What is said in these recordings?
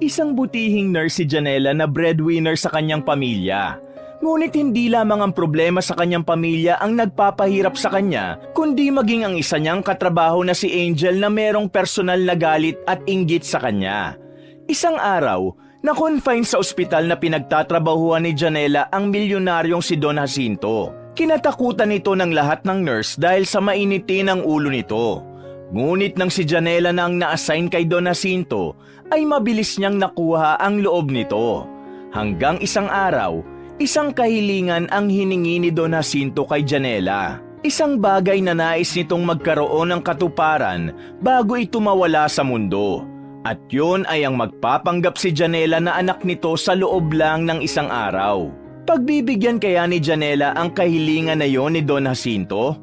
Isang butihing nurse si Janela na breadwinner sa kanyang pamilya. Ngunit hindi lamang ang problema sa kanyang pamilya ang nagpapahirap sa kanya, kundi maging ang isa niyang katrabaho na si Angel na merong personal na galit at inggit sa kanya. Isang araw, na-confine sa ospital na pinagtatrabahuan ni Janela ang milyonaryong si Don Jacinto. Kinatakutan nito ng lahat ng nurse dahil sa mainitin ang ulo nito. Ngunit nang si Janela na ang na-assign kay Don Jacinto, ay mabilis niyang nakuha ang loob nito. Hanggang isang araw, isang kahilingan ang hiningi ni Don Jacinto kay Janela. Isang bagay na nais nitong magkaroon ng katuparan bago ito mawala sa mundo. At yun ay ang magpapanggap si Janela na anak nito sa loob lang ng isang araw. Pagbibigyan kaya ni Janela ang kahilingan na yon ni Don Jacinto?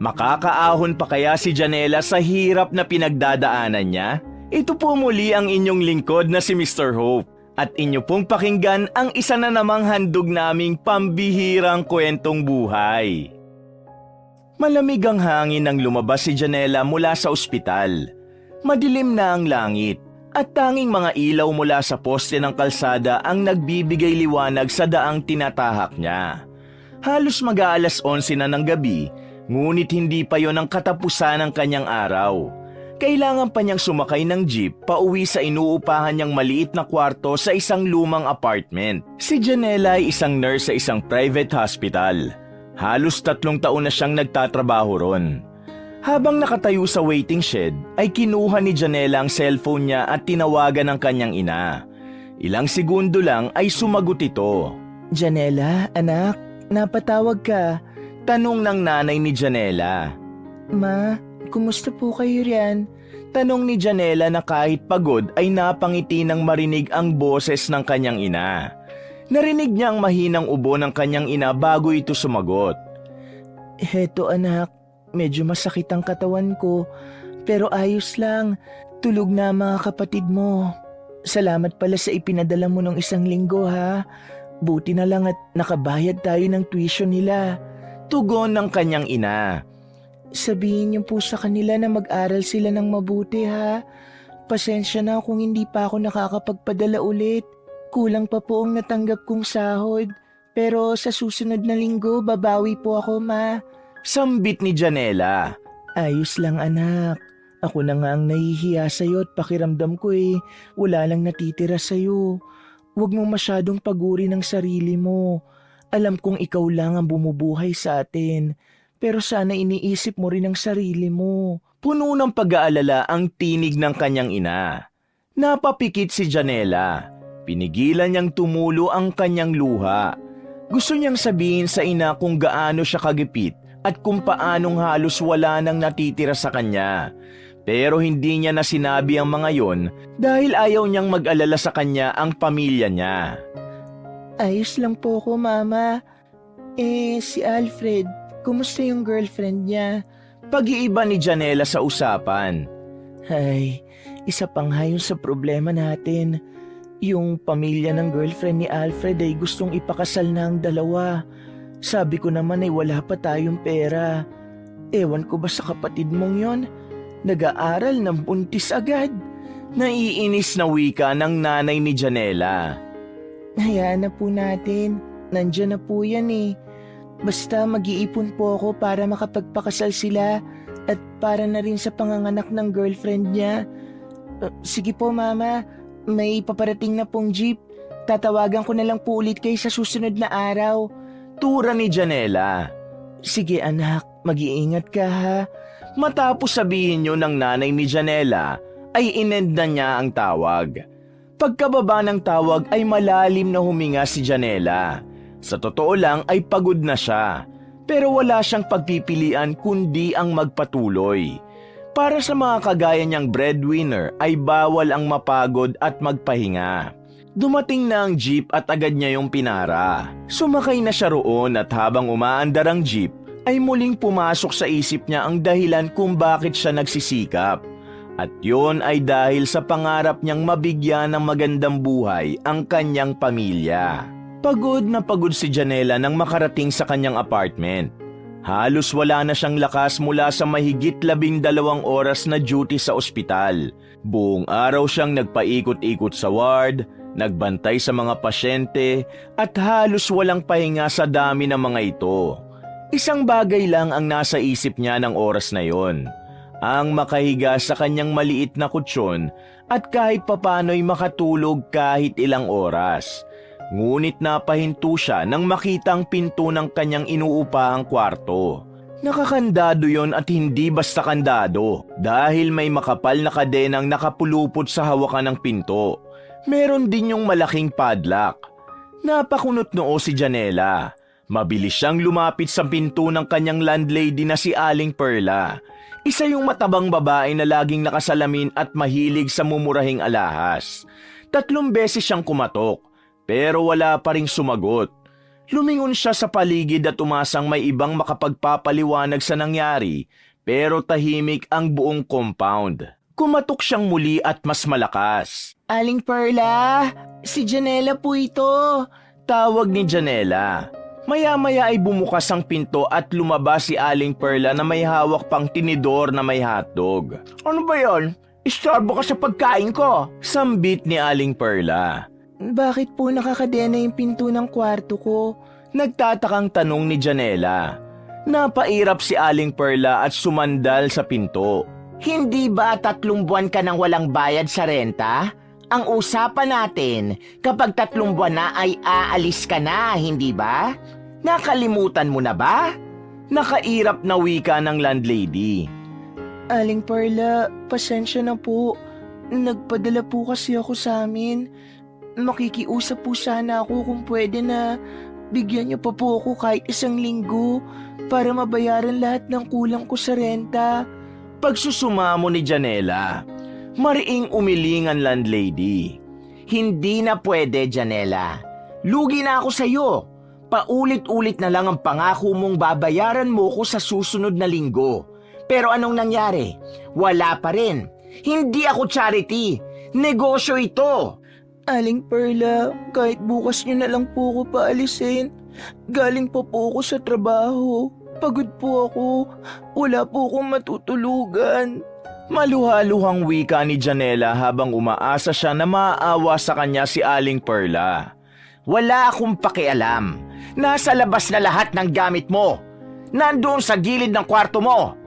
Makakaahon pa kaya si Janela sa hirap na pinagdadaanan niya? Ito po muli ang inyong lingkod na si Mr. Hope. At inyo pong pakinggan ang isa na namang handog naming pambihirang kwentong buhay. Malamig ang hangin nang lumabas si Janela mula sa ospital. Madilim na ang langit at tanging mga ilaw mula sa poste ng kalsada ang nagbibigay liwanag sa daang tinatahak niya. Halos mag-aalas 11 na ng gabi, ngunit hindi pa yon ang katapusan ng kanyang araw. Kailangan pa niyang sumakay ng jeep pauwi sa inuupahan niyang maliit na kwarto sa isang lumang apartment. Si Janela ay isang nurse sa isang private hospital. Halos 3 taon na siyang nagtatrabaho ron. Habang nakatayo sa waiting shed, ay kinuha ni Janela ang cellphone niya at tinawagan ang kanyang ina. Ilang segundo lang ay sumagot ito. Janela, anak, napatawag ka. Tanong ng nanay ni Janela. Ma, kumusta po kayo riyan? Tanong ni Janela na kahit pagod ay napangiti nang marinig ang boses ng kanyang ina. Narinig niya ang mahinang ubo ng kanyang ina bago ito sumagot. Heto anak, medyo masakit ang katawan ko, pero ayos lang. Tulog na ang mga kapatid mo. Salamat pala sa ipinadala mo ng 1 linggo ha. Buti na lang at nakabayad tayo ng tuition nila. Tugon ng kanyang ina. Sabihin niyo po sa kanila na mag-aral sila ng mabuti ha. Pasensya na kung hindi pa ako nakakapagpadala ulit. Kulang pa po ang natanggap kong sahod. Pero sa susunod na linggo, babawi po ako ma. Sambit ni Janela. Ayos lang anak. Ako na nga ang nahihiya sa'yo at pakiramdam ko wala lang natitira sa'yo. Huwag mong masyadong paguri ng sarili mo. Alam kong ikaw lang ang bumubuhay sa atin. Pero sana iniisip mo rin ang sarili mo. Puno ng pag-aalala ang tinig ng kanyang ina. Napapikit si Janela. Pinigilan niyang tumulo ang kanyang luha. Gusto niyang sabihin sa ina kung gaano siya kagipit at kung paanong halos wala nang natitira sa kanya. Pero hindi niya na sinabi ang mga yon dahil ayaw niyang mag-alala sa kanya ang pamilya niya. Ayos lang po ko mama. Si Alfred, kumusta yung girlfriend niya? Pag-iiba ni Janela sa usapan. Ay, isa pang hayon sa problema natin. Yung pamilya ng girlfriend ni Alfred ay gustong ipakasal na ang dalawa. Sabi ko naman ay wala pa tayong pera. Ewan ko ba sa kapatid mong yon? Nag-aaral ng buntis agad. Naiinis na wika ng nanay ni Janela. Hayaan na po natin. Nandiyan na po yan Basta mag-iipon po ako para makapagpakasal sila at para na rin sa panganganak ng girlfriend niya. Sige po mama, may paparating na pong jeep. Tatawagan ko na lang po ulit kayo sa susunod na araw. Tura ni Janela. Sige anak, mag-iingat ka ha. Matapos sabihin niyo ng nanay ni Janela, ay inend na niya ang tawag. Pagkababa ng tawag ay malalim na huminga si Janela. Sa totoo lang ay pagod na siya, pero wala siyang pagpipilian kundi ang magpatuloy. Para sa mga kagaya niyang breadwinner ay bawal ang mapagod at magpahinga. Dumating na ang jeep at agad niya yung pinara. Sumakay na siya roon at habang umaandar ang jeep, ay muling pumasok sa isip niya ang dahilan kung bakit siya nagsisikap. At yun ay dahil sa pangarap niyang mabigyan ng magandang buhay ang kanyang pamilya. Pagod na pagod si Janela nang makarating sa kanyang apartment. Halos wala na siyang lakas mula sa mahigit 12 oras na duty sa ospital. Buong araw siyang nagpaikot-ikot sa ward, nagbantay sa mga pasyente at halos walang pahinga sa dami ng mga ito. Isang bagay lang ang nasa isip niya ng oras na yon, ang makahiga sa kanyang maliit na kutsyon at kahit papano'y makatulog kahit ilang oras. Ngunit napahinto siya nang makita ang pinto ng kanyang inuupahang kwarto. Nakakandado yon at hindi basta kandado dahil may makapal na kadenang nakapulupot sa hawakan ng pinto. Meron din yung malaking padlock. Napakunot noo si Janela. Mabilis siyang lumapit sa pinto ng kanyang landlady na si Aling Perla. Isa yung matabang babae na laging nakasalamin at mahilig sa mumurahing alahas. 3 beses siyang kumatok, pero wala pa ring sumagot. Lumingon siya sa paligid at umasang may ibang makapagpapaliwanag sa nangyari, pero tahimik ang buong compound. Kumatok siyang muli at mas malakas. Aling Perla, si Janela po ito. Tawag ni Janela. Maya-maya ay bumukas ang pinto at lumabas si Aling Perla na may hawak pang tinidor na may hotdog. Ano ba yon? Istorbo ka sa pagkain ko. Sambit ni Aling Perla. Bakit po nakakadena yung pinto ng kwarto ko? Nagtatakang tanong ni Janela. Napairap si Aling Perla at sumandal sa pinto. Hindi ba 3 buwan ka nang walang bayad sa renta? Ang usapan natin, kapag 3 buwan na ay aalis ka na, hindi ba? Nakalimutan mo na ba? Nakairap na wika ng landlady. Aling Perla, pasensya na po. Nagpadala po kasi ako sa amin. Makikiusap po sana ako kung pwede na bigyan niyo pa po ako kahit 1 linggo para mabayaran lahat ng kulang ko sa renta. Pagsusumamo ni Janela, mariing umiling ang landlady. Hindi na pwede, Janela. Lugi na ako sa iyo. Paulit-ulit na lang ang pangako mong babayaran mo ko sa susunod na linggo. Pero anong nangyari? Wala pa rin. Hindi ako charity. Negosyo ito. Aling Perla, kahit bukas niyo na lang po ako paalisin. Galing pa po ako sa trabaho. Pagod po ako. Wala po akong matutulugan. Maluhaluhang wika ni Janela habang umaasa siya na maaawa sa kanya si Aling Perla. Wala akong pakialam. Nasa labas na lahat ng gamit mo. Nandoon sa gilid ng kwarto mo.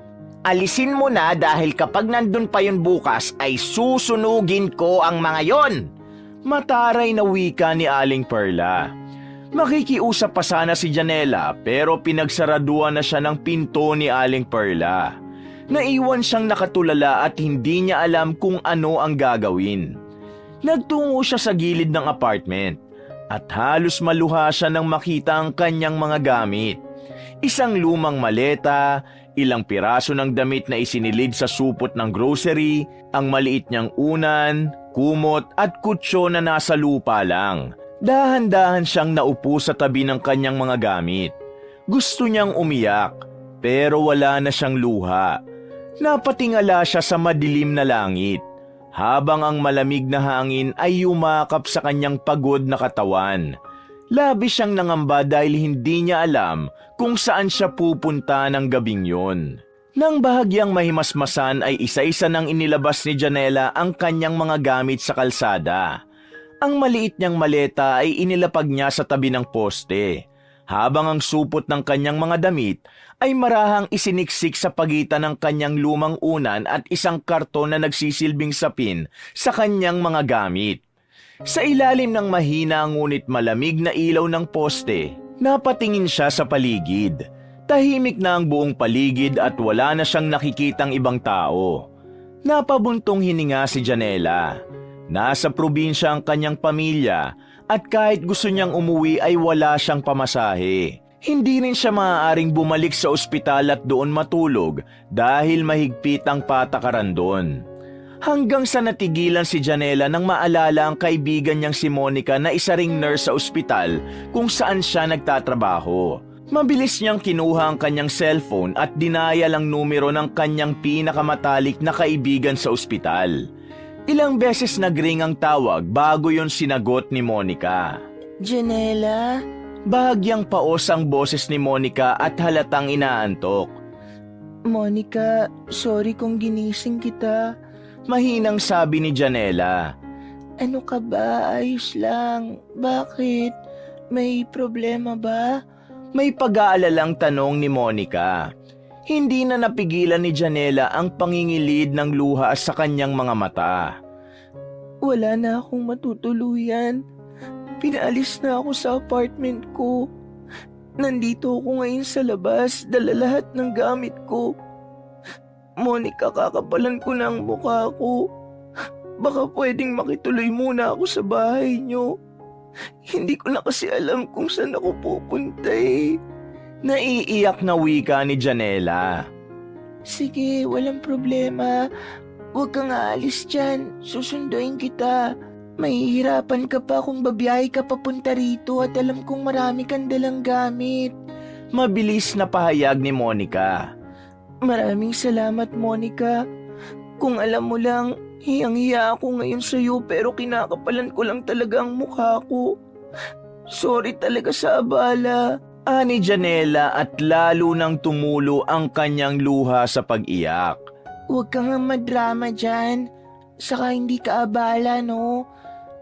Alisin mo na dahil kapag nandun pa yun bukas ay susunugin ko ang mga yon. Mataray na wika ni Aling Perla. Makikiusap pa sana si Janela pero pinagsaraduan na siya ng pinto ni Aling Perla. Naiwan siyang nakatulala at hindi niya alam kung ano ang gagawin. Nagtungo siya sa gilid ng apartment at halos maluha siya nang makita ang kanyang mga gamit. Isang lumang maleta, ilang piraso ng damit na isinilid sa supot ng grocery, ang maliit niyang unan, kumot at kutso na nasa lupa lang. Dahan-dahan siyang naupo sa tabi ng kanyang mga gamit. Gusto niyang umiyak, pero wala na siyang luha. Napatingala siya sa madilim na langit, habang ang malamig na hangin ay yumakap sa kanyang pagod na katawan. Labis siyang nangamba dahil hindi niya alam kung saan siya pupunta ng gabing yon. Nang bahagyang mahimasmasan ay isa-isa nang inilabas ni Janela ang kanyang mga gamit sa kalsada. Ang maliit niyang maleta ay inilapag niya sa tabi ng poste, habang ang supot ng kanyang mga damit ay marahang isiniksik sa pagitan ng kanyang lumang unan at isang karton na nagsisilbing sapin sa kanyang mga gamit. Sa ilalim ng mahina ngunit malamig na ilaw ng poste, napatingin siya sa paligid. Tahimik na ang buong paligid at wala na siyang nakikitang ibang tao. Napabuntong hininga si Janela. Nasa probinsya ang kanyang pamilya at kahit gusto niyang umuwi ay wala siyang pamasahe. Hindi rin siya maaaring bumalik sa ospital at doon matulog dahil mahigpit ang patakaran doon. Hanggang sa natigilan si Janela nang maalala ang kaibigan niyang si Monica na isa ring nurse sa ospital kung saan siya nagtatrabaho. Mabilis niyang kinuha ang kanyang cellphone at dinayal ang numero ng kanyang pinakamatalik na kaibigan sa ospital. Ilang beses nagring ang tawag bago yon sinagot ni Monica. Janela, Bahagyang paos ang boses ni Monica at halatang inaantok. Monica, sorry kung ginising kita. Mahinang sabi ni Janela. Ano ka ba? Ayos lang. Bakit? May problema ba? May pag-aalalang tanong ni Monica. Hindi na napigilan ni Janela ang pangingilid ng luha sa kanyang mga mata. Wala na akong matutuluyan. Pinaalis na ako sa apartment ko. Nandito ako ngayon sa labas, dala lahat ng gamit ko. Monica, kakapalan ko na ang mukha ko. Baka pwedeng makituloy muna ako sa bahay niyo. Hindi ko na kasi alam kung saan ako pupunta eh. Naiiyak na wika ni Janela. Sige, walang problema. Huwag kang aalis dyan. Susunduin kita. Mahihirapan ka pa kung babiyahe ka papunta rito at alam kong marami kang dalang gamit. Mabilis na pahayag ni Monica. Maraming salamat, Monica. Kung alam mo lang, hiyang-hiya ako ngayon sa'yo pero kinakapalan ko lang talaga ang mukha ko. Sorry talaga sa abala. Ani Janela at lalo nang tumulo ang kanyang luha sa pag-iyak. Huwag kang madrama dyan. Saka hindi ka abala, no?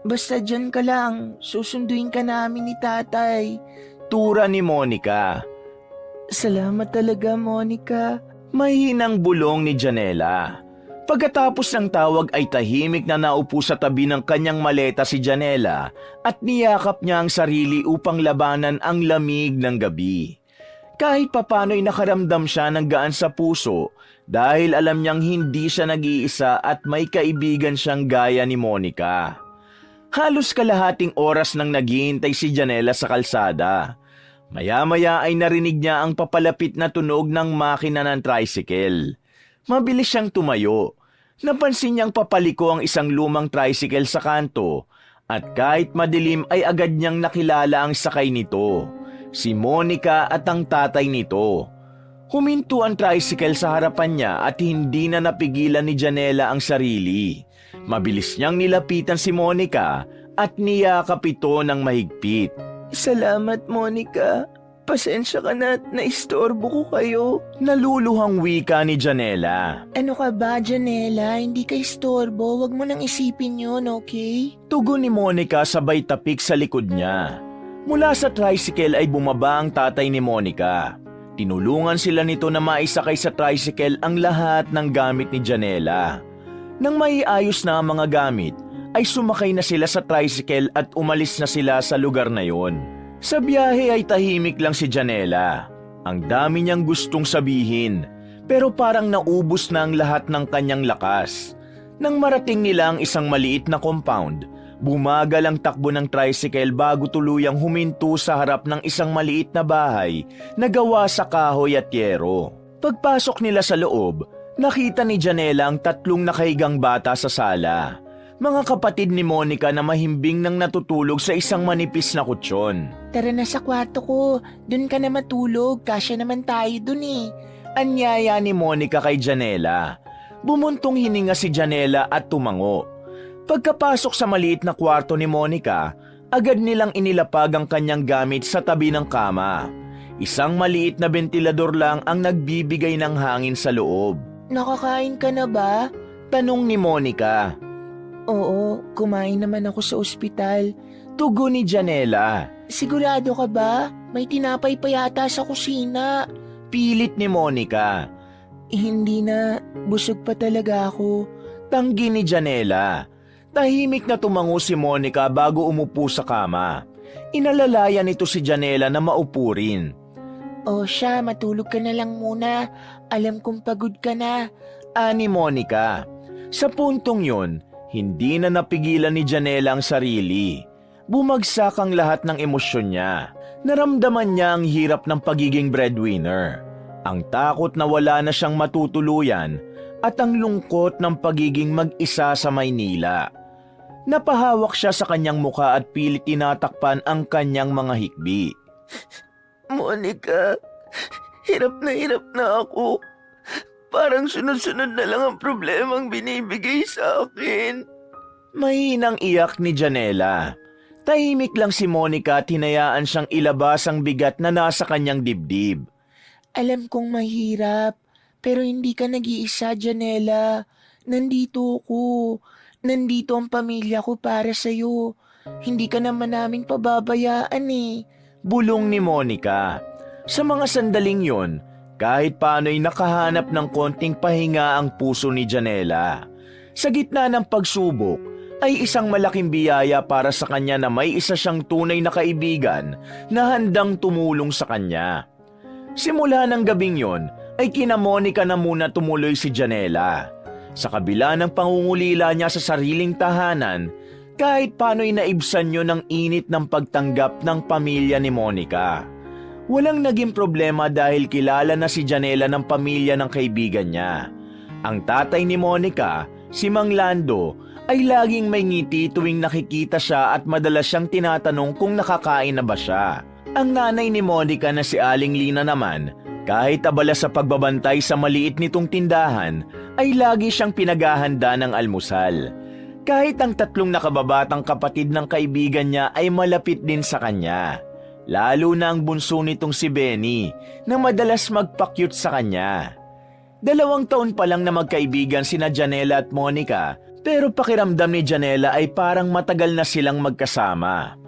Basta dyan ka lang. Susunduin ka namin ni tatay. Tura ni Monica. Salamat talaga, Monica. Mahinang bulong ni Janela. Pagkatapos ng tawag ay tahimik na naupo sa tabi ng kanyang maleta si Janela at niyakap niya ang sarili upang labanan ang lamig ng gabi. Kahit papano'y nakaramdam siya ng gaan sa puso dahil alam niyang hindi siya nag-iisa at may kaibigan siyang gaya ni Monica. Halos kalahating oras nang naghihintay si Janela sa kalsada. Maya-maya ay narinig niya ang papalapit na tunog ng makina ng tricycle. Mabilis siyang tumayo. Napansin niyang papaliko ang isang lumang tricycle sa kanto at kahit madilim ay agad niyang nakilala ang sakay nito, si Monica at ang tatay nito. Huminto ang tricycle sa harapan niya at hindi na napigilan ni Janela ang sarili. Mabilis niyang nilapitan si Monica at niyakap ito ng mahigpit. Salamat, Monica. Pasensya ka na at naistorbo ko kayo. Naluluhang wika ni Janela. Ano ka ba, Janela? Hindi ka istorbo. Huwag mo nang isipin yun, okay? Tugon ni Monica sabay tapik sa likod niya. Mula sa tricycle ay bumaba ang tatay ni Monica. Tinulungan sila nito na maisakay sa tricycle ang lahat ng gamit ni Janela. Nang maiayos na ang mga gamit, ay sumakay na sila sa tricycle at umalis na sila sa lugar na yon. Sa biyahe ay tahimik lang si Janela. Ang dami niyang gustong sabihin, pero parang naubos na ang lahat ng kanyang lakas. Nang marating nila ang isang maliit na compound, bumagal ang takbo ng tricycle bago tuluyang huminto sa harap ng isang maliit na bahay na gawa sa kahoy at yero. Pagpasok nila sa loob, nakita ni Janela ang tatlong nakahigang bata sa sala. Mga kapatid ni Monica na mahimbing nang natutulog sa isang manipis na kutsyon. Tara na sa kwarto ko. Doon ka na matulog. Kasya naman tayo dun eh. Anyaya ni Monica kay Janela. Bumuntong hininga si Janela at tumango. Pagkapasok sa maliit na kwarto ni Monica, agad nilang inilapag ang kanyang gamit sa tabi ng kama. Isang maliit na bentilador lang ang nagbibigay ng hangin sa loob. Nakakain ka na ba? Tanong ni Monica. Oo, kumain naman ako sa ospital. Tugon ni Janela. Sigurado ka ba? May tinapay pa yata sa kusina. Pilit ni Monica. Hindi na, busog pa talaga ako. Tanggi ni Janela. Tahimik na tumango si Monica bago umupo sa kama. Inalalayan nito si Janela na maupo rin. O siya, matulog ka na lang muna. Alam kong pagod ka na. Ani Monica. Sa puntong yon, hindi na napigilan ni Janela ang sarili. Bumagsak ang lahat ng emosyon niya. Naramdaman niya ang hirap ng pagiging breadwinner, ang takot na wala na siyang matutuluyan, at ang lungkot ng pagiging mag-isa sa Maynila. Napahawak siya sa kanyang muka at pilit tinatakpan ang kanyang mga hikbi. Monica, hirap na ako. Parang sunod-sunod na lang ang problemang binibigay sa akin. Mahinang iyak ni Janela. Tahimik lang si Monica at hinayaan siyang ilabas ang bigat na nasa kanyang dibdib. Alam kong mahirap, pero hindi ka nag-iisa, Janela. Nandito ako. Nandito ang pamilya ko para sa'yo. Hindi ka naman naming pababayaan eh. Bulong ni Monica. Sa mga sandaling yon, kahit paano'y nakahanap ng konting pahinga ang puso ni Janela. Sa gitna ng pagsubok, ay isang malaking biyaya para sa kanya na may isa siyang tunay na kaibigan na handang tumulong sa kanya. Simula ng gabing yon, ay kina Monica na muna tumuloy si Janela. Sa kabila ng pangungulila niya sa sariling tahanan, kahit paano'y naibsan niyo ng init ng pagtanggap ng pamilya ni Monica. Walang naging problema dahil kilala na si Janela ng pamilya ng kaibigan niya. Ang tatay ni Monica, si Mang Lando, ay laging may ngiti tuwing nakikita siya at madalas siyang tinatanong kung nakakain na ba siya. Ang nanay ni Monica na si Aling Lina naman, kahit abala sa pagbabantay sa maliit nitong tindahan, ay lagi siyang pinaghahanda ng almusal. Kahit ang tatlong nakababatang kapatid ng kaibigan niya ay malapit din sa kanya. Lalo na ang bunso nitong si Benny na madalas magpakyut sa kanya. 2 taon pa lang na magkaibigan sina Janela at Monica, pero pakiramdam ni Janela ay parang matagal na silang magkasama.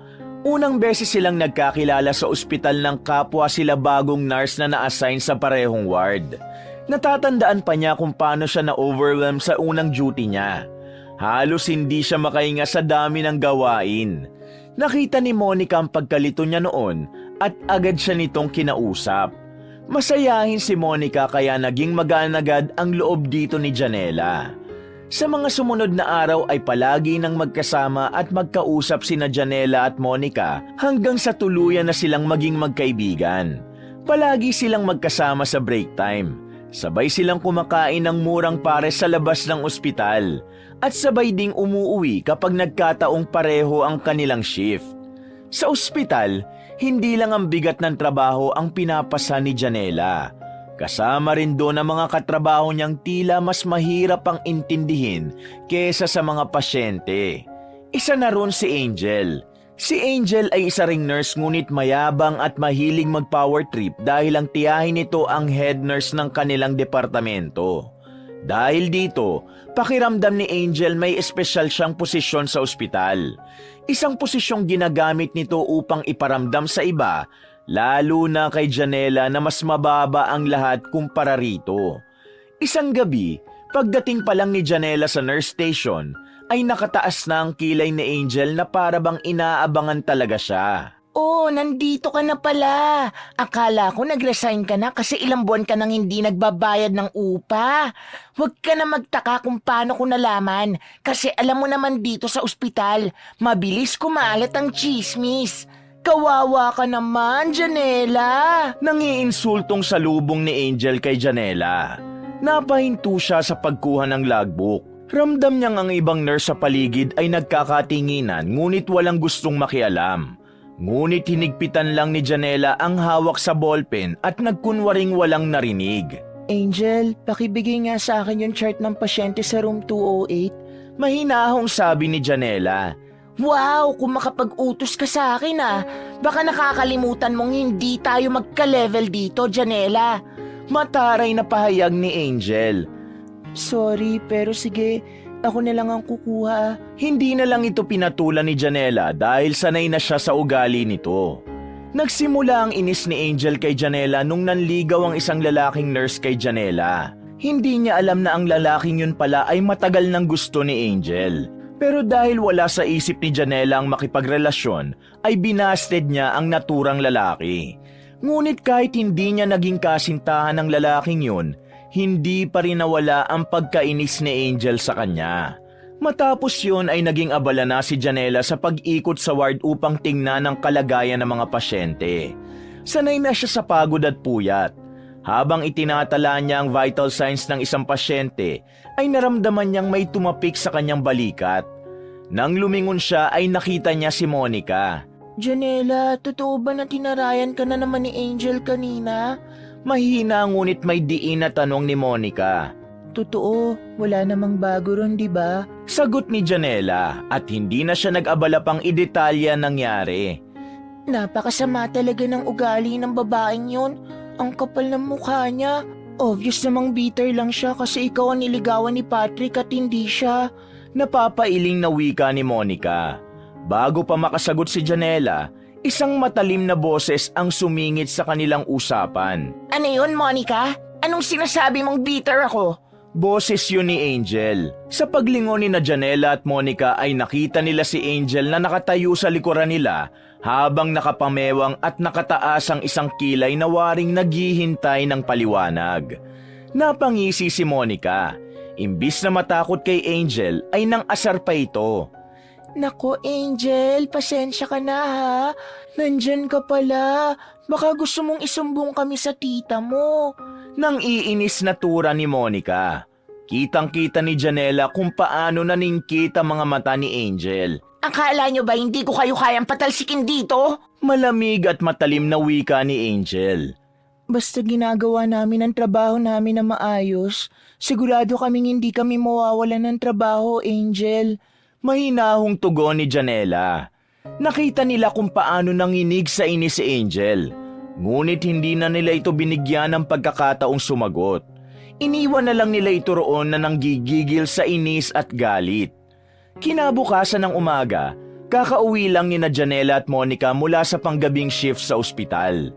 Unang beses silang nagkakilala sa ospital ng kapwa sila bagong nurse na na-assign sa parehong ward. Natatandaan pa niya kung paano siya na-overwhelm sa unang duty niya. Halos hindi siya makahinga sa dami ng gawain. Nakita ni Monica ang pagkalito niya noon at agad siya nitong kinausap. Masayahin si Monica kaya naging magaan agad ang loob dito ni Janela. Sa mga sumunod na araw ay palagi nang magkasama at magkausap sina Janela at Monica hanggang sa tuluyan na silang maging magkaibigan. Palagi silang magkasama sa break time. Sabay silang kumakain ng murang pares sa labas ng ospital at sabay ding umuuwi kapag nagkataong pareho ang kanilang shift. Sa ospital, hindi lang ang bigat ng trabaho ang pinapasa ni Janela. Kasama rin doon ang mga katrabaho niyang tila mas mahirap ang intindihin kesa sa mga pasyente. Isa na ron si Angel. Si Angel ay isa ring nurse ngunit mayabang at mahilig mag-power trip dahil ang tiyahin nito ang head nurse ng kanilang departamento. Dahil dito, pakiramdam ni Angel may espesyal siyang posisyon sa ospital. Isang posisyong ginagamit nito upang iparamdam sa iba, lalo na kay Janela na mas mababa ang lahat kumpara rito. Isang gabi, pagdating pa lang ni Janela sa nurse station, ay nakataas na ang kilay ni Angel na para bang inaabangan talaga siya. Oh, nandito ka na pala. Akala ko nag-resign ka na kasi ilang buwan ka nang hindi nagbabayad ng upa. Huwag ka na magtaka kung paano ko nalaman kasi alam mo naman dito sa ospital, mabilis kumalat ang chismis. Kawawa ka naman, Janela. Nangiinsultong salubong ni Angel kay Janela. Napahinto siya sa pagkuha ng logbook. Ramdam niyang ang ibang nurse sa paligid ay nagkakatinginan ngunit walang gustong makialam. Ngunit hinigpitan lang ni Janela ang hawak sa ballpen at nagkunwaring walang narinig. Angel, pakibigay nga sa akin yung chart ng pasyente sa room 208. Mahinahong sabi ni Janela. Wow, kung makapag-utos ka sa akin baka nakakalimutan mong hindi tayo magka-level dito, Janela. Mataray na pahayag ni Angel. Sorry, pero sige, ako na lang ang kukuha. Hindi na lang ito pinatulan ni Janela dahil sanay na siya sa ugali nito. Nagsimula ang inis ni Angel kay Janela nung nanligaw ang isang lalaking nurse kay Janela. Hindi niya alam na ang lalaking yun pala ay matagal nang gusto ni Angel. Pero dahil wala sa isip ni Janela ang makipagrelasyon, ay binasted niya ang naturang lalaki. Ngunit kahit hindi niya naging kasintahan ng lalaking yun, hindi pa rin nawala ang pagkainis ni Angel sa kanya. Matapos yun ay naging abala na si Janela sa pag-ikot sa ward upang tingnan ang kalagayan ng mga pasyente. Sanay na siya sa pagod at puyat. Habang itinatala niya ang vital signs ng isang pasyente, ay naramdaman niyang may tumapik sa kanyang balikat. Nang lumingon siya ay nakita niya si Monica. Janela, totoo ba na tinarayan ka na naman ni Angel kanina? Mahina ngunit may diin na tanong ni Monica. Totoo, wala namang bago ron, di ba? Sagot ni Janela at hindi na siya nag-abala pang idetalya nangyari. Napakasama talaga ng ugali ng babaeng yun. Ang kapal ng mukha niya. Obvious namang bitter lang siya kasi ikaw ang niligawan ni Patrick at hindi siya. Napapailing na wika ni Monica. Bago pa makasagot si Janela, isang matalim na boses ang sumingit sa kanilang usapan. Ano yun, Monica? Anong sinasabi mong bitter ako? Boses yun ni Angel. Sa paglingon ni na Janela at Monica ay nakita nila si Angel na nakatayo sa likuran nila habang nakapamewang at nakataas ang isang kilay na waring naghihintay ng paliwanag. Napangisi si Monica. Imbis na matakot kay Angel ay nang asar pa ito. Nako, Angel, pasensya ka na ha. Nandyan ka pala. Baka gusto mong isumbong kami sa tita mo. Nang iinis na tura ni Monica. Kitang-kita ni Janela kung paano naningkit ang mga mata ni Angel. Akala nyo ba hindi ko kayo kayang patalsikin dito? Malamig at matalim na wika ni Angel. Basta ginagawa namin ang trabaho namin na maayos, sigurado kaming hindi kami mawawalan ng trabaho, Angel. Mahinahong tugon ni Janela. Nakita nila kung paano nanginig sa inis si Angel. Ngunit hindi na nila ito binigyan ng pagkakataong sumagot. Iniwan na lang nila ito roon na nanggigigil sa inis at galit. Kinabukasan ng umaga, kakauwi lang ni na Janela at Monica mula sa panggabing shift sa ospital.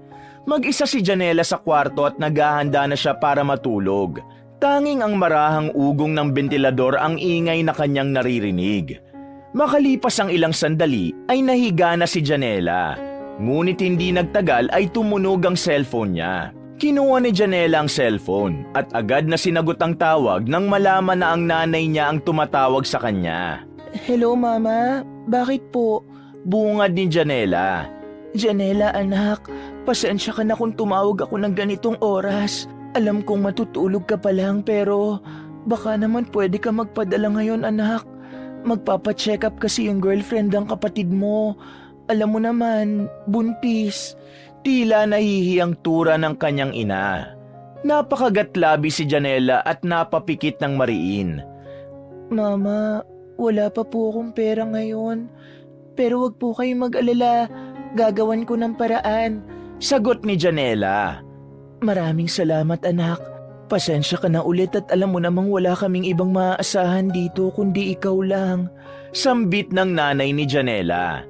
Mag-isa si Janela sa kwarto at naghahanda na siya para matulog. Tanging ang marahang ugong ng bentilador ang ingay na kanyang naririnig. Makalipas ang ilang sandali ay nahiga na si Janela. Ngunit hindi nagtagal ay tumunog ang cellphone niya. Kinuha ni Janela ang cellphone at agad na sinagot ang tawag nang malaman na ang nanay niya ang tumatawag sa kanya. Hello, Mama. Bakit po? Bungad ni Janela. Janela, anak. Pasensya ka na kung tumawag ako ng ganitong oras. Alam kong matutulog ka pa lang pero baka naman pwede ka magpadala ngayon, anak. Magpapacheck up kasi yung girlfriend ng kapatid mo. Alam mo naman, buntis. Tila nahihiyang tura ng kanyang ina. Napakagatlabi si Janela at napapikit ng mariin. Mama, wala pa po akong pera ngayon. Pero wag po kayong mag-alala. Gagawan ko ng paraan. Sagot ni Janela. Maraming salamat, anak. Pasensya ka na ulit at alam mo namang wala kaming ibang maaasahan dito kundi ikaw lang. Sambit ng nanay ni Janela.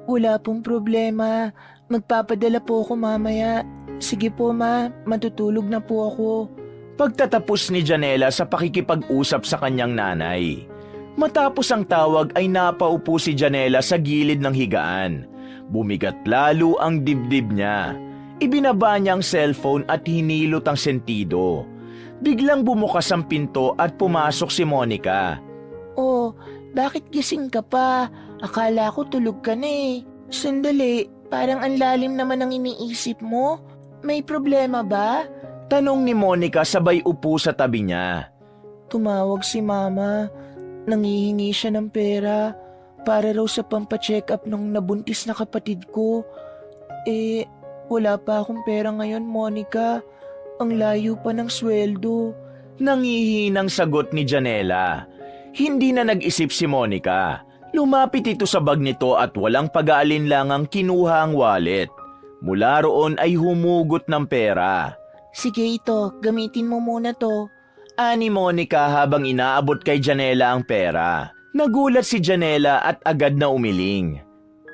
Wala pong problema. Magpapadala po ako mamaya. Sige po, Ma. Matutulog na po ako. Pagtatapos ni Janela sa pakikipag-usap sa kanyang nanay. Matapos ang tawag ay napaupo si Janela sa gilid ng higaan. Bumigat lalo ang dibdib niya. Ibinaba niya ang cellphone at hinilot ang sentido. Biglang bumukas ang pinto at pumasok si Monica. Oh, bakit gising ka pa? Akala ko tulog ka na eh. Sandali, parang ang lalim naman ang iniisip mo. May problema ba? Tanong ni Monica sabay upo sa tabi niya. Tumawag si Mama. Nangihingi siya ng pera para raw sa pampacheck up ng nabuntis na kapatid ko. Wala pa akong pera ngayon, Monica. Ang layo pa ng sweldo. Nangihinang sagot ni Janela. Hindi na nag-isip si Monica. Lumapit ito sa bag nito at walang pag-aalinlangang kinuha ang wallet. Mula roon ay humugot ng pera. Sige ito, gamitin mo muna to. Ani Monica habang inaabot kay Janela ang pera. Nagulat si Janela at agad na umiling.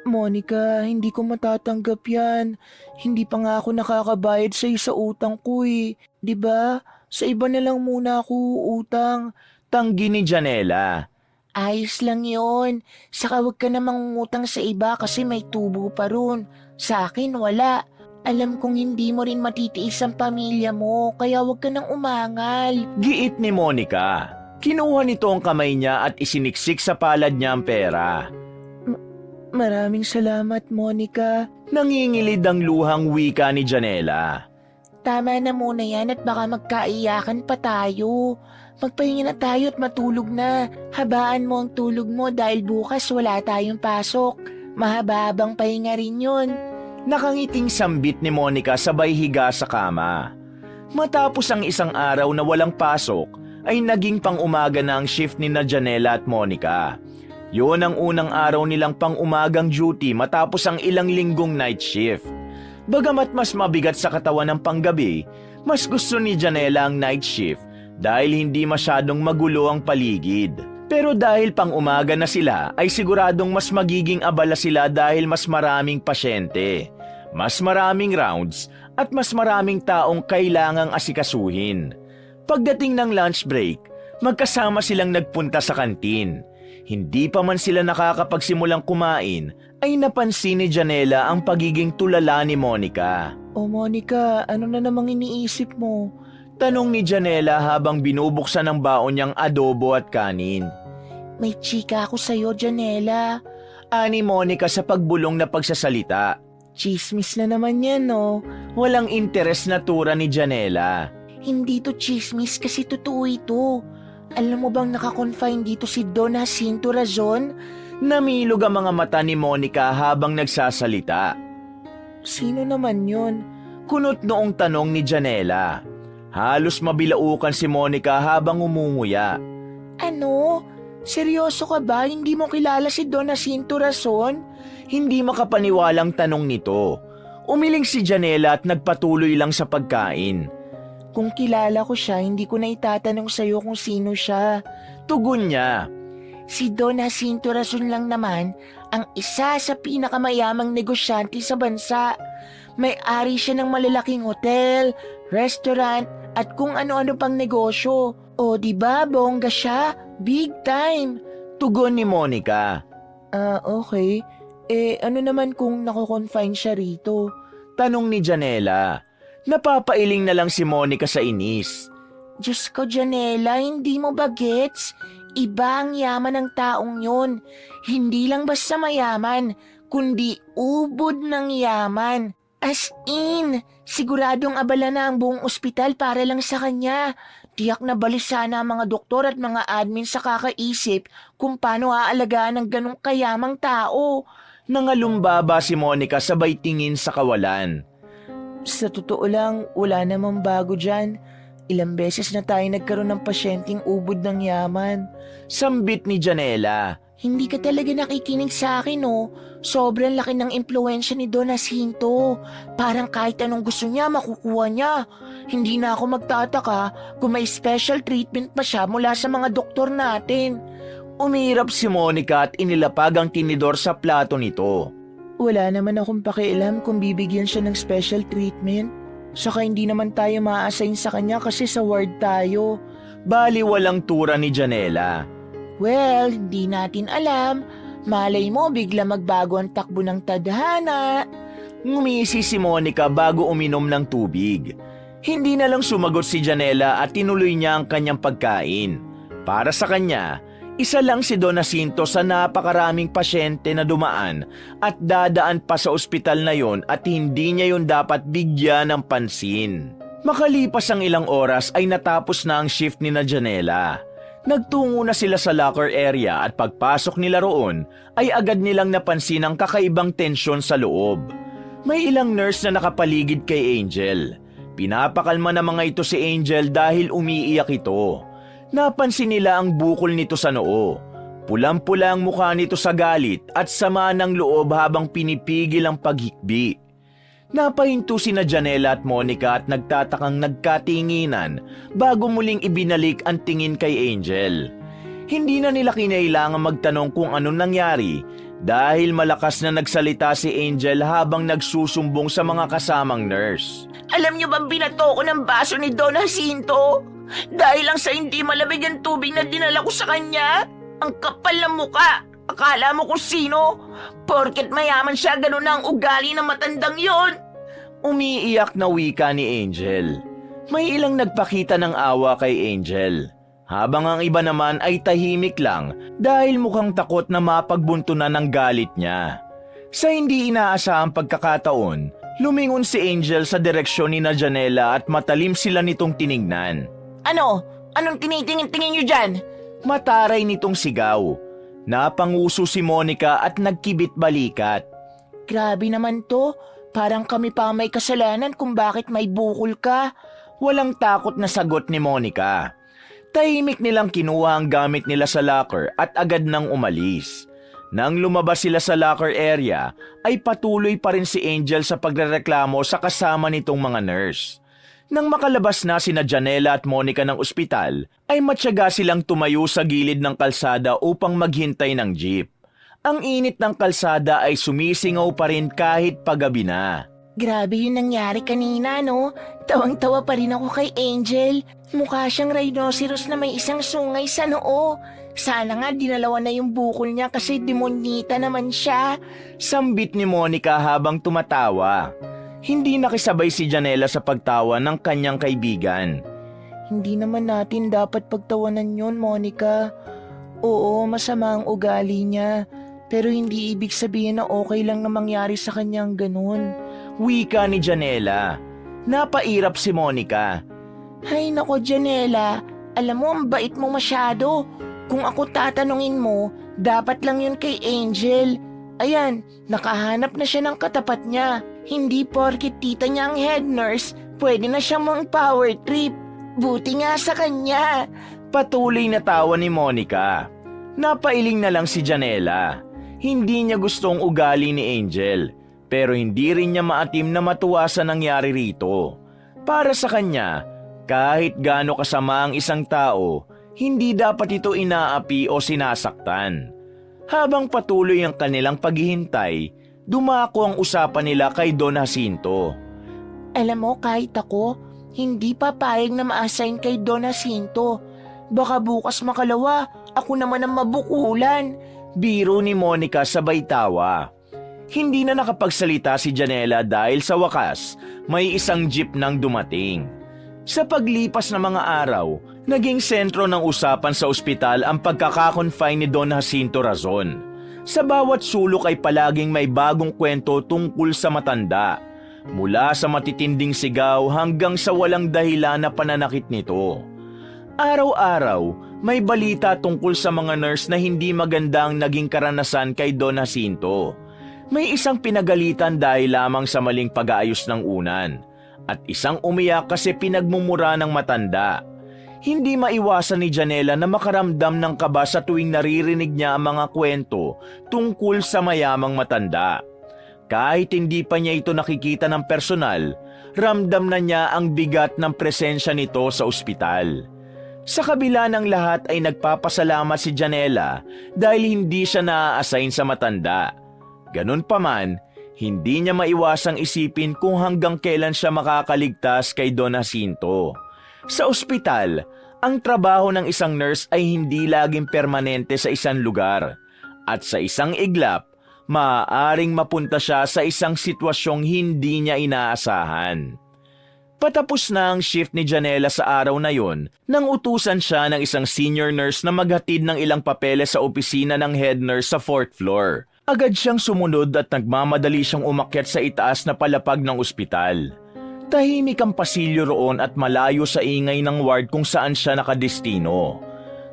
Monica, hindi ko matatanggap yan. Hindi pa nga ako nakakabayad sa utang ko eh. 'Di ba? Sa iba na lang muna ako utang. Tanggi ni Janela. Ayos lang yon. Saka wag ka na mangungutang sa iba kasi may tubo pa ron. Sa akin wala. Alam kong hindi mo rin matitiis ang pamilya mo, kaya wag ka nang umangal. Giit ni Monica. Kinuha nito ang kamay niya at isiniksik sa palad niya ang pera. Maraming salamat, Monica. Nangingilid ang luhang wika ni Janela. Tama na muna yan at baka magkaiyakan pa tayo. Magpahinga na tayo at matulog na. Habaan mo ang tulog mo dahil bukas wala tayong pasok. Mahaba-habang pahinga rin yun. Nakangiting sambit ni Monica sabay higa sa kama. Matapos ang isang araw na walang pasok, ay naging pang-umaga na ang shift ni na Janela at Monica. Yun ang unang araw nilang pang-umagang duty matapos ang ilang linggong night shift. Bagamat mas mabigat sa katawan ng panggabi, mas gusto ni Janela ang night shift dahil hindi masyadong magulo ang paligid. Pero dahil pang-umaga na sila ay siguradong mas magiging abala sila dahil mas maraming pasyente, mas maraming rounds at mas maraming taong kailangang asikasuhin. Pagdating ng lunch break, magkasama silang nagpunta sa kantin. Hindi pa man sila nakakapagsimulang kumain, ay napansin ni Janela ang pagiging tulala ni Monica. O Monica, ano na namang iniisip mo? Tanong ni Janela habang binubuksan ng baon niyang adobo at kanin. May chika ako sa'yo, Janela. Ani Monica sa pagbulong na pagsasalita. Chismis na naman yan, no? Walang interes na tura ni Janela. Hindi to chismis kasi totoo ito. Alam mo bang nakakonfine dito si Don Jacinto Razon? Namilog ang mga mata ni Monica habang nagsasalita. Sino naman yun? Kunot noong tanong ni Janela. Halos mabilaukan si Monica habang umunguya. Ano? Seryoso ka ba? Hindi mo kilala si Don Jacinto Razon? Hindi makapaniwalang tanong nito. Umiling si Janela at nagpatuloy lang sa pagkain. Kung kilala ko siya, hindi ko na itatanong sa'yo kung sino siya. Tugon niya. Si Don Jacinto Razon lang naman ang isa sa pinakamayamang negosyante sa bansa. May-ari siya ng malalaking hotel, restaurant at kung ano-ano pang negosyo. O diba, bongga siya? Big time! Tugon ni Monica. Okay. Ano naman kung nako-confine siya rito? Tanong ni Janela. Napapailing na lang si Monica sa inis. Diyos ko, Janela, hindi mo ba gets? Iba ang yaman ng taong yun. Hindi lang basta mayaman, kundi ubod ng yaman. As in, siguradong abala na ang buong ospital para lang sa kanya. Tiyak na balisa na ang mga doktor at mga admin sa kakaisip kung paano aalagaan ng ganong kayamang tao. Nangalumbaba si Monica sabay tingin sa kawalan. Sa totoo lang, wala namang bago dyan. Ilang beses na tayo nagkaroon ng pasyenteng ubod ng yaman. Sambit ni Janela. Hindi ka talaga nakikinig sa akin, oh. Sobrang laki ng impluensya ni Don Jacinto. Parang kahit anong gusto niya, makukuha niya. Hindi na ako magtataka kung may special treatment pa siya mula sa mga doktor natin. Umirap si Monica at inilapag ang tinidor sa plato nito. Wala naman akong pakialam kung bibigyan siya ng special treatment. Saka hindi naman tayo ma-assign sa kanya kasi sa ward tayo. Bali walang tura ni Janela. Well, hindi natin alam. Malay mo bigla magbago ang takbo ng tadhana. Ngumisi si Monica bago uminom ng tubig. Hindi na lang sumagot si Janela at tinuloy niya ang kanyang pagkain. Para sa kanya, isa lang si Don Jacinto sa napakaraming pasyente na dumaan at dadaan pa sa ospital na yon at hindi niya yon dapat bigyan ng pansin. Makalipas ang ilang oras ay natapos na ang shift ni na Janela. Nagtungo na sila sa locker area at pagpasok nila roon ay agad nilang napansin ang kakaibang tensyon sa loob. May ilang nurse na nakapaligid kay Angel. Pinapakalma na mga ito si Angel dahil umiiyak ito. Napansin nila ang bukol nito sa noo. Pulang-pula ang mukha nito sa galit at sama ng loob habang pinipigil ang paghikbi. Napahinto sina Janela at Monica at nagtatakang nagkatinginan bago muling ibinalik ang tingin kay Angel. Hindi na nila kinailangan magtanong kung anong nangyari dahil malakas na nagsalita si Angel habang nagsusumbong sa mga kasamang nurse. Alam niyo bang binato ko ng baso ni Don Jacinto? Dahil lang sa hindi malamig ang tubig na dinala ko sa kanya? Ang kapal ng muka! Akala mo kung sino? Porket mayaman siya, ganun na ang ugali ng matandang yon. Umiiyak na wika ni Angel. May ilang nagpakita ng awa kay Angel. Habang ang iba naman ay tahimik lang dahil mukhang takot na mapagbuntunan ng galit niya. Sa hindi inaasahang pagkakataon, lumingon si Angel sa direksyon ni na Janela at matalim sila nitong tiningnan. Ano? Anong tinitingin-tingin niyo dyan? Mataray nitong sigaw. Napanguso si Monica at nagkibit balikat. Grabe naman to. Parang kami pa may kasalanan kung bakit may bukol ka. Walang takot na sagot ni Monica. Tahimik nilang kinuha ang gamit nila sa locker at agad nang umalis. Nang lumabas sila sa locker area, ay patuloy pa rin si Angel sa pagrereklamo sa kasama nitong mga nurse. Nang makalabas na sina Janela at Monica ng ospital, ay matyaga silang tumayo sa gilid ng kalsada upang maghintay ng jeep. Ang init ng kalsada ay sumisingaw pa rin kahit paggabi na. Grabe yung nangyari kanina, no? Tawang-tawa pa rin ako kay Angel. Mukha siyang rhinoceros na may isang sungay sa noo. Sana nga dinalawa na yung bukol niya kasi demonita naman siya. Sambit ni Monica habang tumatawa. Hindi nakisabay si Janela sa pagtawa ng kanyang kaibigan. Hindi naman natin dapat pagtawanan yun, Monica. Oo, masama ang ugali niya. Pero hindi ibig sabihin na okay lang na mangyari sa kanyang ganun. Wika ni Janela. Napairap si Monica. Hay nako, Janela. Alam mo, ang bait mo masyado. Kung ako tatanungin mo, dapat lang yun kay Angel. Ayan, nakahanap na siya ng katapat niya. Hindi porkit tita niya ang head nurse, pwede na siyang mang power trip. Buti nga sa kanya. Patuloy na tawa ni Monica. Napailing na lang si Janela. Hindi niya gustong ugali ni Angel, pero hindi rin niya maatim na matuwa sa nangyari rito. Para sa kanya, kahit gaano kasama ang isang tao, hindi dapat ito inaapi o sinasaktan. Habang patuloy ang kanilang paghihintay, dumako ang usapan nila kay Don Jacinto. Alam mo, kahit ako, hindi papayag na ma-assign kay Don Jacinto. Baka bukas makalawa, ako naman ang mabukulan. Biro ni Monica sabay tawa. Hindi na nakapagsalita si Janela dahil sa wakas, may isang jeep nang dumating. Sa paglipas ng mga araw, naging sentro ng usapan sa ospital ang pagkakakonfine ni Don Jacinto Razon. Sa bawat sulok ay palaging may bagong kwento tungkol sa matanda. Mula sa matitinding sigaw hanggang sa walang dahilan na pananakit nito. Araw-araw, may balita tungkol sa mga nurse na hindi magandang naging karanasan kay Don Jacinto. May isang pinagalitan dahil lamang sa maling pag-aayos ng unan. At isang umiyak kasi pinagmumura ng matanda. Hindi maiwasan ni Janela na makaramdam ng kaba sa tuwing naririnig niya ang mga kwento tungkol sa mayamang matanda. Kahit hindi pa niya ito nakikita ng personal, ramdam na niya ang bigat ng presensya nito sa ospital. Sa kabila ng lahat ay nagpapasalamat si Janela dahil hindi siya na-assign sa matanda. Ganun pa man, hindi niya maiwasang isipin kung hanggang kailan siya makakaligtas kay Don Jacinto. Sa ospital, ang trabaho ng isang nurse ay hindi laging permanente sa isang lugar. At sa isang iglap, maaaring mapunta siya sa isang sitwasyong hindi niya inaasahan. Patapos na ang shift ni Janela sa araw na yon, nang utusan siya ng isang senior nurse na maghatid ng ilang papeles sa opisina ng head nurse sa 4th floor. Agad siyang sumunod at nagmamadali siyang umakyat sa itaas na palapag ng ospital. Tahimik ang pasilyo roon at malayo sa ingay ng ward kung saan siya nakadestino.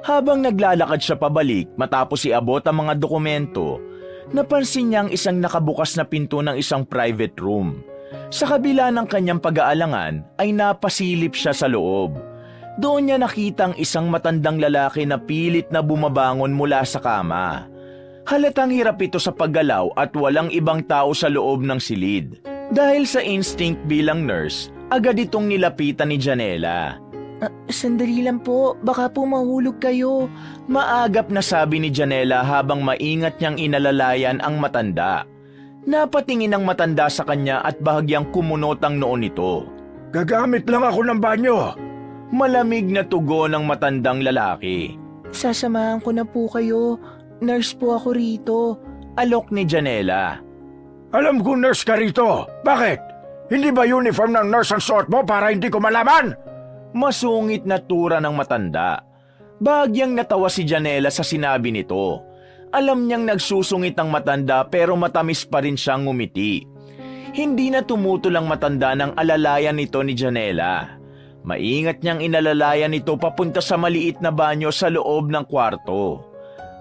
Habang naglalakad siya pabalik matapos iabot ang mga dokumento, napansin niya ang isang nakabukas na pinto ng isang private room. Sa kabila ng kanyang pag-aalangan ay napasilip siya sa loob. Doon niya nakitang isang matandang lalaki na pilit na bumabangon mula sa kama. Halatang hirap ito sa paggalaw at walang ibang tao sa loob ng silid. Dahil sa instinct bilang nurse, agad itong nilapitan ni Janela. Sandali lang po, baka po mahulog kayo. Maagap na sabi ni Janela habang maingat niyang inalalayan ang matanda. Napatingin ang matanda sa kanya at bahagyang kumunot ang noon nito. Gagamit lang ako ng banyo. Malamig na tugon ng matandang lalaki. Sasamahan ko na po kayo. Nurse po ako rito. Alok ni Janela. Alam ko nurse ka rito. Bakit? Hindi ba uniform ng nurse ang suot mo para hindi ko malaman? Masungit na tura ng matanda. Bahagyang natawa si Janela sa sinabi nito. Alam niyang nagsusungit ang matanda pero matamis pa rin siyang ngumiti. Hindi na tumutol ang matanda ng alalayan nito ni Janela. Maingat niyang inalalayan nito papunta sa maliit na banyo sa loob ng kwarto.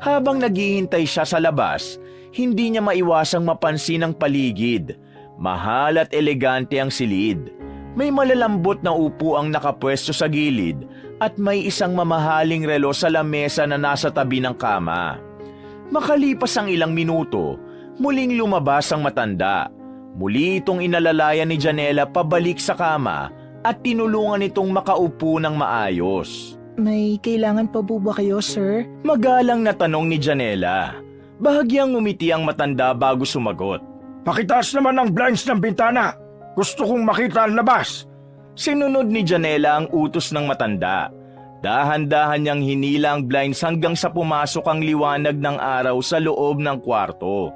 Habang naghihintay siya sa labas, hindi niya maiwasang mapansin ang paligid. Mahal at elegante ang silid. May malalambot na upo ang nakapwesto sa gilid at may isang mamahaling relo sa lamesa na nasa tabi ng kama. Makalipas ang ilang minuto, muling lumabas ang matanda. Muli itong inalalayan ni Janela pabalik sa kama at tinulungan itong makaupo ng maayos. May kailangan pa po ba kayo, sir? Magalang na tanong ni Janela. Bahagyang ngumiti ang matanda bago sumagot. Pakitaas naman ang blinds ng bintana. Gusto kong makita ang labas. Sinunod ni Janela ang utos ng matanda. Dahan-dahan niyang hinila ang blinds hanggang sa pumasok ang liwanag ng araw sa loob ng kwarto.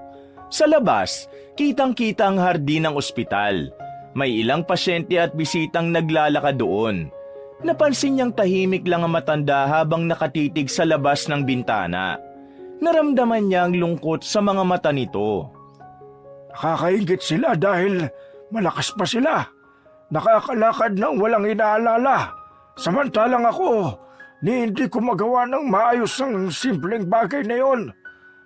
Sa labas, kitang-kita ang hardin ng ospital. May ilang pasyente at bisitang naglalakad doon. Napansin niyang tahimik lang ang matanda habang nakatitig sa labas ng bintana. Naramdaman niya ang lungkot sa mga mata nito. Nakakaingit sila dahil malakas pa sila. Nakakalakad ng walang inaalala. Samantalang ako, hindi ko magawa ng maayos ang simpleng bagay na yon.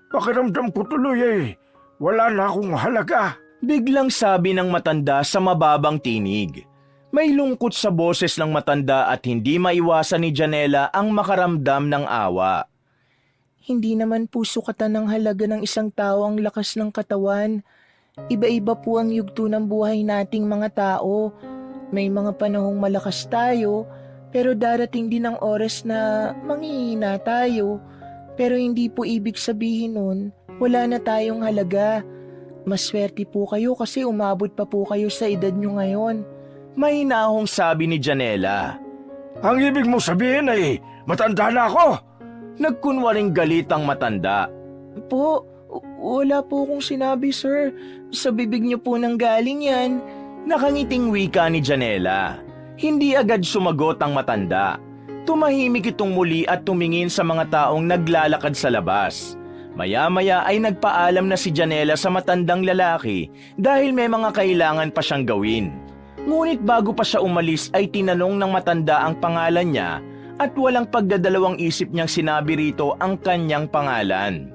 Pakiramdam ko tuloy wala na akong halaga. Biglang sabi ng matanda sa mababang tinig. May lungkot sa boses ng matanda at hindi maiwasan ni Janela ang makaramdam ng awa. Hindi naman po sukatan ng halaga ng isang tao ang lakas ng katawan. Iba-iba po ang yugto ng buhay nating mga tao. May mga panahong malakas tayo, pero darating din ang oras na manghihina tayo. Pero hindi po ibig sabihin nun, wala na tayong halaga. Maswerte po kayo kasi umabot pa po kayo sa edad nyo ngayon. May hinahong sabi ni Janela. Ang ibig mo sabihin ay matanda na ako. Nagkunwaring galit ang matanda. Po, wala po akong sinabi, sir. Sa bibig niyo po nang galing yan. Nakangiting wika ni Janela. Hindi agad sumagot ang matanda. Tumahimik itong muli at tumingin sa mga taong naglalakad sa labas. Maya-maya ay nagpaalam na si Janela sa matandang lalaki dahil may mga kailangan pa siyang gawin. Ngunit bago pa siya umalis ay tinanong ng matanda ang pangalan niya at walang pagdadalawang isip niyang sinabi rito ang kanyang pangalan.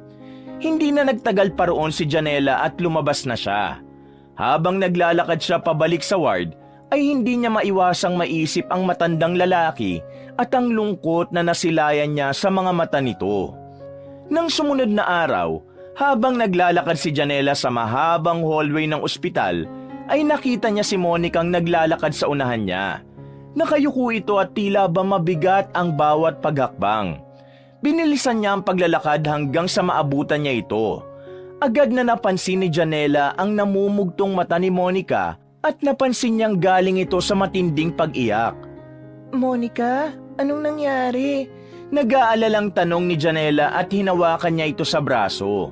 Hindi na nagtagal pa roon si Janela at lumabas na siya. Habang naglalakad siya pabalik sa ward, ay hindi niya maiwasang maisip ang matandang lalaki at ang lungkot na nasilayan niya sa mga mata nito. Nang sumunod na araw, habang naglalakad si Janela sa mahabang hallway ng ospital, ay nakita niya si Monica ang naglalakad sa unahan niya. Nakayuko ito at tila ba mabigat ang bawat paghakbang. Binilisan niya ang paglalakad hanggang sa maabutan niya ito. Agad na napansin ni Janela ang namumugtong mata ni Monica at napansin niyang galing ito sa matinding pag-iyak. Monica, anong nangyari? Nag-aalalang tanong ni Janela at hinawakan niya ito sa braso.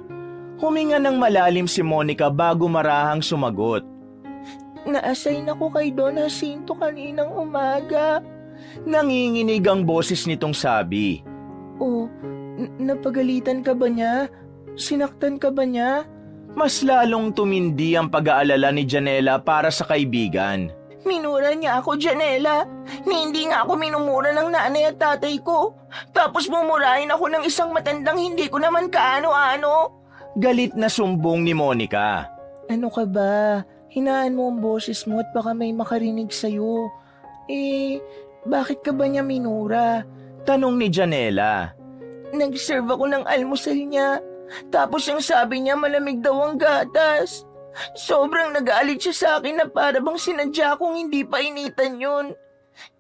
Huminga ng malalim si Monica bago marahang sumagot. Na-assign ako kay Don Jacinto kaninang umaga. Nanginginig ang boses nitong sabi. Oh, napagalitan ka ba niya? Sinaktan ka ba niya? Mas lalong tumindi ang pag-aalala ni Janela para sa kaibigan. Minura niya ako, Janela. Hindi nga ako minumura ng nanay at tatay ko. Tapos mumurahin ako ng isang matandang hindi ko naman kaano-ano. Galit na sumbong ni Monica. Ano ka ba? Hinaan mo ang boses mo at baka may makarinig sa'yo. Bakit ka ba niya minura? Tanong ni Janela. Nag-serve ako ng almusal niya. Tapos ang sabi niya malamig daw ang gatas. Sobrang nagalit siya sa akin na para bang sinadya kong hindi pa initan yun.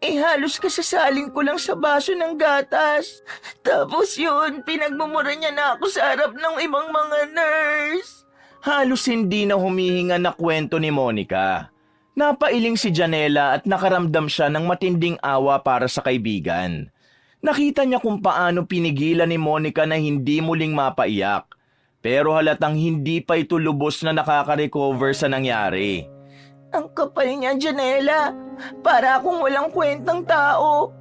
Halos kasasalin ko lang sa baso ng gatas. Tapos yun, pinagmumura niya na ako sa harap ng ibang mga nurse. Halos hindi na humihinga na kwento ni Monica. Napailing si Janela at nakaramdam siya ng matinding awa para sa kaibigan. Nakita niya kung paano pinigilan ni Monica na hindi muling mapaiyak. Pero halatang hindi pa ito lubos na nakaka-recover sa nangyari. Ang kapal niya, Janela. Para akong walang kwentang tao.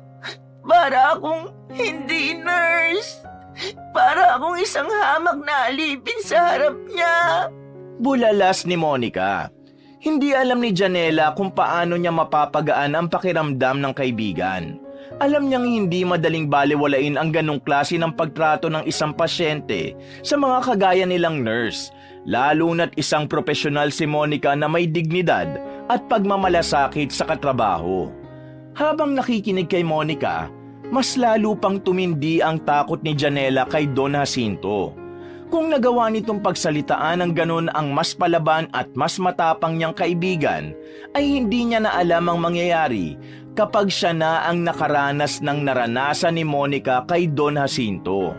Para akong hindi nurse. Para akong isang hamak na alipin sa harap niya. Bulalas ni Monica. Hindi alam ni Janela kung paano niya mapapagaan ang pakiramdam ng kaibigan. Alam niyang hindi madaling balewalain ang ganong klase ng pagtrato ng isang pasyente sa mga kagaya nilang nurse, lalo na't isang profesional si Monica na may dignidad at pagmamalasakit sa katrabaho. Habang nakikinig kay Monica, mas lalo pang tumindi ang takot ni Janela kay Don Jacinto. Kung nagawa nitong pagsalitaan ng ganun ang mas palaban at mas matapang niyang kaibigan, ay hindi niya na alam ang mangyayari kapag siya na ang nakaranas ng naranasan ni Monica kay Don Jacinto.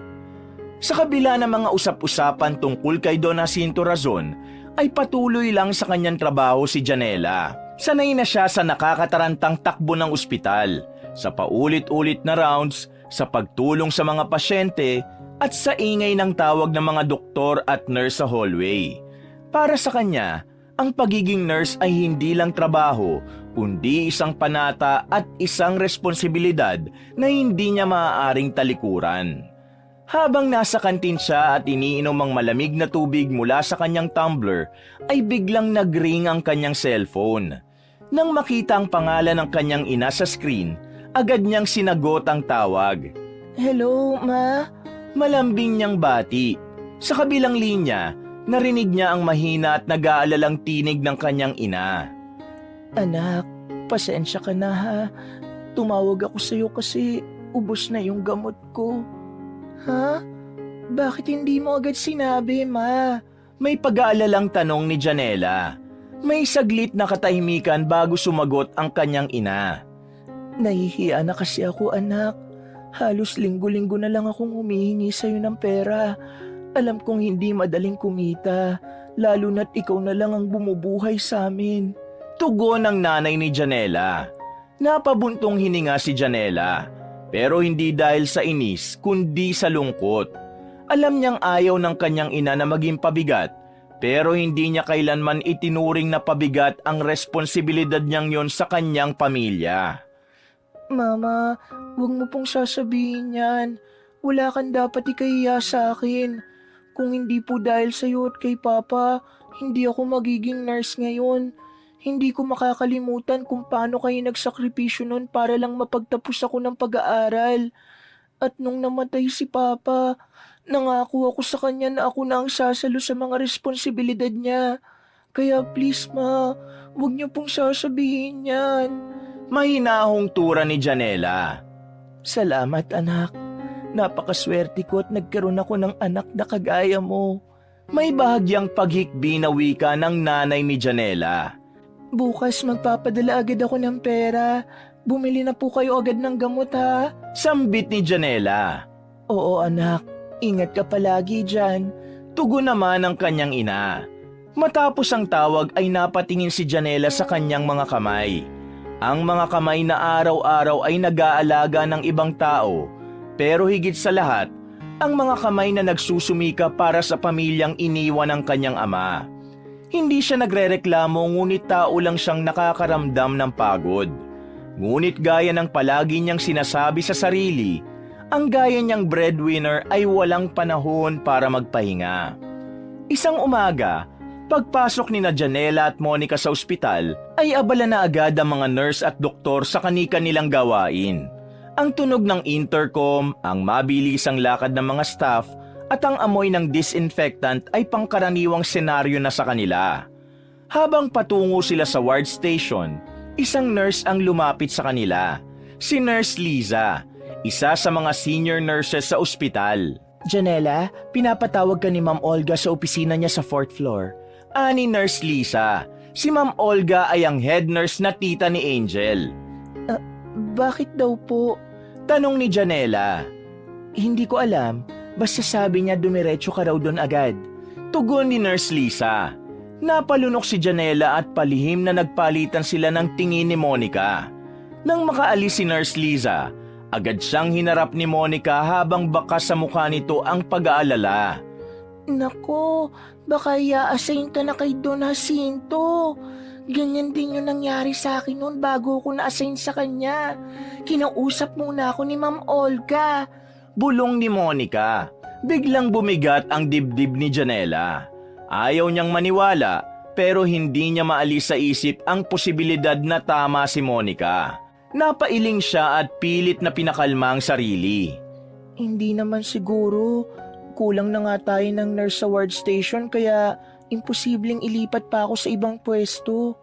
Sa kabila ng mga usap-usapan tungkol kay Don Jacinto Razon, ay patuloy lang sa kanyang trabaho si Janela. Sanay na siya sa nakakatarantang takbo ng ospital, sa paulit-ulit na rounds, sa pagtulong sa mga pasyente, at sa ingay ng tawag ng mga doktor at nurse sa hallway. Para sa kanya, ang pagiging nurse ay hindi lang trabaho, kundi isang panata at isang responsibilidad na hindi niya maaaring talikuran. Habang nasa kantin siya at iniinom ang malamig na tubig mula sa kanyang tumbler, ay biglang nag-ring ang kanyang cellphone. Nang makita ang pangalan ng kanyang ina sa screen, agad niyang sinagot ang tawag. Hello, Ma? Malambing niyang bati. Sa kabilang linya, narinig niya ang mahina at nag-aalalang tinig ng kanyang ina. Anak, pasensya ka na ha. Tumawag ako sa'yo kasi ubos na yung gamot ko. Ha? Bakit hindi mo agad sinabi, Ma? May pag-aalalang tanong ni Janela. May saglit na katahimikan bago sumagot ang kanyang ina. Nahihiya na kasi ako, anak. Halos linggo-linggo na lang akong humihingi sa'yo ng pera. Alam kong hindi madaling kumita, lalo na't ikaw na lang ang bumubuhay sa amin. Tugon ng nanay ni Janela. Napabuntong hininga si Janela, pero hindi dahil sa inis kundi sa lungkot. Alam niyang ayaw ng kanyang ina na maging pabigat, pero hindi niya kailanman itinuring na pabigat ang responsibilidad niyang yon sa kanyang pamilya. Mama, huwag mo pong sasabihin yan. Wala kang dapat ikahiya sa akin. Kung hindi po dahil sa'yo at kay Papa, hindi ako magiging nurse ngayon. Hindi ko makakalimutan kung paano kayo nagsakripisyo nun para lang mapagtapos ako ng pag-aaral. At nung namatay si Papa, nangako ako sa kanya na ako na ang sasalo sa mga responsibilidad niya. Kaya please, Ma, huwag niyo pong sasabihin yan. Mahinahong tura ni Janela. Salamat, anak. Napakaswerte ko at nagkaroon ako ng anak na kagaya mo. May bahagyang paghikbi na wika ng nanay ni Janela. Bukas magpapadala agad ako ng pera. Bumili na po kayo agad ng gamot, ha? Sambit ni Janela. Oo, anak. Ingat ka palagi dyan. Tugon naman ang kanyang ina. Matapos ang tawag ay napatingin si Janela sa kanyang mga kamay. Ang mga kamay na araw-araw ay nag-aalaga ng ibang tao, pero higit sa lahat, ang mga kamay na nagsusumika para sa pamilyang iniwan ng kanyang ama. Hindi siya nagrereklamo ngunit tao lang siyang nakakaramdam ng pagod. Ngunit gaya ng palagi niyang sinasabi sa sarili, ang gaya niyang breadwinner ay walang panahon para magpahinga. Isang umaga, pagpasok ni Janela at Monica sa ospital, ay abala na agad ang mga nurse at doktor sa kani-kanilang gawain. Ang tunog ng intercom, ang mabilisang lakad ng mga staff, at ang amoy ng disinfectant ay pangkaraniwang senaryo na sa kanila. Habang patungo sila sa ward station, isang nurse ang lumapit sa kanila, si Nurse Liza, isa sa mga senior nurses sa ospital. Janela, pinapatawag ka ni Ma'am Olga sa opisina niya sa 4th floor. Ani Nurse Lisa, si Ma'am Olga ay ang head nurse na tita ni Angel. Bakit daw po? Tanong ni Janela. Hindi ko alam. Basta sabi niya dumiretso ka raw doon agad. Tugon ni Nurse Lisa. Napalunok si Janela at palihim na nagpalitan sila ng tingin ni Monica. Nang makaalis si Nurse Lisa, agad siyang hinarap ni Monica habang bakas sa mukha nito ang pag-aalala. Nako, baka i-assign ka na kay Don Jacinto. Ganyan din yung nangyari sa akin noon bago ako na-assign sa kanya. Kinausap muna ako ni Ma'am Olga. Bulong ni Monica. Biglang bumigat ang dibdib ni Janela. Ayaw niyang maniwala pero hindi niya maalis sa isip ang posibilidad na tama si Monica. Napailing siya at pilit na pinakalma ang sarili. Hindi naman siguro. Kulang na nga tayo ng nurse sa ward station kaya imposibleng ilipat pa ako sa ibang pwesto.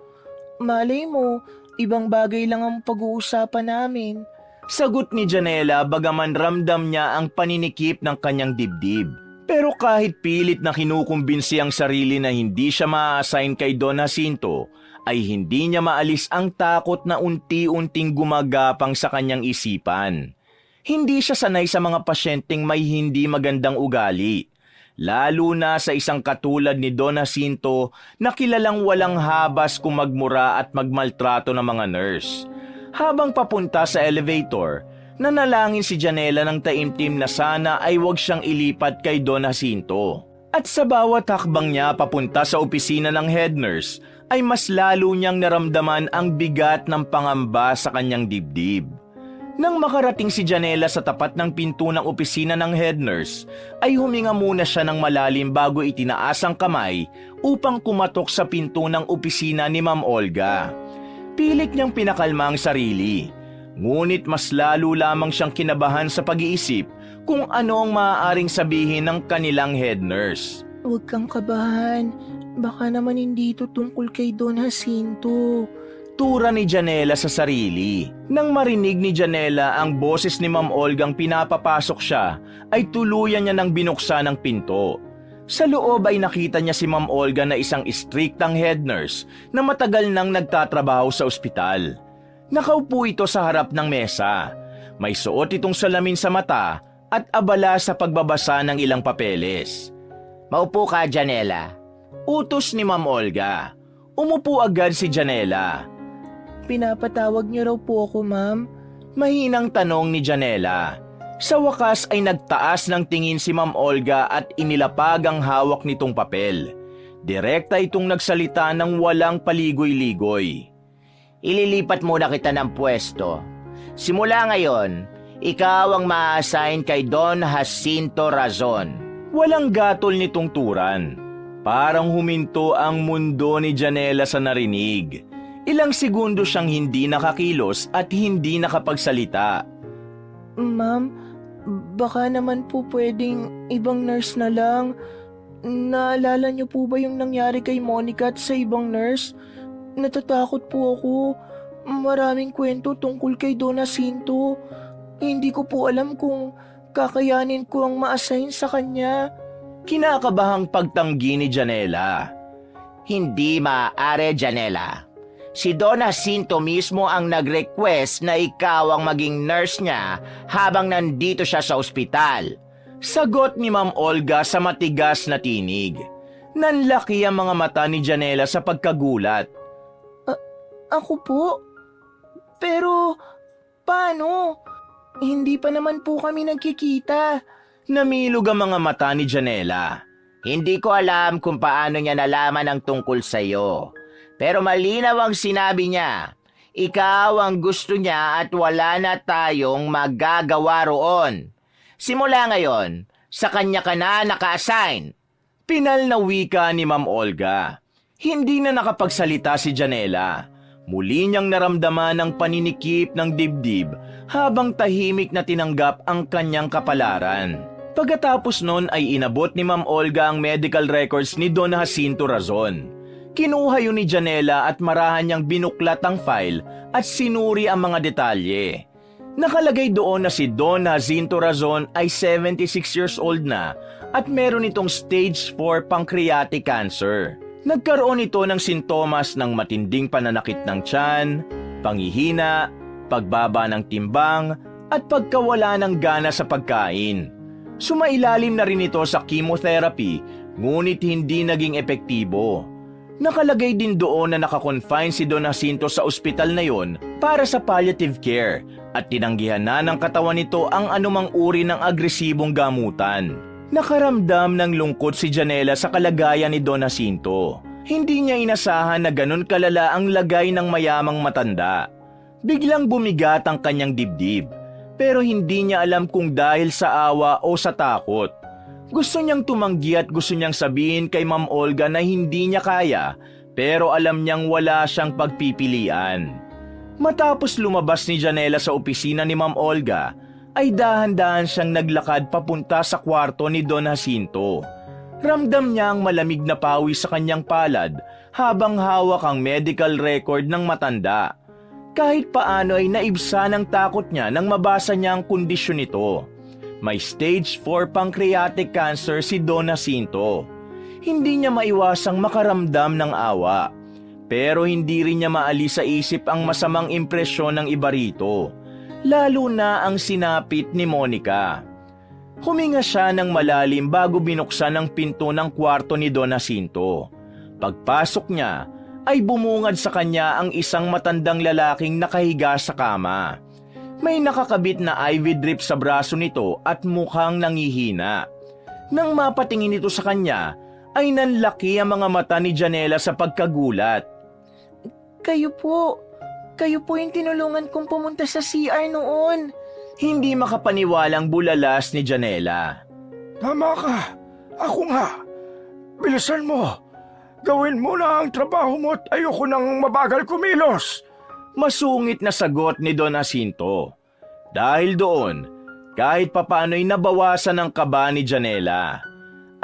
Malay mo, ibang bagay lang ang pag-uusapan namin. Sagot ni Janela bagaman ramdam niya ang paninikip ng kanyang dibdib. Pero kahit pilit na kinukumbinsi ang sarili na hindi siya ma-assign kay Don Jacinto, ay hindi niya maalis ang takot na unti-unting gumagapang sa kanyang isipan. Hindi siya sanay sa mga pasyenteng may hindi magandang ugali. Lalo na sa isang katulad ni Don Jacinto na kilalang walang habas kung magmura at magmaltrato ng mga nurse. Habang papunta sa elevator, nanalangin si Janela ng taimtim na sana ay wag siyang ilipat kay Don Jacinto. At sa bawat hakbang niya papunta sa opisina ng head nurse, ay mas lalo niyang naramdaman ang bigat ng pangamba sa kanyang dibdib. Nang makarating si Janela sa tapat ng pinto ng opisina ng head nurse, ay huminga muna siya ng malalim bago itinaas ang kamay upang kumatok sa pinto ng opisina ni Ma'am Olga. Pilit niyang pinakalma ang sarili, ngunit mas lalo lamang siyang kinabahan sa pag-iisip kung ano ang maaaring sabihin ng kanilang head nurse. Huwag kang kabahan. Baka naman hindi ito tungkol kay Don Jacinto. Tura ni Janela sa sarili. Nang marinig ni Janela ang boses ni Ma'am Olgang pinapapasok siya, ay tuluyan niya nang binuksan ang pinto. Sa loob ay nakita niya si Ma'am Olga na isang striktang head nurse na matagal nang nagtatrabaho sa ospital. Nakaupo ito sa harap ng mesa. May suot itong salamin sa mata at abala sa pagbabasa ng ilang papeles. Maupo ka, Janela. Utos ni Ma'am Olga. Umupo agad si Janela. Pinapatawag niyo raw po ako, ma'am. Mahinang tanong ni Janela. Sa wakas ay nagtaas ng tingin si Ma'am Olga at inilapag ang hawak nitong papel. Direkta itong nagsalita ng walang paligoy-ligoy. Ililipat muna kita ng pwesto. Simula ngayon, ikaw ang ma-assign kay Don Jacinto Razon. Walang gatol nitong turan. Parang huminto ang mundo ni Janela sa narinig. Ilang segundo siyang hindi nakakilos at hindi nakapagsalita. Ma'am, baka naman po pwedeng ibang nurse na lang. Naalala niyo po ba yung nangyari kay Monica at sa ibang nurse? Natatakot po ako. Maraming kwento tungkol kay Don Jacinto. Hindi ko po alam kung kakayanin ko ang ma-assign sa kanya. Kinakabahang pagtanggi ni Janela. Hindi maaari, Janela. Si Don Jacinto mismo ang nag-request na ikaw ang maging nurse niya habang nandito siya sa ospital. Sagot ni Ma'am Olga sa matigas na tinig. Nanlaki ang mga mata ni Janela sa pagkagulat. Ako po? Pero, paano? Hindi pa naman po kami nagkikita. Namilog ang mga mata ni Janela. Hindi ko alam kung paano niya nalaman ang tungkol sa'yo. Pero malinaw ang sinabi niya. Ikaw ang gusto niya at wala na tayong magagawa roon. Simula ngayon, sa kanya ka na naka-assign. Pinal na wika ni Ma'am Olga. Hindi na nakapagsalita si Janela. Muli niyang naramdaman ang paninikip ng dibdib habang tahimik na tinanggap ang kanyang kapalaran. Pagkatapos nun ay inabot ni Ma'am Olga ang medical records ni Don Jacinto Razon. Kinuha yun ni Janela at marahan niyang binuklat ang file at sinuri ang mga detalye. Nakalagay doon na si Don Jacinto Razon ay 76 years old na at meron itong stage 4 pancreatic cancer. Nagkaroon ito ng sintomas ng matinding pananakit ng tiyan, panghihina, pagbaba ng timbang at pagkawala ng gana sa pagkain. Sumailalim na rin ito sa chemotherapy ngunit hindi naging epektibo. Nakalagay din doon na nakakonfine si Don Jacinto sa ospital na yon para sa palliative care at tinanggihan na ng katawan nito ang anumang uri ng agresibong gamutan. Nakaramdam ng lungkot si Janela sa kalagayan ni Don Jacinto. Hindi niya inasahan na ganun kalala ang lagay ng mayamang matanda. Biglang bumigat ang kanyang dibdib, pero hindi niya alam kung dahil sa awa o sa takot. Gusto niyang tumanggi at gusto niyang sabihin kay Ma'am Olga na hindi niya kaya, pero alam niyang wala siyang pagpipilian. Matapos lumabas ni Janela sa opisina ni Ma'am Olga, ay dahan-dahan siyang naglakad papunta sa kwarto ni Don Jacinto. Ramdam niya ang malamig na pawis sa kanyang palad habang hawak ang medical record ng matanda. Kahit paano ay naibsa ng takot niya nang mabasa niya ang kondisyon nito. May stage 4 pancreatic cancer si Don Jacinto. Hindi niya maiwasang makaramdam ng awa. Pero hindi rin niya maalis sa isip ang masamang impresyon ng iba rito. Lalo na ang sinapit ni Monica. Huminga siya ng malalim bago binuksan ang pinto ng kwarto ni Don Jacinto. Pagpasok niya, ay bumungad sa kanya ang isang matandang lalaking nakahiga sa kama. May nakakabit na IV drip sa braso nito at mukhang nangihina. Nang mapatingin ito sa kanya, ay nanlaki ang mga mata ni Janela sa pagkagulat. Kayo po yung tinulungan kong pumunta sa CR noon. Hindi makapaniwalang bulalas ni Janela. Tama ka. Ako nga. Bilisan mo. Gawin mo na ang trabaho mo at ayoko nang mabagal kumilos. Masungit na sagot ni Don Jacinto. Dahil doon, kahit papano'y nabawasan ang kaba ni Janela.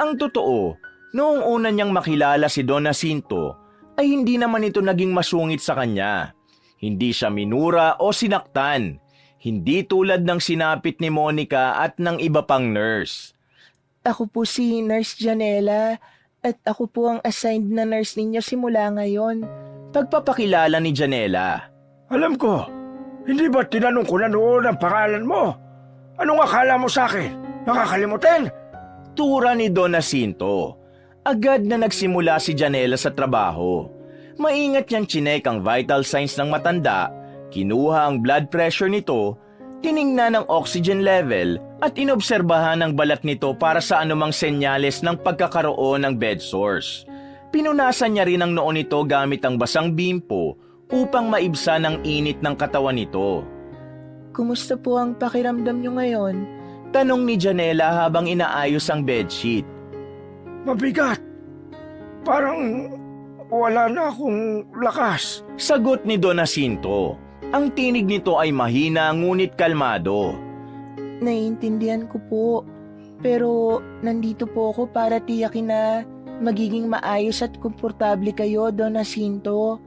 Ang totoo, noong una niyang makilala si Don Jacinto, ay hindi naman ito naging masungit sa kanya. Hindi siya minura o sinaktan. Hindi tulad ng sinapit ni Monica at ng iba pang nurse. Ako po si Nurse Janela at ako po ang assigned na nurse ninyo simula ngayon. Pagpapakilala ni Janela. Alam ko. Hindi ba tinanong ko na noon ang pangalan mo? Anong akala mo sa akin? Makakalimutin? Tura ni Don Jacinto. Agad na nagsimula si Janela sa trabaho. Maingat niyang chinek ang vital signs ng matanda, kinuha ang blood pressure nito, tiningnan ang oxygen level at inobserbahan ang balat nito para sa anumang senyales ng pagkakaroon ng bed sores. Pinunasan niya rin ang noo nito gamit ang basang bimpo upang maibsan ang init ng katawan nito. Kumusta po ang pakiramdam nyo ngayon? Tanong ni Janela habang inaayos ang bedsheet. Mabigat. Parang wala na akong lakas. Sagot ni Don Jacinto. Ang tinig nito ay mahina ngunit kalmado. Naiintindihan ko po. Pero nandito po ako para tiyakin na magiging maayos at komportable kayo, Don Jacinto.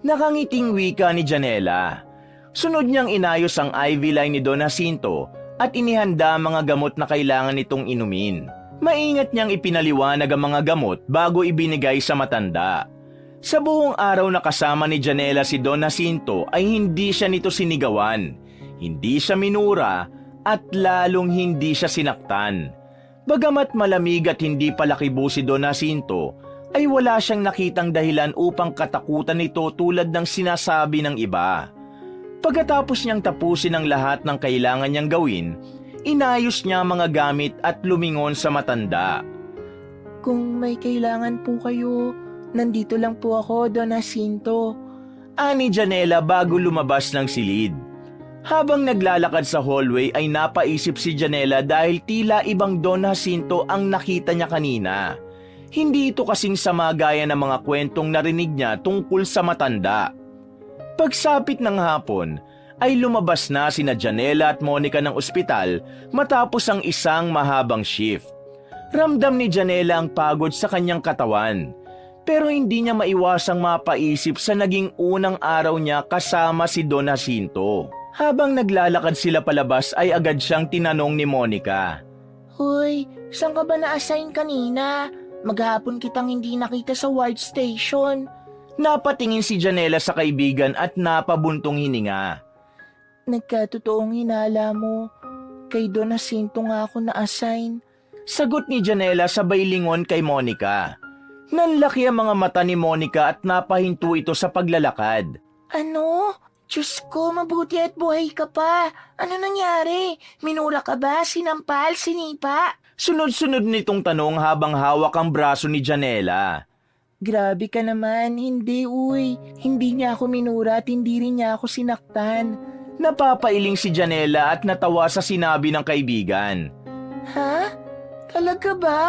Nakangiting wika ni Janela. Sunod niyang inayos ang IV line ni Don Jacinto at inihanda ang mga gamot na kailangan nitong inumin. Maingat niyang ipinaliwanag ang mga gamot bago ibinigay sa matanda. Sa buong araw na kasama ni Janela si Don Jacinto ay hindi siya nito sinigawan, hindi siya minura at lalong hindi siya sinaktan. Bagamat malamig at hindi palakibo si Don Jacinto, ay wala siyang nakitang dahilan upang katakutan nito tulad ng sinasabi ng iba. Pagkatapos niyang tapusin ang lahat ng kailangan niyang gawin, inayos niya ang mga gamit at lumingon sa matanda. Kung may kailangan po kayo, nandito lang po ako, Don Jacinto. Ani Janela bago lumabas ng silid. Habang naglalakad sa hallway ay napaisip si Janela dahil tila ibang Don Jacinto ang nakita niya kanina. Hindi ito kasing sama gaya ng mga kwentong narinig niya tungkol sa matanda. Pagsapit ng hapon, ay lumabas na sina Janela at Monica ng ospital matapos ang isang mahabang shift. Ramdam ni Janela ang pagod sa kanyang katawan, pero hindi niya maiwasang mapaisip sa naging unang araw niya kasama si Don Jacinto. Habang naglalakad sila palabas ay agad siyang tinanong ni Monica. Hoy, saan ka ba na-assign kanina? Maghapon kitang hindi nakita sa ward station. Napatingin si Janela sa kaibigan at napabuntong hininga. Nagkatotoong hinala mo. Kay Don Jacinto nga ako na-assign. Sagot ni Janela sabay lingon kay Monica. Nanlaki ang mga mata ni Monica at napahinto ito sa paglalakad. Ano? Diyos ko, mabuti at buhay ka pa. Ano nangyari? Minura ka ba? Sinampal? Sinipa? Sunod-sunod nitong tanong habang hawak ang braso ni Janela. Grabe ka naman. Hindi, uy. Hindi niya ako minura at hindi rin niya ako sinaktan. Napapailing si Janela at natawa sa sinabi ng kaibigan. Ha? Talaga ba?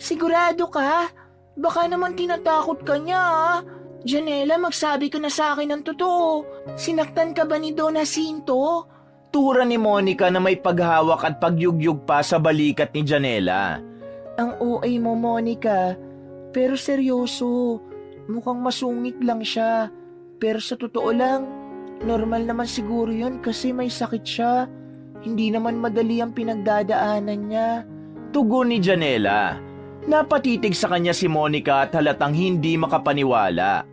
Sigurado ka? Baka naman tinatakot ka niya, ha? Janela, magsabi ka na sa akin ng totoo. Sinaktan ka ba ni Don Jacinto? Tura ni Monica na may paghawak at pagyugyug pa sa balikat ni Janela. Ang OA mo, Monica. Pero seryoso, mukhang masungit lang siya. Pero sa totoo lang, Normal naman siguro yun kasi may sakit siya. Hindi naman madali ang pinagdadaanan niya. Tugon ni Janela. Napatitig sa kanya si Monica at halatang hindi makapaniwala.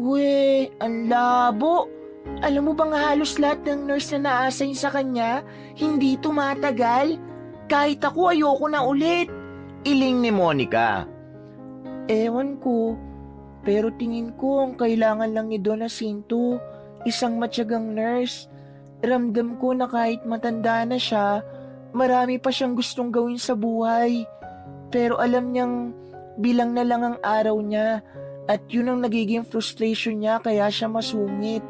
We, ang labo. Alam mo bang halos lahat ng nurse na na-assign sa kanya, hindi tumatagal? Kahit ako ayoko na ulit. Iling ni Monica. Ewan ko, pero tingin ko ang kailangan lang ni Don Jacinto, isang matyagang nurse. Ramdam ko na kahit matanda na siya, marami pa siyang gustong gawin sa buhay. Pero alam niyang bilang na lang ang araw niya at yun ang nagiging frustration niya kaya siya masungit.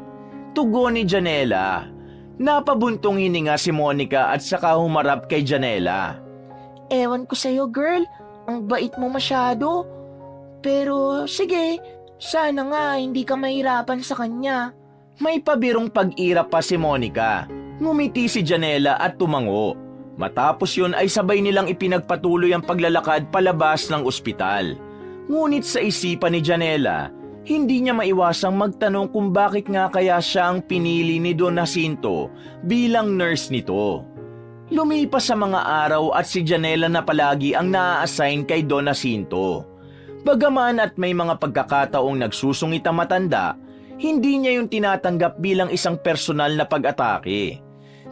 Tugon ni Janela. Napabuntong hininga si Monica at saka humarap kay Janela. Ewan ko sa'yo girl, ang bait mo masyado. Pero sige, sana nga hindi ka mahirapan sa kanya. May pabirong pag-irap pa si Monica. Ngumiti si Janela at tumango. Matapos yun ay sabay nilang ipinagpatuloy ang paglalakad palabas ng ospital. Ngunit sa isipan ni Janela, hindi niya maiwasang magtanong kung bakit nga kaya siya ang pinili ni Don Jacinto bilang nurse nito. Lumipas sa mga araw at si Janela na palagi ang naa-assign kay Don Jacinto. Bagaman at may mga pagkakataong nagsusungit ang matanda, hindi niya yung tinatanggap bilang isang personal na pag-atake.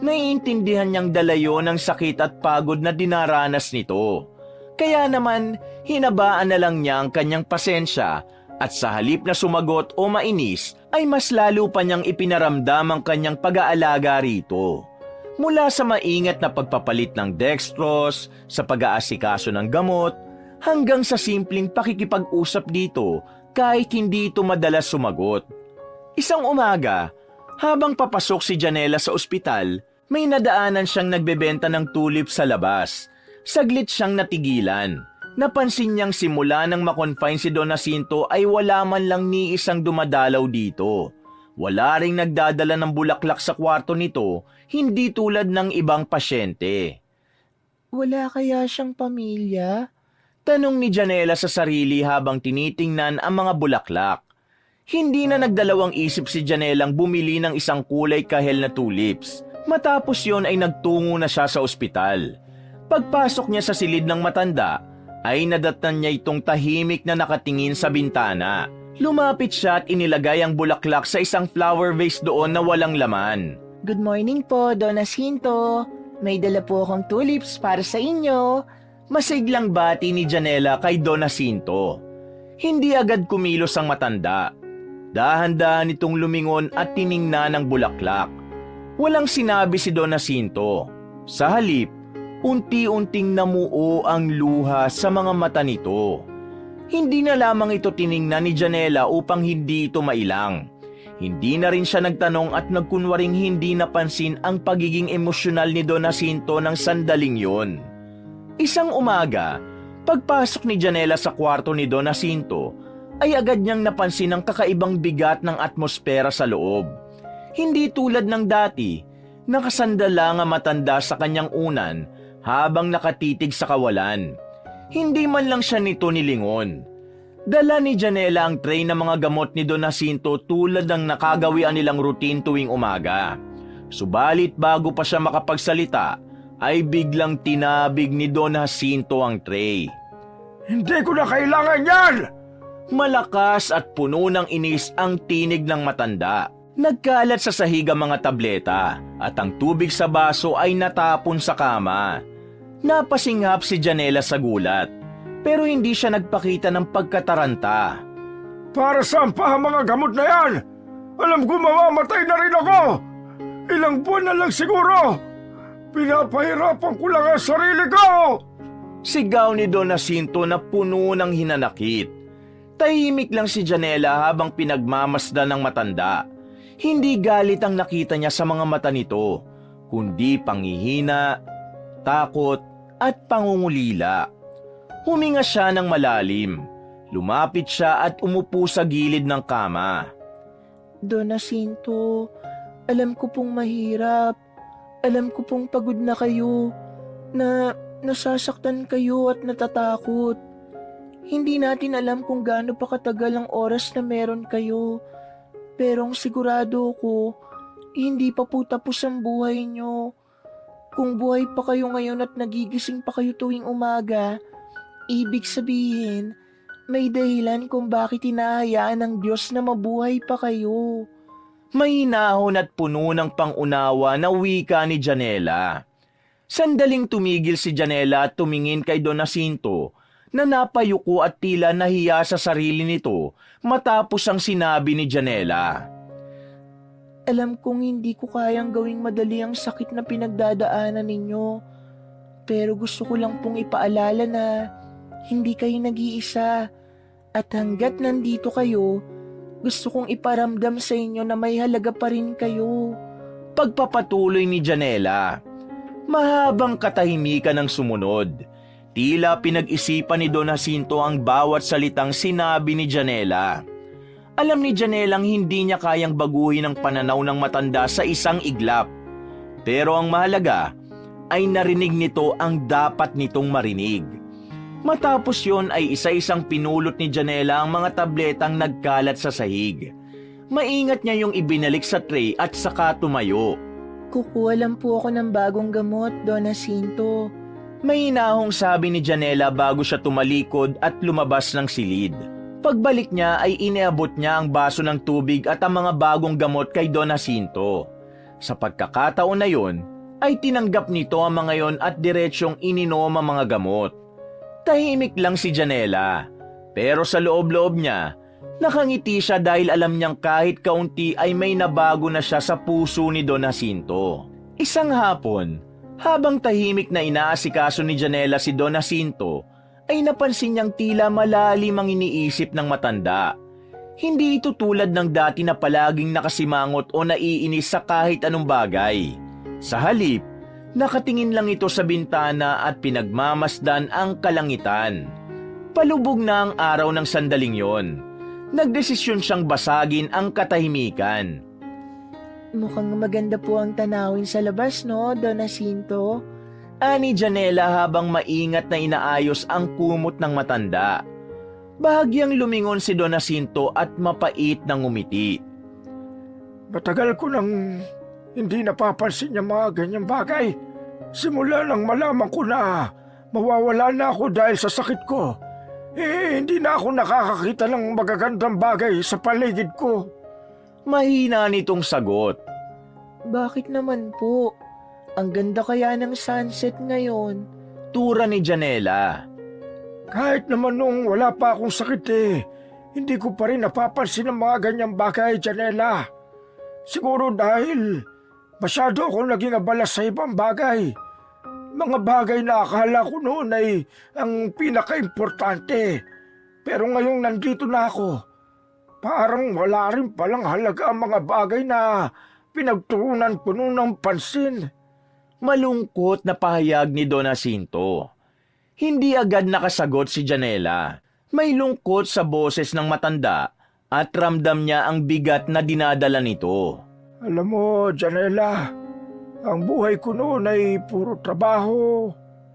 Naiintindihan niyang dalayo ng sakit at pagod na dinaranas nito. Kaya naman, hinabaan na lang niya ang kanyang pasensya at sa halip na sumagot o mainis, ay mas lalo pa niyang ipinaramdam ang kanyang pag-aalaga rito. Mula sa maingat na pagpapalit ng dextrose, sa pag-aasikaso ng gamot, hanggang sa simpleng pakikipag-usap dito kahit hindi ito madalas sumagot. Isang umaga, habang papasok si Janela sa ospital, may nadaanan siyang nagbebenta ng tulip sa labas. Saglit siyang natigilan. Napansin niyang simula nang makonfine si Don Jacinto ay wala man lang ni isang dumadalaw dito. Wala ring nagdadala ng bulaklak sa kwarto nito, hindi tulad ng ibang pasyente. Wala kaya siyang pamilya? Tanong ni Janela sa sarili habang tinitingnan ang mga bulaklak. Hindi na nagdalawang isip si Janelang bumili ng isang kulay kahel na tulips. Matapos yon ay nagtungo na siya sa ospital. Pagpasok niya sa silid ng matanda, ay nadatnan niya itong tahimik na nakatingin sa bintana. Lumapit siya at inilagay ang bulaklak sa isang flower vase doon na walang laman. Good morning po, Don Jacinto. May dala po akong tulips para sa inyo. Masiglang bati ni Janela kay Don Jacinto. Hindi agad kumilos ang matanda. Dahan-dahan itong lumingon at tiningnan ang bulaklak. Walang sinabi si Don Jacinto. Sa halip, unti-unting namuo ang luha sa mga mata nito. Hindi na lamang ito tiningnan ni Janela upang hindi ito mailang. Hindi na rin siya nagtanong at nagkunwaring hindi napansin ang pagiging emosyonal ni Don Jacinto ng sandaling yon. Isang umaga, pagpasok ni Janela sa kwarto ni Don Jacinto, ay agad niyang napansin ang kakaibang bigat ng atmosfera sa loob. Hindi tulad ng dati, nakasandal lang ang matanda sa kanyang unan habang nakatitig sa kawalan. Hindi man lang siya nito nilingon. Dala ni Janela ang tray ng mga gamot ni Don Jacinto tulad ng nakagawian nilang routine tuwing umaga. Subalit bago pa siya makapagsalita, ay biglang tinabig ni Don Jacinto ang tray. Hindi ko na kailangan yan! Malakas at puno ng inis ang tinig ng matanda. Nagkalat sa sahig ang mga tableta at ang tubig sa baso ay natapon sa kama. Napasinghap si Janela sa gulat, pero hindi siya nagpakita ng pagkataranta. Para saan pa ang mga gamot na yan? Alam ko mamamatay na rin ako! Ilang buwan na lang siguro! Pinapahirapan ko lang ang sarili ko! Sigaw ni Don Jacinto na puno ng hinanakit. Tahimik lang si Janela habang pinagmamasdan ng matanda. Hindi galit ang nakita niya sa mga mata nito, kundi panghihina, takot at pangungulila. Huminga siya ng malalim. Lumapit siya at umupo sa gilid ng kama. Don Jacinto, alam ko pong mahirap. Alam ko pong pagod na kayo, na nasasaktan kayo at natatakot. Hindi natin alam kung gaano pa katagal ang oras na meron kayo. Pero ang sigurado ko, Hindi pa po tapos ang buhay nyo. Kung buhay pa kayo ngayon at nagigising pa kayo tuwing umaga, ibig sabihin, may dahilan kung bakit hinahayaan ng Diyos na mabuhay pa kayo. May hinahon at puno ng pangunawa na wika ni Janela. Sandaling tumigil si Janela at tumingin kay Don Jacinto na napayuko at tila nahiya sa sarili nito matapos ang sinabi ni Janela. Alam kong hindi ko kayang gawing madali ang sakit na pinagdadaanan ninyo. Pero gusto ko lang pong ipaalala na hindi kayo nag-iisa. At hanggat nandito kayo, gusto kong iparamdam sa inyo na may halaga pa rin kayo. Pagpapatuloy ni Janela, mahabang katahimikan ang sumunod. Tila pinag-isipan ni Don Jacinto ang bawat salitang sinabi ni Janela. Alam ni Janelang hindi niya kayang baguhin ang pananaw ng matanda sa isang iglap. Pero ang mahalaga ay narinig nito ang dapat nitong marinig. Matapos yon ay isa-isang pinulot ni Janela ang mga tabletang nagkalat sa sahig. Maingat niya yung ibinalik sa tray at saka tumayo. Kukuha lang po ako ng bagong gamot, Don Jacinto. May hinahong sabi ni Janela bago siya tumalikod at lumabas ng silid. Pagbalik niya ay iniabot niya ang baso ng tubig at ang mga bagong gamot kay Don Jacinto. Sa pagkakataon na yon, ay tinanggap nito ang mga yon at diretsyong ininom ang mga gamot. Tahimik lang si Janela, pero sa loob-loob niya, nakangiti siya dahil alam niyang kahit kaunti ay may nabago na siya sa puso ni Don Jacinto. Isang hapon, habang tahimik na inaasikaso ni Janela si Don Jacinto, ay napansin niyang tila malalim ang iniisip ng matanda. Hindi ito tulad ng dati na palaging nakasimangot o naiinis sa kahit anong bagay. Sa halip, nakatingin lang ito sa bintana at pinagmamasdan ang kalangitan. Palubog na ang araw ng sandaling yon. Nagdesisyon siyang basagin ang katahimikan. Mukhang maganda po ang tanawin sa labas, no, Don Jacinto? Ani Janela habang maingat na inaayos ang kumot ng matanda. Bahagyang lumingon si Don Jacinto at mapait nang umiti. Matagal ko nang hindi napapansin yung mga ganyang bagay. Simula nang malaman ko na mawawala na ako dahil sa sakit ko, hindi na ako nakakakita ng magagandang bagay sa paligid ko. Mahina nitong sagot. Bakit naman po? Ang ganda kaya ng sunset ngayon. Tura ni Janela. Kahit naman nung wala pa akong sakit hindi ko pa rin napapansin ang mga ganyang bagay, Janela. Siguro dahil masyado akong naging abala sa ibang bagay. Mga bagay na akala ko noon ay ang pinaka-importante. Pero ngayong nandito na ako, parang wala rin palang halaga ang mga bagay na pinagtuunan ko noon ng pansin. Malungkot na pahayag ni Don Jacinto. Hindi agad nakasagot si Janela. May lungkot sa boses ng matanda at ramdam niya ang bigat na dinadala nito. Alam mo, Janela, ang buhay ko noon ay puro trabaho,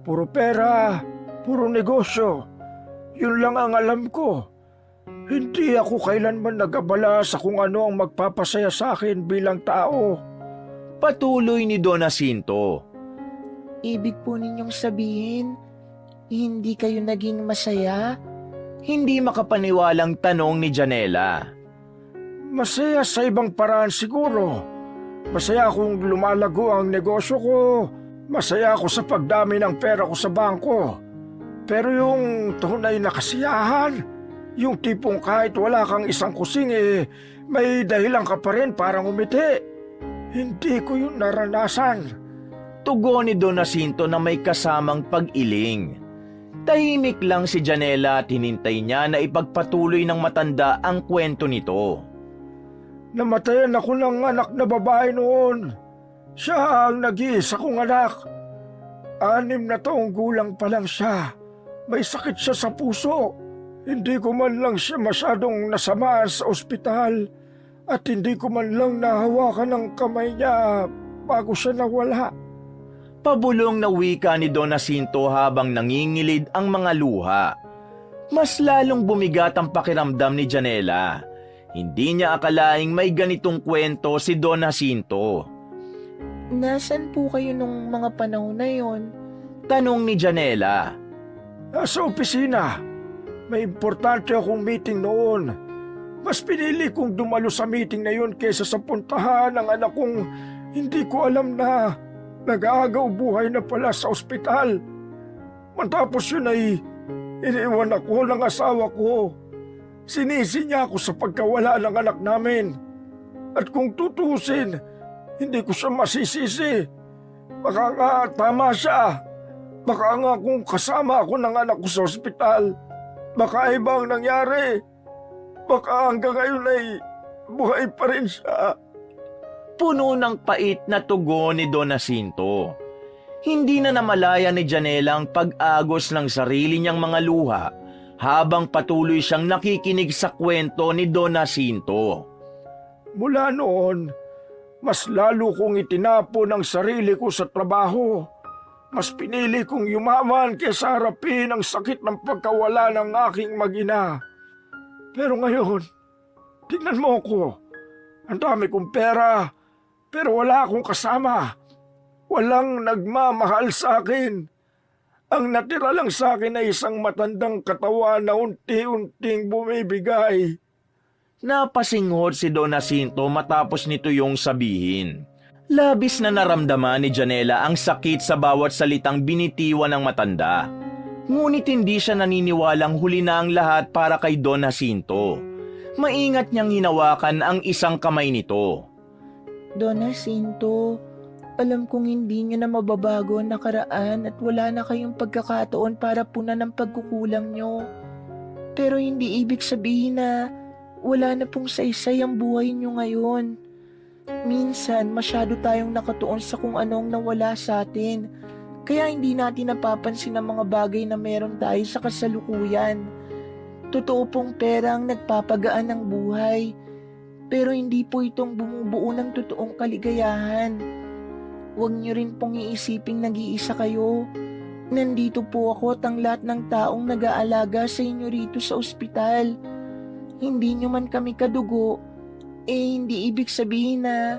puro pera, puro negosyo. Yun lang ang alam ko. Hindi ako kailanman nag-abala sa kung ano ang magpapasaya sa akin bilang tao. Patuloy ni Don Jacinto. Ibig po ninyong sabihin, hindi kayo naging masaya? Hindi makapaniwalang tanong ni Janela. Masaya sa ibang paraan siguro. Masaya kung lumalago ang negosyo ko. Masaya ako sa pagdami ng pera ko sa bangko. Pero yung tunay na kasiyahan, yung tipong kahit wala kang isang kusing may dahilan ka pa rin para ngumiti. Hindi ko yun naranasan. Tugon ni Don Jacinto na may kasamang pag-iling. Tahimik lang si Janela at hinintay niya na ipagpatuloy ng matanda ang kwento nito. Namatayan ako ng anak na babae noon. Siya ang nag-iisa kong anak. 6 na taong gulang pa lang siya. May sakit siya sa puso. Hindi ko man lang siya masyadong nasamaan sa ospital. At hindi ko man lang nahawakan ng kamay niya bago siya nawala. Pabulong na wika ni Don Jacinto habang nangingilid ang mga luha. Mas lalong bumigat ang pakiramdam ni Janela. Hindi niya akalaing may ganitong kwento si Don Jacinto. Nasaan po kayo nung mga panahon na yon? Tanong ni Janela. Nasa opisina. May importante akong meeting noon. Mas pinili kong dumalo sa meeting na yun kaysa sa puntahan ng anak kong hindi ko alam na nag-aagaw buhay na pala sa ospital. Matapos yun ay iniwan ako ng asawa ko. Sinisi niya ako sa pagkawala ng anak namin. At kung tutusin, hindi ko siya masisisi. Baka nga tama siya. Baka nga kung kasama ako ng anak ko sa ospital, baka iba ang nangyari. Baka hanggang ngayon ay buhay pa rin siya. Puno ng pait na tugon ni Don Jacinto. Hindi na namalaya ni Janela ang pag-agos ng sarili niyang mga luha habang patuloy siyang nakikinig sa kwento ni Don Jacinto. Mula noon, mas lalo kong itinapon ang sarili ko sa trabaho. Mas pinili kong yumaman kaysa harapin ang sakit ng pagkawala ng aking mag-ina. Pero ngayon, tingnan mo ko. Ang dami kong pera, pero wala akong kasama. Walang nagmamahal sa akin. Ang natira lang sa akin ay isang matandang katawan na unti-unting bumibigay. Napasinghot si Don Jacinto matapos nito yung sabihin. Labis na naramdaman ni Janela ang sakit sa bawat salitang binitiwan ng matanda. Ngunit hindi siya naniniwalang huli na ang lahat para kay Don Jacinto. Maingat niyang hinawakan ang isang kamay nito. Don Jacinto, alam kong hindi niyo na mababago ang nakaraan at wala na kayong pagkakataon para punan ang pagkukulang niyo. Pero hindi ibig sabihin na wala na pong saysay ang buhay niyo ngayon. Minsan, masyado tayong nakatuon sa kung anong nawala sa atin. Kaya hindi natin napapansin ang mga bagay na meron tayo sa kasalukuyan. Totoo pong pera ang nagpapagaan ng buhay. Pero hindi po itong bumubuo ng totoong kaligayahan. Huwag niyo rin pong iisiping nag-iisa kayo. Nandito po ako at ang lahat ng taong nag-aalaga sa inyo rito sa ospital. Hindi niyo man kami kadugo, hindi ibig sabihin na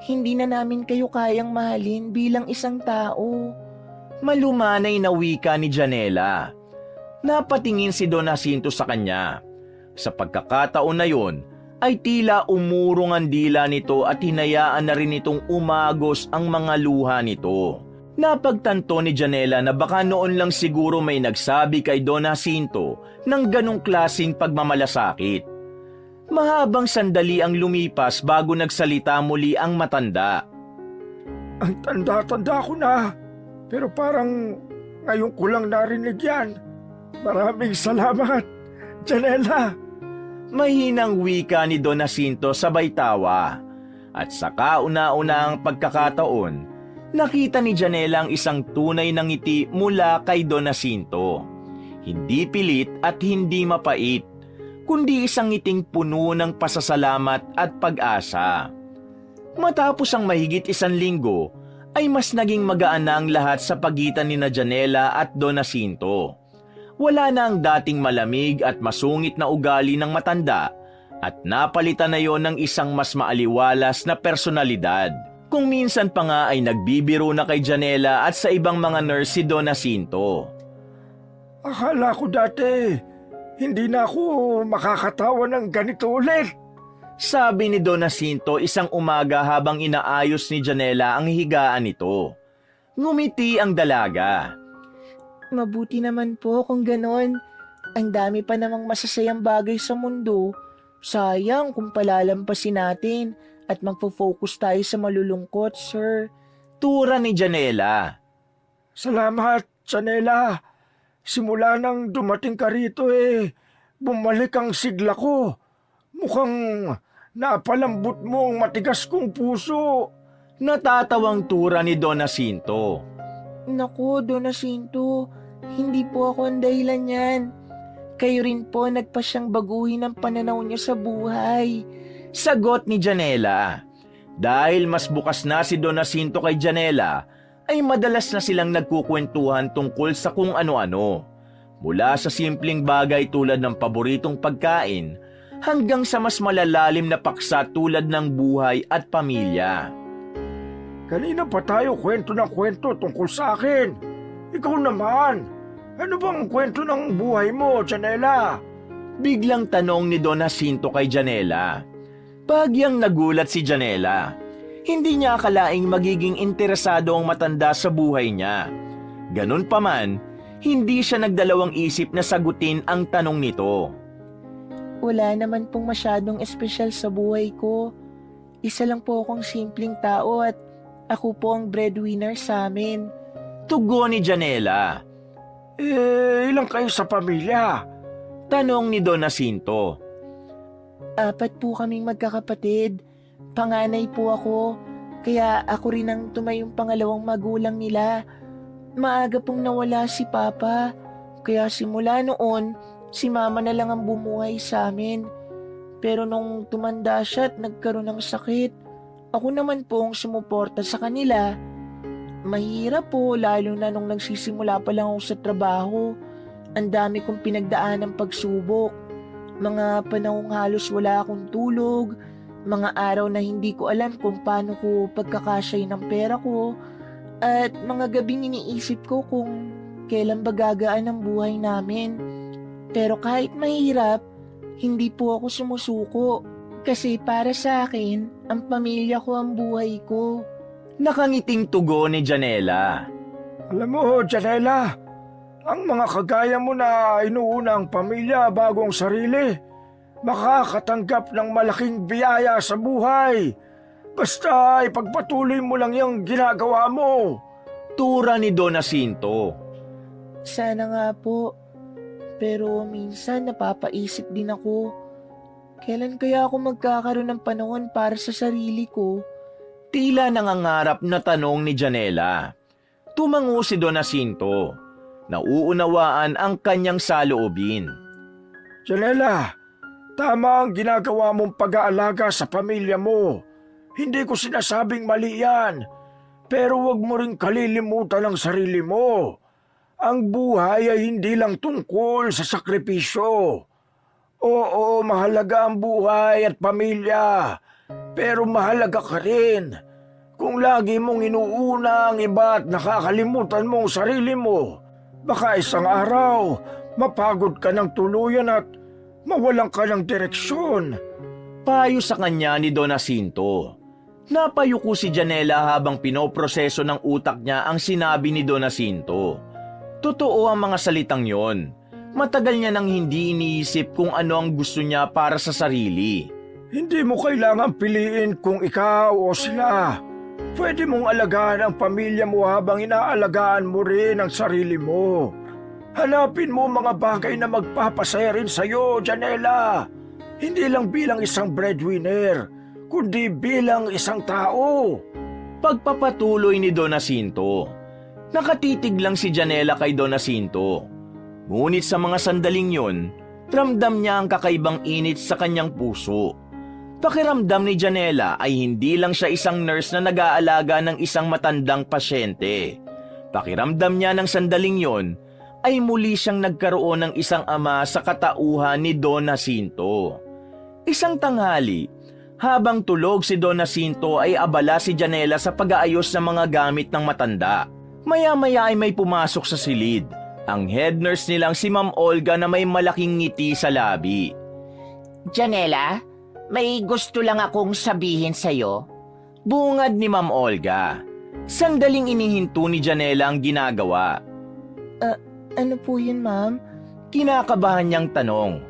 hindi na namin kayo kayang mahalin bilang isang tao. Malumanay na wika ni Janela. Napatingin si Don Jacinto sa kanya. Sa pagkakataon na yon, ay tila umurong ang dila nito at hinayaan na rin itong umagos ang mga luha nito. Napagtanto ni Janela na baka noon lang siguro may nagsabi kay Don Jacinto ng ganong klaseng pagmamalasakit. Mahabang sandali ang lumipas bago nagsalita muli ang matanda. Ang tanda-tanda ko na, pero parang ngayon ko lang narinig yan. Maraming salamat, Janela. Mahinang wika ni Don Jacinto sabay tawa. At sa kauna-unang pagkakataon, nakita ni Janela ang isang tunay na ngiti mula kay Don Jacinto. Hindi pilit at hindi mapait, kundi isang ngiting puno ng pasasalamat at pag-asa. Matapos ang mahigit 1 linggo, ay mas naging magaan na ang lahat sa pagitan ni Janela at Don Jacinto. Wala na ang dating malamig at masungit na ugali ng matanda at napalitan na yon ng isang mas maaliwalas na personalidad. Kung minsan pa nga ay nagbibiro na kay Janela at sa ibang mga nurse si Don Jacinto. Akala ko dati, hindi na ako makakatawa ng ganito ulit. Sabi ni Don Jacinto isang umaga habang inaayos ni Janela ang higaan nito. Ngumiti ang dalaga. Mabuti naman po kung ganon. Ang dami pa namang masasayang bagay sa mundo. Sayang kung palalampasin natin at magpo-focus tayo sa malulungkot, sir. Tura ni Janela. Salamat, Janela. Simula nang dumating ka rito bumalik ang sigla ko. Mukhang napalambot mo ang matigas kong puso. Natatawang tura ni Don Jacinto. Naku, Don Jacinto, hindi po ako ang dahilan yan. Kayo rin po nagpasyang baguhin ang pananaw niyo sa buhay. Sagot ni Janela. Dahil mas bukas na si Don Jacinto kay Janela, ay madalas na silang nagkukwentuhan tungkol sa kung ano-ano. Mula sa simpleng bagay tulad ng paboritong pagkain, hanggang sa mas malalalim na paksa tulad ng buhay at pamilya. Kanina pa tayo kwento ng kwento tungkol sa akin. Ikaw naman, ano bang kwento ng buhay mo, Janela? Biglang tanong ni Don Jacinto kay Janela. Bagyang nagulat si Janela. Hindi niya akalaing magiging interesado ang matanda sa buhay niya. Ganun pa man, hindi siya nagdalawang isip na sagutin ang tanong nito. Wala naman pong masyadong espesyal sa buhay ko. Isa lang po akong simpleng tao at ako po ang breadwinner sa amin. Tugon ni Janela. Ilang kayo sa pamilya? Tanong ni Don Jacinto. 4 po kaming magkakapatid. Panganay po ako, kaya ako rin ang tumayong pangalawang magulang nila. Maaga pong nawala si Papa, kaya simula noon, si Mama na lang ang bumuhay sa amin. Pero nung tumanda siya at nagkaroon ng sakit, ako naman po ang sumuporta sa kanila. Mahirap po, lalo na nung nagsisimula pa lang ako sa trabaho. Ang dami kong pinagdaan ng pagsubok. Mga panahong halos wala akong tulog. Mga araw na hindi ko alam kung paano ko pagkakasya ng pera ko. At mga gabing iniisip ko kung kailan ba gagaan ang buhay namin. Pero kahit mahirap, hindi po ako sumusuko. Kasi para sa akin, ang pamilya ko ang buhay ko. Nakangiting tugon ni Janela. Alam mo, Janela, ang mga kagaya mo na inuuna ang pamilya bago ang sarili, makakatanggap ng malaking biyaya sa buhay. Basta ipagpatuloy mo lang yung ginagawa mo. Tura ni Don Jacinto. Sana nga po. Pero minsan napapaisip din ako, kailan kaya ako magkakaroon ng panahon para sa sarili ko? Tila nangangarap na tanong ni Janela. Tumango si Don Jacinto. Nauunawaan ang kanyang saloobin. Janela, tama ang ginagawa mong pag-aalaga sa pamilya mo. Hindi ko sinasabing mali yan. Pero huwag mo ring kalilimutan ang sarili mo. Ang buhay ay hindi lang tungkol sa sakripisyo. Oo, mahalaga ang buhay at pamilya. Pero mahalaga ka rin. Kung lagi mong inuuna ang iba at nakakalimutan mo ang sarili mo, baka isang araw mapagod ka ng tuluyan at mawalan ka ng direksyon. Payo sa kanya ni Don Jacinto. Napayuko si Janela habang pinoproseso ng utak niya ang sinabi ni Don Jacinto. Totoo ang mga salitang yon. Matagal niya nang hindi iniisip kung ano ang gusto niya para sa sarili. Hindi mo kailangan piliin kung ikaw o sila. Pwede mong alagaan ang pamilya mo habang inaalagaan mo rin ang sarili mo. Hanapin mo mga bagay na magpapasaya rin sa'yo, Janela. Hindi lang bilang isang breadwinner, kundi bilang isang tao. Pagpapatuloy ni Don Jacinto. Nakatitig lang si Janela kay Don Jacinto. Ngunit sa mga sandaling yon, ramdam niya ang kakaibang init sa kanyang puso. Pakiramdam ni Janela ay hindi lang siya isang nurse na nag-aalaga ng isang matandang pasyente. Pakiramdam niya ng sandaling yon ay muli siyang nagkaroon ng isang ama sa katauhan ni Don Jacinto. Isang tanghali, habang tulog si Don Jacinto ay abala si Janela sa pag-aayos ng mga gamit ng matanda. Maya-maya ay may pumasok sa silid, ang head nurse nilang si Ma'am Olga na may malaking ngiti sa labi. Janela, may gusto lang akong sabihin sa'yo. Bungad ni Ma'am Olga. Sandaling inihinto ni Janela ang ginagawa. Ano po yun, ma'am? Kinakabahan niyang tanong.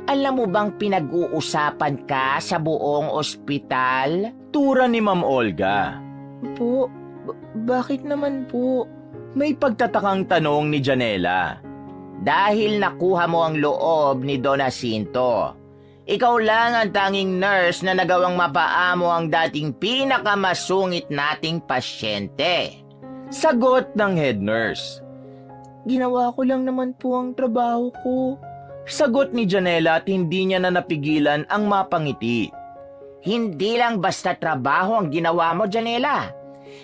Alam mo bang pinag-uusapan ka sa buong ospital? Tura ni Ma'am Olga. Po, bakit naman po? May pagtatakang tanong ni Janela. Dahil nakuha mo ang loob ni Don Jacinto. Ikaw lang ang tanging nurse na nagawang mapaamo ang dating pinakamasungit nating pasyente. Sagot ng head nurse. Ginawa ko lang naman po ang trabaho ko. Sagot ni Janela at hindi niya na napigilan ang mapangiti. Hindi lang basta trabaho ang ginawa mo, Janela.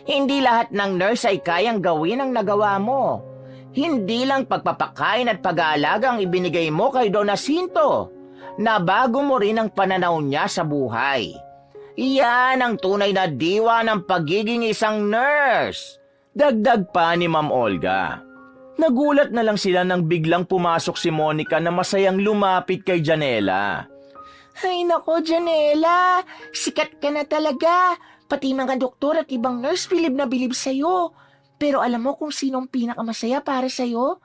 Hindi lahat ng nurse ay kayang gawin ang nagawa mo. Hindi lang pagpapakain at pag-aalaga ang ibinigay mo kay Don Jacinto. nabago mo rin ang pananaw niya sa buhay. Iyan ang tunay na diwa ng pagiging isang nurse. Dagdag pa ni Ma'am Olga. Nagulat na lang sila nang biglang pumasok si Monica na masayang lumapit kay Janela. Ay nako, Janela, sikat ka na talaga. Pati mga doktor at ibang nurse bilib na bilib sa'yo. Pero alam mo kung sinong pinakamasaya para sa'yo?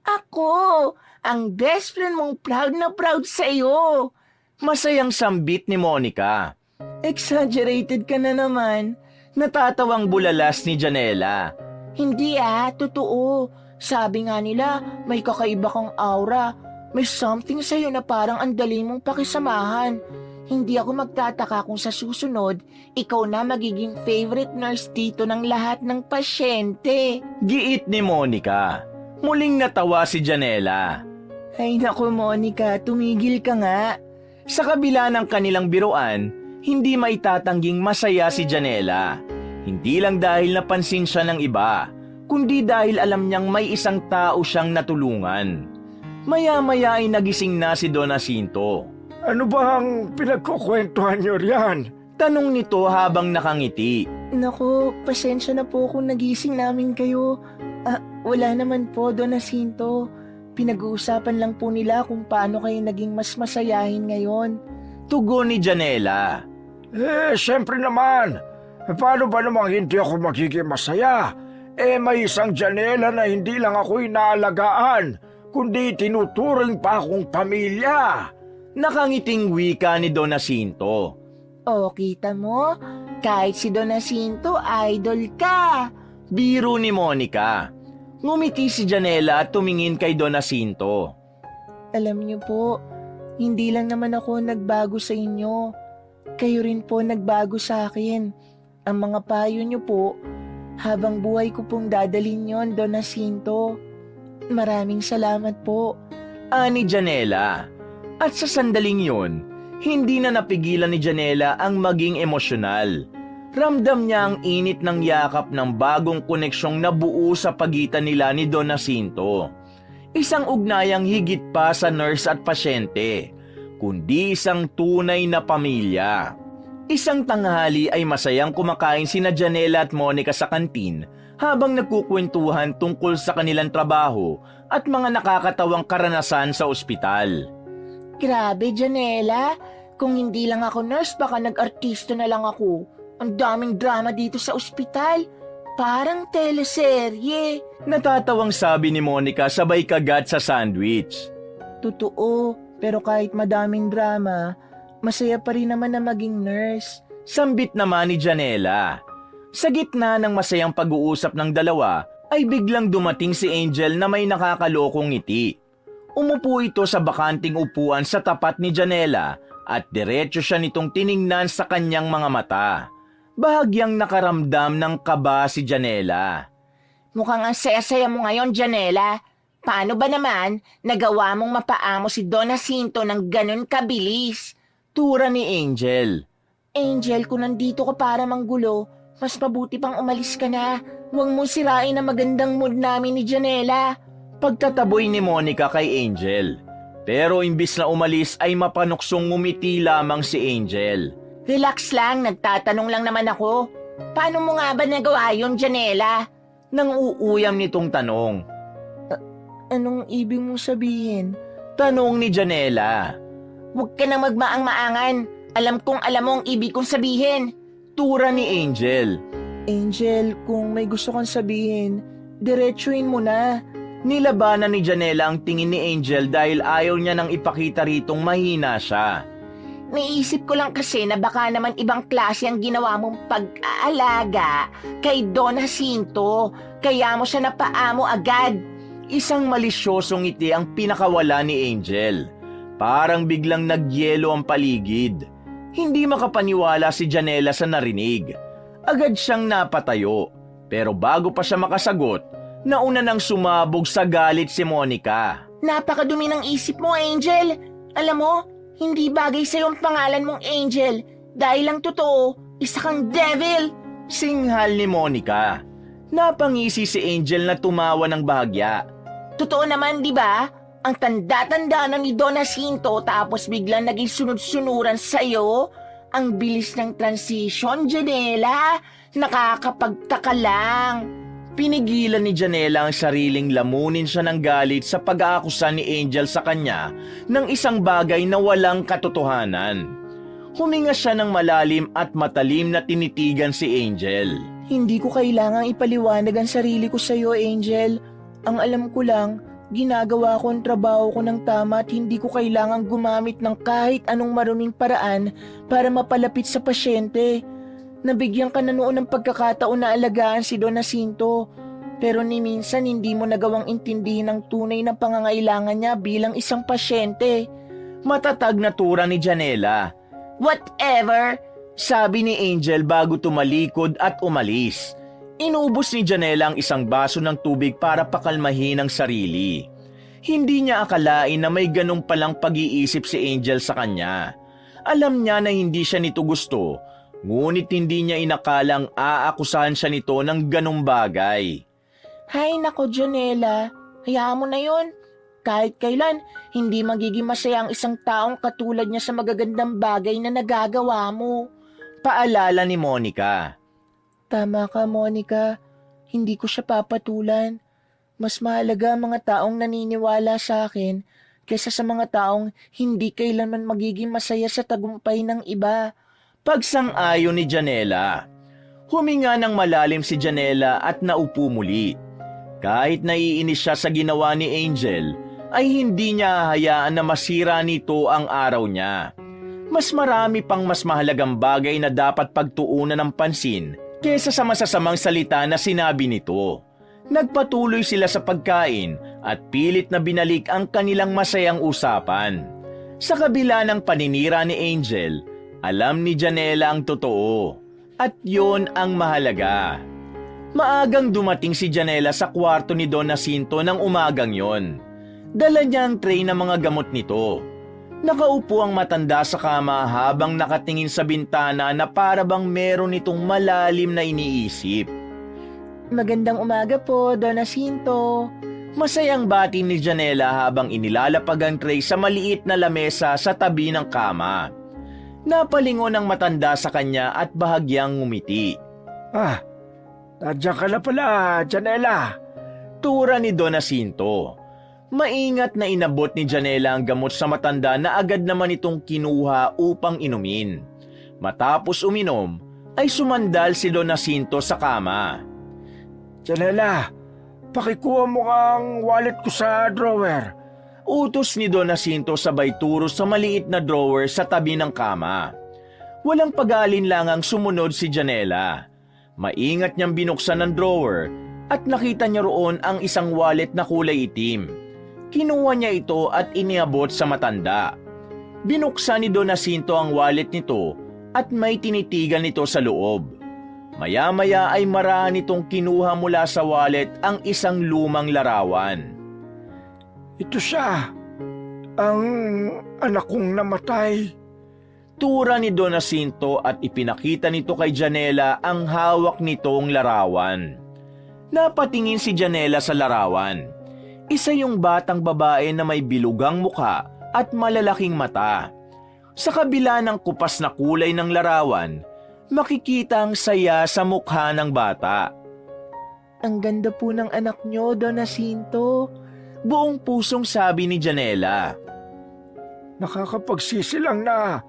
Ako, ang best friend mong proud na proud sa'yo. Masayang sambit ni Monica. Exaggerated ka na naman. Natatawang bulalas ni Janela. Hindi totoo. Sabi nga nila, may kakaiba kang aura. May something sa'yo na parang ang dali mong pakisamahan. Hindi ako magtataka kung sa susunod, ikaw na magiging favorite nurse dito ng lahat ng pasyente. Giit ni Monica. Muling natawa si Janela. Ay naku, Monica, tumigil ka nga. Sa kabila ng kanilang biruan, hindi maitatangging masaya si Janela. Hindi lang dahil napansin siya ng iba, kundi dahil alam niyang may isang tao siyang natulungan. Maya-maya ay nagising na si Don Jacinto. Ano ba ang pinagkukwentuhan niyo riyan? Tanong nito habang nakangiti. Naku, pasensya na po kung nagising namin kayo. Wala naman po, Don Jacinto. Pinag-uusapan lang po nila kung paano kayo naging mas masayahin ngayon. Tugon ni Janela. Siyempre naman. Paano ba namang hindi ako magiging masaya? May isang Janela na hindi lang ako inaalagaan, kundi tinuturing pa akong pamilya. Nakangiting wika ni Don Jacinto. O, kita mo? Kahit si Don Jacinto, idol ka. Biro ni Monica. Ngumiti si Janela at tumingin kay Don Jacinto. Alam niyo po, hindi lang naman ako nagbago sa inyo. Kayo rin po nagbago sa akin. Ang mga payo niyo po, habang buhay ko pong dadalhin yon, Don Jacinto. Maraming salamat po. Ani Janela. At sa sandaling yon, hindi na napigilan ni Janela ang maging emosyonal. Ramdam niya ang init ng yakap ng bagong koneksyong nabuo sa pagitan nila ni Don Jacinto. Isang ugnayang higit pa sa nurse at pasyente, kundi isang tunay na pamilya. Isang tanghali ay masayang kumakain sina Janela at Monica sa kantin habang nagkukwentuhan tungkol sa kanilang trabaho at mga nakakatawang karanasan sa ospital. Grabe, Janela. Kung hindi lang ako nurse, baka nag-artista na lang ako. Ang daming drama dito sa ospital. Parang teleserye. Natatawang sabi ni Monica sabay kagat sa sandwich. Totoo, pero kahit madaming drama, masaya pa rin naman na maging nurse. Sambit naman ni Janela. Sa gitna ng masayang pag-uusap ng dalawa, ay biglang dumating si Angel na may nakakalokong ngiti. Umupo ito sa bakanting upuan sa tapat ni Janela at diretso siya nitong tiningnan sa kanyang mga mata. Bahagyang nakaramdam ng kaba si Janela. Mukhang ang saya-saya mo ngayon, Janela. Paano ba naman nagawa mong mapaamo si Don Jacinto ng ganun kabilis? Tura ni Angel. Angel, kung nandito ka para manggulo, mas mabuti pang umalis ka na. Huwag mo sirain ang magandang mood namin ni Janela. Pagtataboy ni Monica kay Angel. Pero imbis na umalis ay mapanuksong ngumiti lamang si Angel. Relax lang, nagtatanong lang naman ako. Paano mo nga ba nagawa yun, Janela? Nang uuyam nitong tanong. Anong ibig mong sabihin? Tanong ni Janela. Huwag ka na magmaang-maangan. Alam kong alam mo ang ibig kong sabihin. Tura ni Angel. Angel, kung may gusto kang sabihin, diretsuin mo na. Nilabanan ni Janela ang tingin ni Angel dahil ayaw niya nang ipakita ritong mahina siya. Naisip ko lang kasi na baka naman ibang klase ang ginawa mong pag-aalaga kay Don Jacinto, kaya mo siya napaamo agad. Isang malisyosong ngiti ang pinakawala ni Angel. Parang biglang nagyelo ang paligid. Hindi makapaniwala si Janela sa narinig. Agad siyang napatayo. Pero bago pa siya makasagot, nauna nang sumabog sa galit si Monica. Napakadumi ng isip mo, Angel. Alam mo, hindi bagay sa'yo ang pangalan mong Angel. Dahil lang totoo, isa kang devil. Singhal ni Monica. Napangisi si Angel na tumawa ng bahagya. Totoo naman, di ba? Ang tanda-tanda na ni Don Jacinto tapos biglang naging sunod-sunuran sa'yo? Ang bilis ng transition, Janela. Nakakapagtaka lang. Pinigilan ni Janela ang sariling lamunin siya ng galit sa pag-aakusa ni Angel sa kanya ng isang bagay na walang katotohanan. Huminga siya ng malalim at matalim na tinitigan si Angel. Hindi ko kailangang ipaliwanag ang sarili ko sa'yo, Angel. Ang alam ko lang, ginagawa ko ang trabaho ko ng tama at hindi ko kailangang gumamit ng kahit anong maruming paraan para mapalapit sa pasyente. Nabigyan ka na noon ng pagkakataon na alagaan si Don Jacinto, pero ni minsan hindi mo nagawang intindihin ang tunay na pangangailangan niya bilang isang pasyente. Matatag na tura ni Janela. Whatever. Sabi ni Angel bago tumalikod at umalis. Inubos ni Janela ang isang baso ng tubig para pakalmahin ang sarili. Hindi niya akalain na may ganong palang pag-iisip si Angel sa kanya. Alam niya na hindi siya nito gusto, ngunit hindi niya inakalang aakusahan siya nito ng ganong bagay. Hay nako, Janela. Hayaan mo na yon. Kahit kailan, hindi magiging masaya ang isang taong katulad niya sa magagandang bagay na nagagawa mo. Paalala ni Monica. Tama ka, Monica. Hindi ko siya papatulan. Mas mahalaga ang mga taong naniniwala sa akin kaysa sa mga taong hindi kailanman magiging masaya sa tagumpay ng iba. Pagsang-ayon ni Janela. Huminga ng malalim si Janela at naupo muli. Kahit naiinis siya sa ginawa ni Angel, ay hindi niya hahayaan na masira nito ang araw niya. Mas marami pang mas mahalagang bagay na dapat pagtuunan ng pansin kesa sa masasamang salita na sinabi nito. Nagpatuloy sila sa pagkain at pilit na binalik ang kanilang masayang usapan. Sa kabila ng paninira ni Angel, alam ni Janela ang totoo. At yon ang mahalaga. Maagang dumating si Janela sa kwarto ni Don Jacinto ng umagang yon. Dala niya ang tray ng mga gamot nito. Nakaupo ang matanda sa kama habang nakatingin sa bintana na para bang meron itong malalim na iniisip. Magandang umaga po, Don Jacinto. Masayang bati ni Janela habang inilalapag ang tray sa maliit na lamesa sa tabi ng kama. Napalingon ang matanda sa kanya at bahagyang ngumiti. Nandiyan ka na pala, Janela. Tura ni Don Jacinto. Maingat na inabot ni Janela ang gamot sa matanda na agad naman itong kinuha upang inumin. Matapos uminom, ay sumandal si Don Jacinto sa kama. Janela, pakikuha mo ang wallet ko sa drawer. Utos ni Don Jacinto sabay turo sa maliit na drawer sa tabi ng kama. Walang pag-aalinlangang sumunod si Janela. Maingat niyang binuksan ang drawer at nakita niya roon ang isang wallet na kulay itim. Kinuha niya ito at iniabot sa matanda. Binuksan ni Don Jacinto ang wallet nito at may tinitigan nito sa loob. Maya-maya ay maraan nitong kinuha mula sa wallet ang isang lumang larawan. Ito siya, ang anak kong namatay. Tura ni Don Jacinto at ipinakita nito kay Janela ang hawak nitong larawan. Napatingin si Janela sa larawan. Isa yung batang babae na may bilugang mukha at malalaking mata. Sa kabila ng kupas na kulay ng larawan, makikita ang saya sa mukha ng bata. Ang ganda po ng anak niyo, Don Jacinto. Buong pusong sabi ni Janela. Nakakapagsisi lang na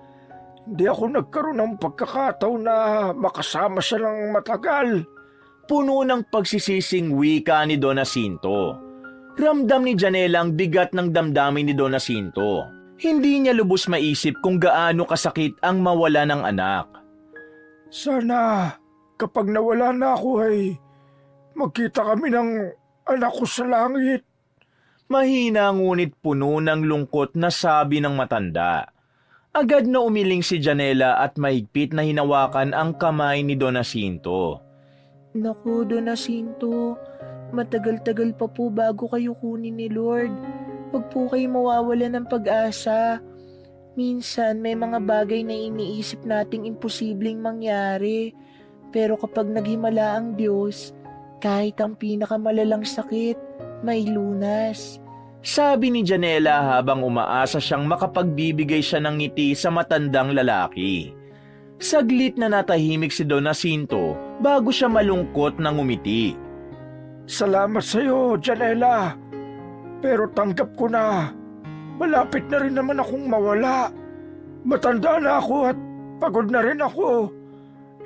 hindi ako nagkaroon ng pagkakataon na makasama siya ng matagal. Puno ng pagsisising wika ni Don Jacinto. Ramdam ni Janela ang bigat ng damdamin ni Don Jacinto. Hindi niya lubos maisip kung gaano kasakit ang mawala ng anak. Sana kapag nawala na ako ay magkita kami ng anak ko sa langit. Mahina ngunit puno ng lungkot na sabi ng matanda. Agad na umiling si Janela at mahigpit na hinawakan ang kamay ni Don Jacinto. Naku, Don Jacinto, matagal-tagal pa po bago kayo kunin ni Lord. Huwag po kayo mawawala ng pag-asa. Minsan may mga bagay na iniisip nating imposibleng mangyari. Pero kapag naghimala ang Diyos, kahit ang pinakamalalang sakit, may lunas. Sabi ni Janela habang umaasa siyang makapagbibigay siya ng ngiti sa matandang lalaki. Saglit na natahimik si Don Jacinto bago siya malungkot na ngumiti. Salamat sa iyo, Janela. Pero tanggap ko na. Malapit na rin naman akong mawala. Matanda na ako at pagod na rin ako.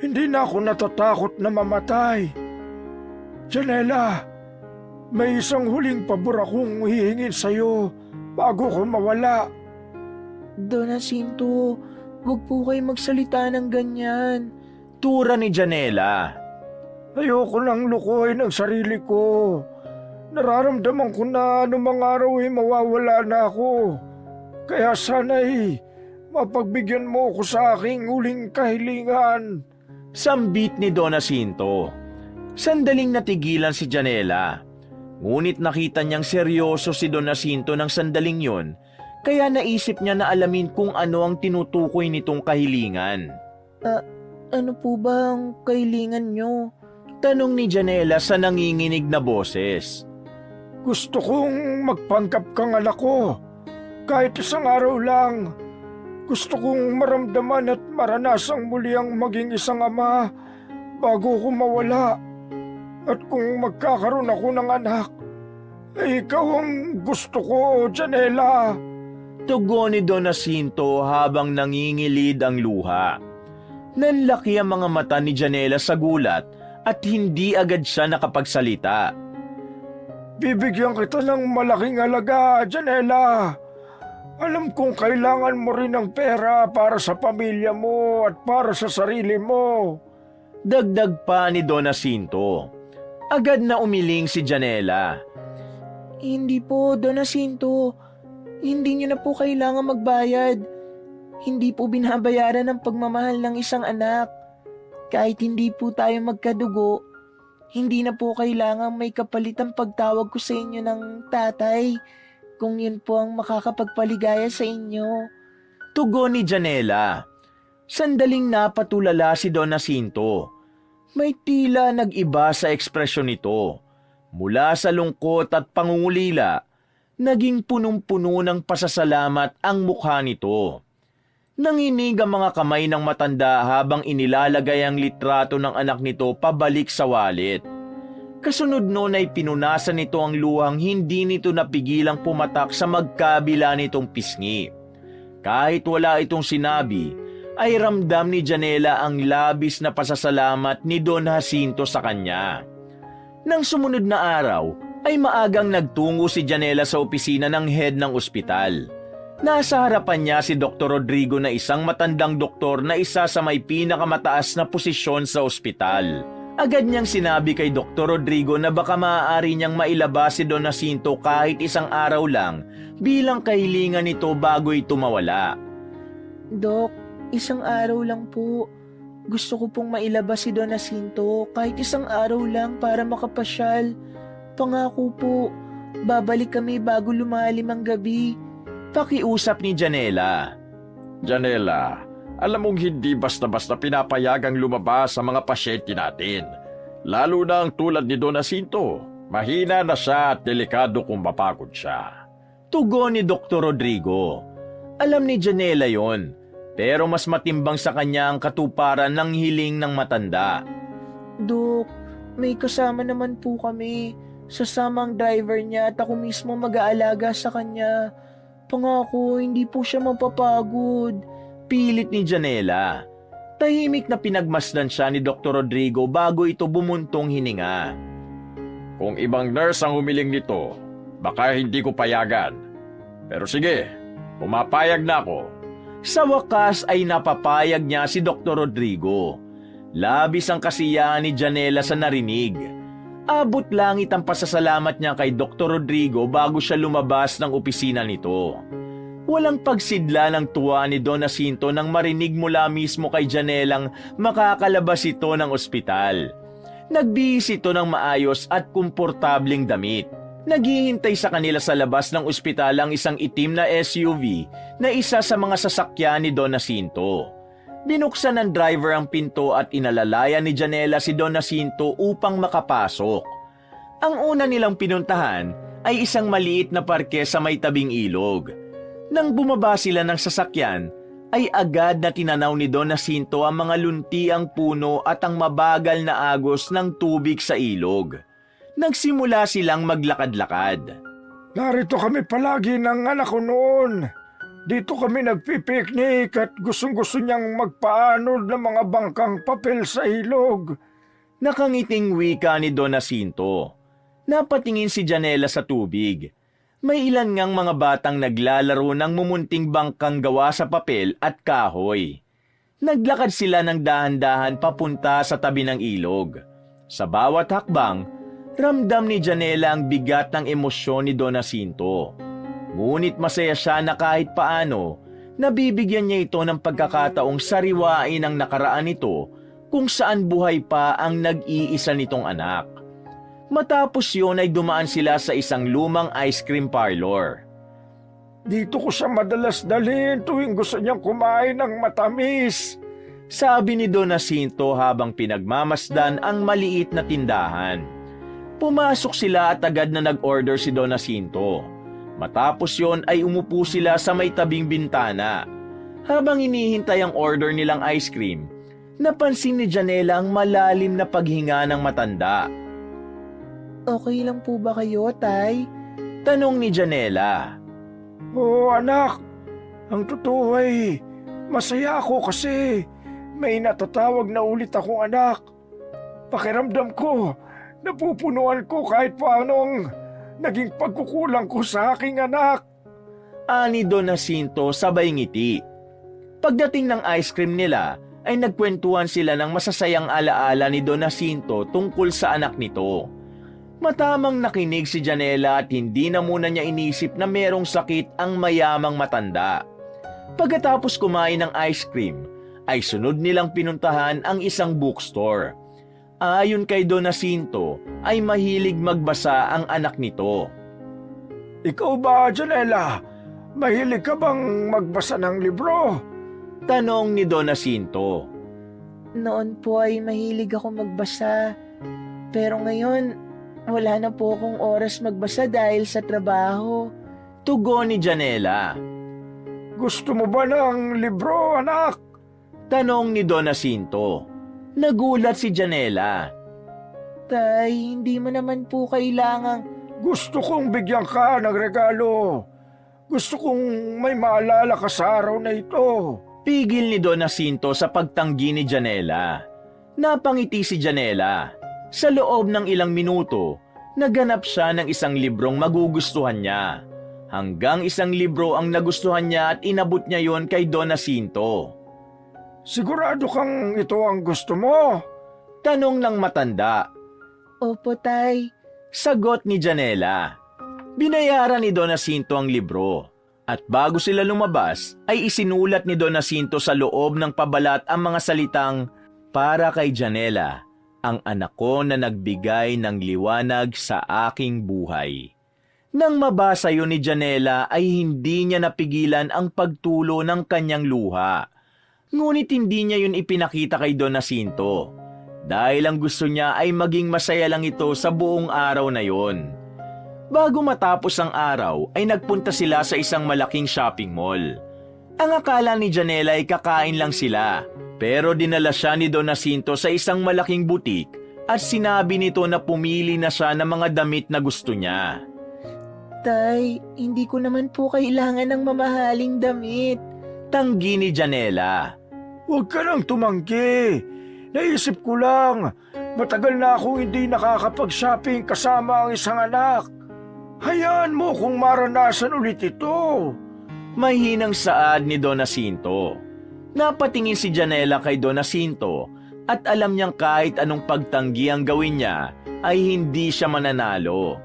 Hindi na ako natatakot na mamatay. Janela, may isang huling pabor akong hihingin sa iyo bago ko mawala. Don Jacinto, huwag po kayo magsalita ng ganyan. Tura ni Janela. Ayoko nang lukuhin ang sarili ko. Nararamdaman ko na anumang araw ay mawawala na ako. Kaya sana'y mapagbigyan mo ako sa aking huling kahilingan. Sambit ni Don Jacinto. Sandaling natigilan si Janela. Ngunit nakita niyang seryoso si Don Jacinto ng sandaling yon, kaya naisip niya na alamin kung ano ang tinutukoy nitong kahilingan. Ano po ba ang kahilingan nyo? Tanong ni Janela sa nanginginig na boses. Gusto kong magpanggap kang anak ko. Kahit isang araw lang. Gusto kong maramdaman at maranasang muli ang maging isang ama bago ko mawala. At kung magkakaroon ako ng anak, ay ikaw ang gusto ko, Janela. Tugon ni Don Jacinto habang nangingilid ang luha. Nanlaki ang mga mata ni Janela sa gulat at hindi agad siya nakapagsalita. Bibigyan kita ng malaking halaga, Janela. Alam kong kailangan mo rin ng pera para sa pamilya mo at para sa sarili mo. Dagdag pa ni Don Jacinto. Agad na umiling si Janela. Hindi po, Don Jacinto. Hindi nyo na po kailangan magbayad. Hindi po binabayaran ang pagmamahal ng isang anak. Kahit hindi po tayo magkadugo, hindi na po kailangan may kapalitang pagtawag ko sa inyo ng tatay kung yun po ang makakapagpaligaya sa inyo. Tugon ni Janela. Sandaling napatulala si Don Jacinto. May tila nag-iba sa ekspresyon nito. Mula sa lungkot at pangungulila, naging punong-puno ng pasasalamat ang mukha nito. Nanginig ang mga kamay ng matanda habang inilalagay ang litrato ng anak nito pabalik sa wallet. Kasunod noon ay pinunasan nito ang luhang hindi nito napigilang pumatak sa magkabila nitong pisngi. Kahit wala itong sinabi, ay ramdam ni Janela ang labis na pasasalamat ni Don Jacinto sa kanya. Nang sumunod na araw, ay maagang nagtungo si Janela sa opisina ng head ng ospital. Nasa harapan niya si Dr. Rodrigo na isang matandang doktor na isa sa may pinakamataas na posisyon sa ospital. Agad niyang sinabi kay Dr. Rodrigo na baka maaari niyang mailabas si Don Jacinto kahit isang araw lang bilang kahilingan nito bago ito mawala. Dok, isang araw lang po. Gusto ko pong mailabas si Don Jacinto kahit isang araw lang para makapasyal. Pangako po, babalik kami bago lumalim ang gabi. Pakiusap ni Janela. Janela, alam mong hindi basta-basta pinapayagang lumabas sa mga pasyente natin. Lalo na ang tulad ni Don Jacinto. Mahina na siya at delikado kung mapagod siya. Tugon ni Dr. Rodrigo. Alam ni Janela yon, pero mas matimbang sa kanya ang katuparan ng hiling ng matanda. Dok, may kasama naman po kami. Sasama ang driver niya at ako mismo mag-aalaga sa kanya. Pangako, hindi po siya mapapagod. Pilit ni Janela. Tahimik na pinagmasdan siya ni Dr. Rodrigo bago ito bumuntong hininga. Kung ibang nurse ang humiling nito, baka hindi ko payagan. Pero sige, pumapayag na ako. Sa wakas ay napapayag niya si Dr. Rodrigo. Labis ang kasiyahan ni Janela sa narinig. Abot langit ang pasasalamat niya kay Dr. Rodrigo bago siya lumabas ng opisina nito. Walang pagsidla ng tuwa ni Don Jacinto nang marinig mula mismo kay Janelang makakalabas ito ng ospital. Nagbihis ito ng maayos at komportabling damit. Naghihintay sa kanila sa labas ng ospital ang isang itim na SUV na isa sa mga sasakyan ni Don Jacinto. Binuksan ng driver ang pinto at inalalaya ni Janela si Don Jacinto upang makapasok. Ang una nilang pinuntahan ay isang maliit na parke sa may tabing ilog. Nang bumaba sila ng sasakyan, ay agad na tinanaw ni Don Jacinto ang mga luntiang puno at ang mabagal na agos ng tubig sa ilog. Nagsimula silang maglakad-lakad. Narito kami palagi ng anak ko noon. Dito kami nagpipiknik at gustong-gusto niyang magpaanod ng mga bangkang papel sa ilog. Nakangiting wika ni Don Jacinto. Napatingin si Janela sa tubig. May ilan ngang mga batang naglalaro ng mumunting bangkang gawa sa papel at kahoy. Naglakad sila ng dahan-dahan papunta sa tabi ng ilog. Sa bawat hakbang, ramdam ni Janela ang bigat ng emosyon ni Don Jacinto. Ngunit masaya siya na kahit paano, nabibigyan niya ito ng pagkakataong sariwain ang nakaraan nito kung saan buhay pa ang nag-iisa nitong anak. Matapos yun ay dumaan sila sa isang lumang ice cream parlor. Dito ko siya madalas dalhin tuwing gusto niyang kumain ng matamis. Sabi ni Don Jacinto habang pinagmamasdan ang maliit na tindahan. Pumasok sila at agad na nag-order si Don Jacinto. Matapos yon ay umupo sila sa may tabing bintana. Habang hinihintay ang order nilang ice cream, napansin ni Janela ang malalim na paghinga ng matanda. Okay lang po ba kayo, Tay? Tanong ni Janela. Oo anak, ang totoo ay masaya ako kasi may natatawag na ulit akong anak. Pakiramdam ko, napupunuan ko kahit paano ang naging pagkukulang ko sa aking anak. Ani Don Jacinto sabay ngiti. Pagdating ng ice cream nila, ay nagkwentuhan sila ng masasayang alaala ni Don Jacinto tungkol sa anak nito. Matamang nakinig si Janela at hindi na muna niya inisip na merong sakit ang mayamang matanda. Pagkatapos kumain ng ice cream, ay sunod nilang pinuntahan ang isang bookstore. Ayon kay Don Jacinto, ay mahilig magbasa ang anak nito. Ikaw ba, Janela? Mahilig ka bang magbasa ng libro? Tanong ni Don Jacinto. Noon po ay mahilig ako magbasa. Pero ngayon, wala na po akong oras magbasa dahil sa trabaho. Tugon ni Janela. Gusto mo ba ng libro, anak? Tanong ni Don Jacinto. Nagulat si Janela. Tay, hindi mo naman po kailangang... Gusto kong bigyan ka ng regalo. Gusto kong may maalala ka sa araw na ito. Pigil ni Don Jacinto sa pagtanggi ni Janela. Napangiti si Janela. Sa loob ng ilang minuto, naganap siya ng isang librong magugustuhan niya. Hanggang isang libro ang nagustuhan niya at inabot niya yon kay Don Jacinto. Sigurado kang ito ang gusto mo? Tanong ng matanda. Opo, Tay. Sagot ni Janela. Binayaran ni Don Jacinto ang libro. At bago sila lumabas, ay isinulat ni Don Jacinto sa loob ng pabalat ang mga salitang, "Para kay Janela, ang anak ko na nagbigay ng liwanag sa aking buhay." Nang mabasa yun ni Janela ay hindi niya napigilan ang pagtulo ng kanyang luha. Ngunit hindi niya yun ipinakita kay Don Jacinto. Dahil ang gusto niya ay maging masaya lang ito sa buong araw na yon. Bago matapos ang araw ay nagpunta sila sa isang malaking shopping mall. Ang akala ni Janela ay kakain lang sila. Pero dinala siya ni Don Jacinto sa isang malaking butik at sinabi nito na pumili na siya ng mga damit na gusto niya. Tay, hindi ko naman po kailangan ng mamahaling damit. Tanggi ni Janela. Huwag ka nang tumanggi. Naisip ko lang, matagal na akong hindi nakakapag-shopping kasama ang isang anak. Hayaan mo kung maranasan ulit ito. May hinang saad ni Don Jacinto. Napatingin si Janela kay Don Jacinto at alam niyang kahit anong pagtanggi ang gawin niya ay hindi siya mananalo.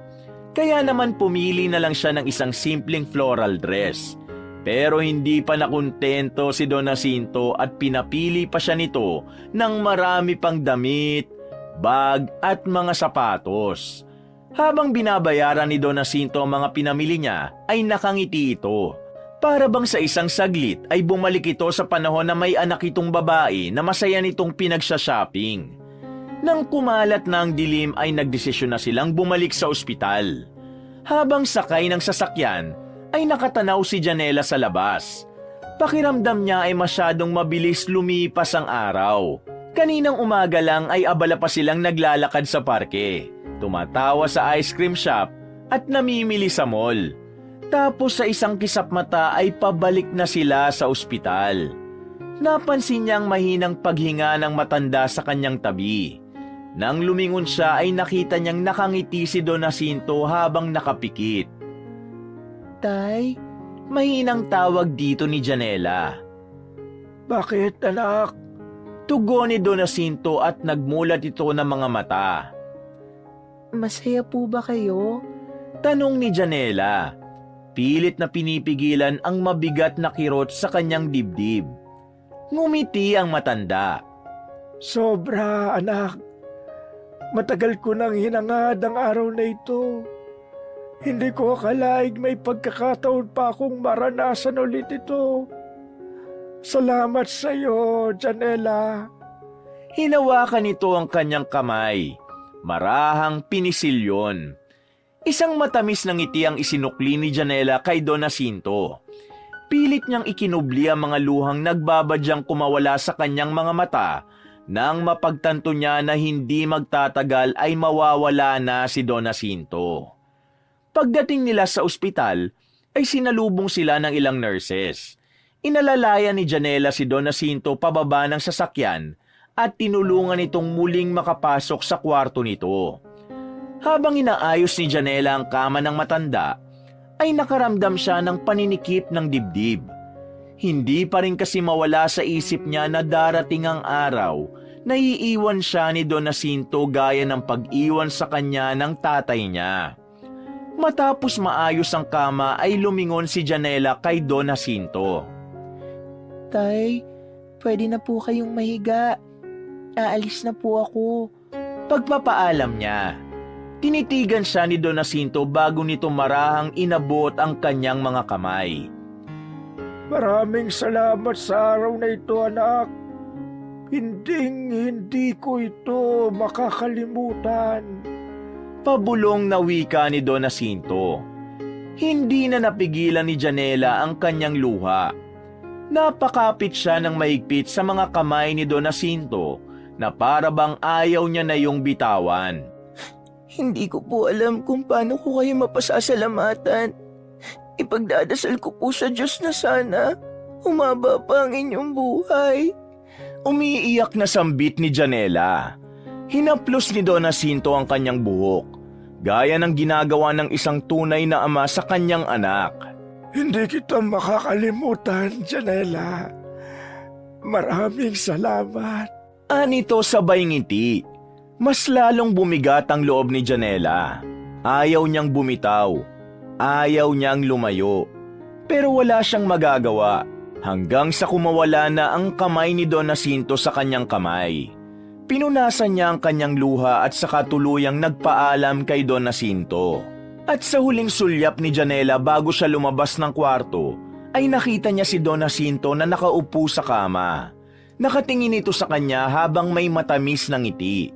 Kaya naman pumili na lang siya ng isang simpleng floral dress. Pero hindi pa nakontento si Don Jacinto at pinapili pa siya nito ng marami pang damit, bag at mga sapatos. Habang binabayaran ni Don Jacinto ang mga pinamili niya ay nakangiti ito. Para bang sa isang saglit ay bumalik ito sa panahon na may anak itong babae na masaya nitong pinagsha-shopping. Nang kumalat na ang dilim ay nagdesisyon na silang bumalik sa ospital. Habang sakay ng sasakyan, ay nakatanaw si Janela sa labas. Pakiramdam niya ay masyadong mabilis lumipas ang araw. Kaninang umaga lang ay abala pa silang naglalakad sa parke, tumatawa sa ice cream shop at namimili sa mall. Tapos sa isang kisap mata ay pabalik na sila sa ospital. Napansin niyang mahinang paghinga ng matanda sa kanyang tabi. Nang lumingon siya ay nakita niyang nakangiti si Don Jacinto habang nakapikit. Tay, Mahinang tawag dito ni Janela. Bakit, anak? Tugon ni Don Jacinto at nagmulat ito ng mga mata. masaya po ba kayo? Tanong ni Janela. Pilit na pinipigilan ang mabigat na kirot sa kanyang dibdib. Ngumiti ang matanda. Sobra, anak. Matagal ko nang hinangad ang araw na ito. Hindi ko akalaing may pagkakataon pa akong maranasan ulit ito. Salamat sa iyo, Janela. Hinawakan nito ang kanyang kamay. Marahang pinisilyon. Isang matamis na ngiti ang isinukli ni Janela kay Don Jacinto. Pilit niyang ikinubli ang mga luhang nagbabadyang kumawala sa kanyang mga mata nang mapagtanto niya na hindi magtatagal ay mawawala na si Don Jacinto. Pagdating nila sa ospital, ay sinalubong sila ng ilang nurses. Inalalayan ni Janela si Don Jacinto pababa ng sasakyan at tinulungan itong muling makapasok sa kwarto nito. Habang inaayos ni Janela ang kama ng matanda, ay nakaramdam siya ng paninikip ng dibdib. Hindi pa rin kasi mawala sa isip niya na darating ang araw na iiwan siya ni Don Jacinto gaya ng pag-iwan sa kanya ng tatay niya. Matapos maayos ang kama ay lumingon si Janela kay Don Jacinto. Tay, pwede na po kayong mahiga. Aalis na po ako. Pagpapaalam niya, tinitigan siya ni Don Jacinto bago nito marahang inabot ang kanyang mga kamay. Maraming salamat sa araw na ito, anak. Hindi ko ito makakalimutan. Pabulong na wika ni Don Jacinto. Hindi na napigilan ni Janela ang kanyang luha. Napakapit siya ng mahigpit sa mga kamay ni Don Jacinto na para bang ayaw niya na yung bitawan. Hindi ko po alam kung paano ko kayo mapasasalamatan. Ipagdadasal ko po sa Diyos na sana humaba pa ang inyong buhay. Umiiyak na sambit ni Janela. Hinaplos ni Don Jacinto ang kanyang buhok, gaya ng ginagawa ng isang tunay na ama sa kanyang anak. Hindi kita makakalimutan, Janela. Maraming salamat. Anito sabay ngiti. Mas lalong bumigat ang loob ni Janela. Ayaw niyang bumitaw. Ayaw niyang lumayo. Pero wala siyang magagawa hanggang sa kumawala na ang kamay ni Don Jacinto sa kanyang kamay. Pinunasan niya ang kanyang luha at saka tuluyang nagpaalam kay Don Jacinto. At sa huling sulyap ni Janela bago siya lumabas ng kwarto, ay nakita niya si Don Jacinto na nakaupo sa kama. Nakatingin ito sa kanya habang may matamis na ngiti.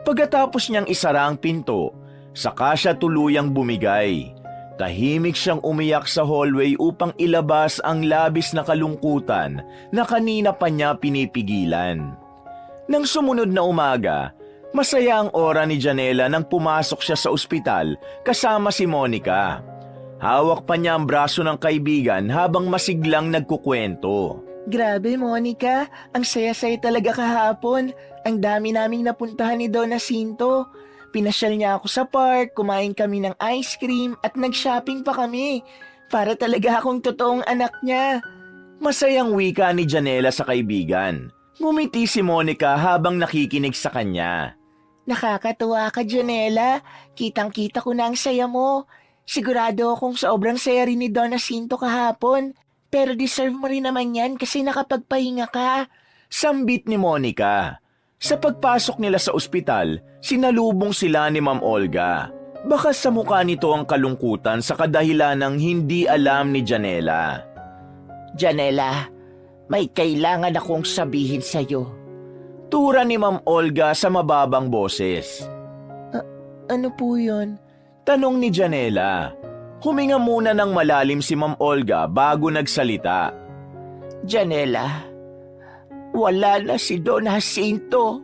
Pagkatapos niyang isara ang pinto, saka siya tuluyang bumigay. Tahimik siyang umiyak sa hallway upang ilabas ang labis na kalungkutan na kanina pa niya pinipigilan. Nang sumunod na umaga, masaya ang ora ni Janela nang pumasok siya sa ospital kasama si Monica. Hawak pa niya ang braso ng kaibigan habang masiglang nagkukwento. Grabe, Monica. Ang saya-saya talaga kahapon. Ang dami naming napuntahan ni Don Jacinto. Pinasyal niya ako sa park, kumain kami ng ice cream at nag-shopping pa kami. Para talaga akong totoong anak niya. Masayang wika ni Janela sa kaibigan. Ngumiti si Monica habang nakikinig sa kanya. Nakakatuwa ka, Janela. Kitang-kita ko na ang saya mo. Sigurado akong sobrang saya rin ni Don Jacinto kahapon. Pero deserve mo rin naman yan kasi nakapagpahinga ka. Sambit ni Monica. Sa pagpasok nila sa ospital, sinalubong sila ni Ma'am Olga. Baka sa mukha nito ang kalungkutan sa kadahilan ng hindi alam ni Janela. Janela, may kailangan akong sabihin sa'yo. Tura ni Ma'am Olga sa mababang boses. Ano po yun? Tanong ni Janela. Huminga muna ng malalim si Ma'am Olga bago nagsalita. Janela, wala na si Don Jacinto.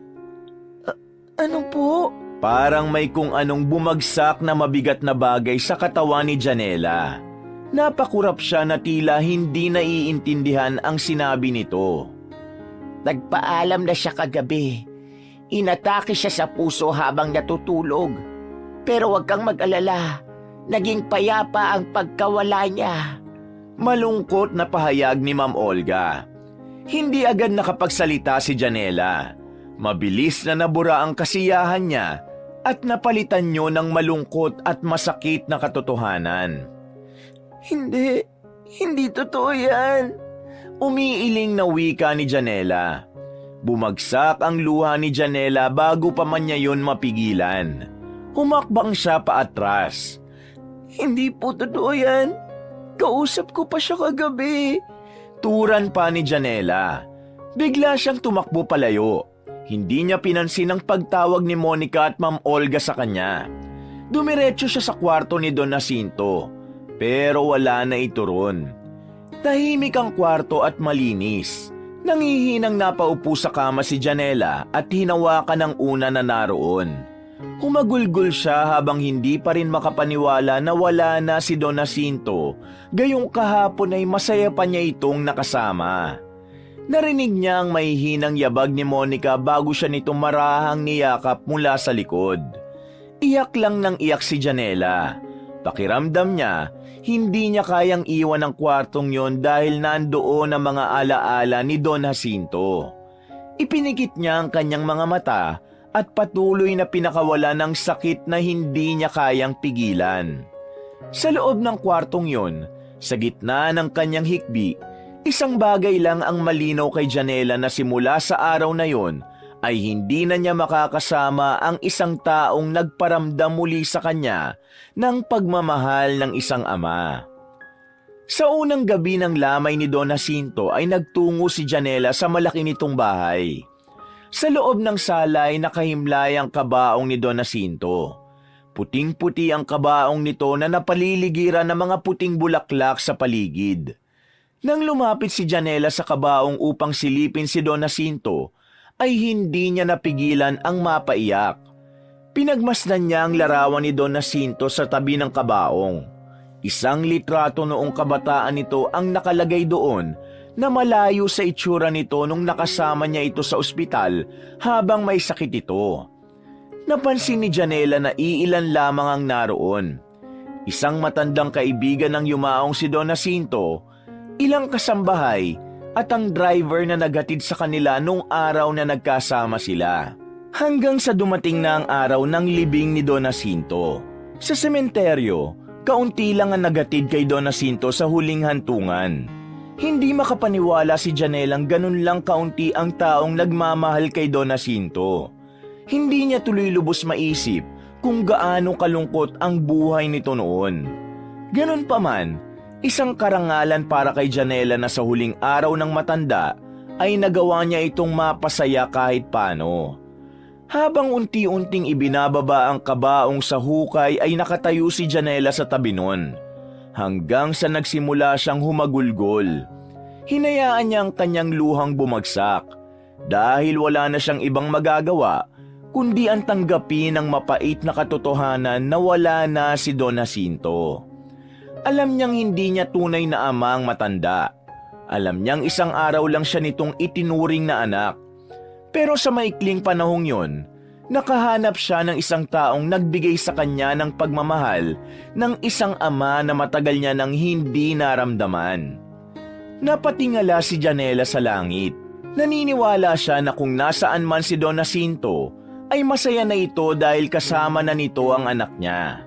Ano po? Parang may kung anong bumagsak na mabigat na bagay sa katawan ni Janela. Napakurap siya na tila hindi naiintindihan ang sinabi nito. Nagpaalam na siya kagabi. Inatake siya sa puso habang natutulog. Pero huwag kang mag-alala. Naging payapa ang pagkawala niya. Malungkot na pahayag ni Ma'am Olga. Hindi agad nakapagsalita si Janela. Mabilis na nabura ang kasiyahan niya at napalitan niyo ng malungkot at masakit na katotohanan. Hindi totoo yan. Umiiling na wika ni Janela. Bumagsak ang luha ni Janela bago pa man niya yun mapigilan. Humakbang siya paatras. Hindi po totoo yan. Kausap ko pa siya kagabi. Turan pa ni Janela. Bigla siyang tumakbo palayo. Hindi niya pinansin ang pagtawag ni Monica at Ma'am Olga sa kanya. Dumiretso siya sa kwarto ni Don Jacinto, pero wala na ito ron. Tahimik ang kwarto at malinis. Nangihinang napaupo sa kama si Janela at hinawakan ng una na naroon. Humagulgol siya habang hindi pa rin makapaniwala na wala na si Don Jacinto, gayong kahapon ay masaya pa niya itong nakasama. Narinig niya ang mahihinang yabag ni Monica bago siya nito marahang niyakap mula sa likod. Iyak lang ng iyak si Janela. Pakiramdam niya, hindi niya kayang iwan ang kwartong yon dahil nandoon ang mga alaala ni Don Jacinto. Ipinikit niya ang kanyang mga mata at patuloy na pinakawala ng sakit na hindi niya kayang pigilan. Sa loob ng kwartong yon, sa gitna ng kanyang hikbi, isang bagay lang ang malinaw kay Janela na simula sa araw na yon ay hindi na niya makakasama ang isang taong nagparamdam muli sa kanya ng pagmamahal ng isang ama. Sa unang gabi ng lamay ni Don Jacinto ay nagtungo si Janela sa malaki nitong bahay. Sa loob ng sala ay nakahimlay ang kabaong ni Don Jacinto. Puting-puti ang kabaong nito na napaliligiran ng mga puting bulaklak sa paligid. Nang lumapit si Janela sa kabaong upang silipin si Don Jacinto, ay hindi niya napigilan ang mapaiyak. Pinagmasdan niya ang larawan ni Don Jacinto sa tabi ng kabaong. Isang litrato noong kabataan nito ang nakalagay doon na malayo sa itsura nito nung nakasama niya ito sa ospital habang may sakit ito. Napansin ni Janela na iilan lamang ang naroon. Isang matandang kaibigan ng yumaong si Don Jacinto, ilang kasambahay at ang driver na naghatid sa kanila nung araw na nagkasama sila. Hanggang sa dumating na ang araw ng libing ni Don Jacinto. Sa sementeryo, kaunti lang ang naghatid kay Don Jacinto sa huling hantungan. Hindi makapaniwala si Janelang ganun lang kaunti ang taong nagmamahal kay Don Jacinto. Hindi niya tuloy lubos maisip kung gaano kalungkot ang buhay nito noon. Ganun pa man, isang karangalan para kay Janela na sa huling araw ng matanda ay nagawa niya itong mapasaya kahit paano. Habang unti-unting ibinababa ang kabaong sa hukay ay nakatayo si Janela sa tabi nun. Hanggang sa nagsimula siyang humagulgol. Hinayaan niya ang kanyang luhang bumagsak. Dahil wala na siyang ibang magagawa, kundi ang tanggapin ang mapait na katotohanan na wala na si Don Jacinto. Alam niyang hindi niya tunay na ama ang matanda. Alam niyang isang araw lang siya nitong itinuring na anak. Pero sa maikling panahong yon, nakahanap siya ng isang taong nagbigay sa kanya ng pagmamahal ng isang ama na matagal niya nang hindi naramdaman. Napatingala si Janela sa langit. Naniniwala siya na kung nasaan man si Don Jacinto, ay masaya na ito dahil kasama na nito ang anak niya.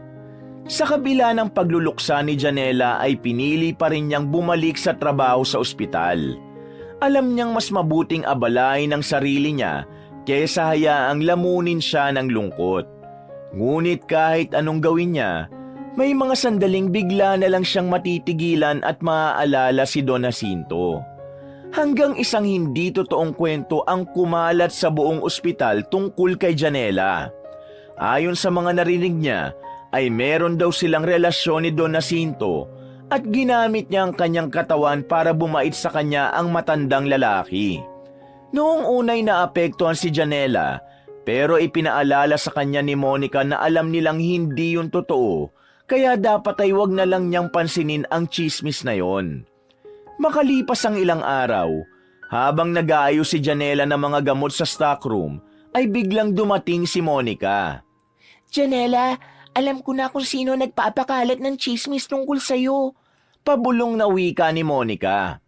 Sa kabila ng pagluluksa ni Janela ay pinili pa rin niyang bumalik sa trabaho sa ospital. Alam niyang mas mabuting abalain ang sarili niya kaysa hayaang lamunin siya ng lungkot. Ngunit kahit anong gawin niya, may mga sandaling bigla na lang siyang matitigilan at maaalala si Don Jacinto. Hanggang isang hindi totoong kwento ang kumalat sa buong ospital tungkol kay Janela. Ayon sa mga narinig niya, ay meron daw silang relasyon ni Don Jacinto at ginamit niya ang kanyang katawan para bumait sa kanya ang matandang lalaki. Noong unay naapektuhan si Janela, pero ipinaalala sa kanya ni Monica na alam nilang hindi yun totoo, kaya dapat ay wag na lang niyang pansinin ang chismis na yon. Makalipas ang ilang araw, habang nag-aayos si Janela ng mga gamot sa stockroom, ay biglang dumating si Monica. Janela, alam ko na kung sino nagpapakalat ng chismis tungkol sa'yo. Pabulong na wika ni Monica.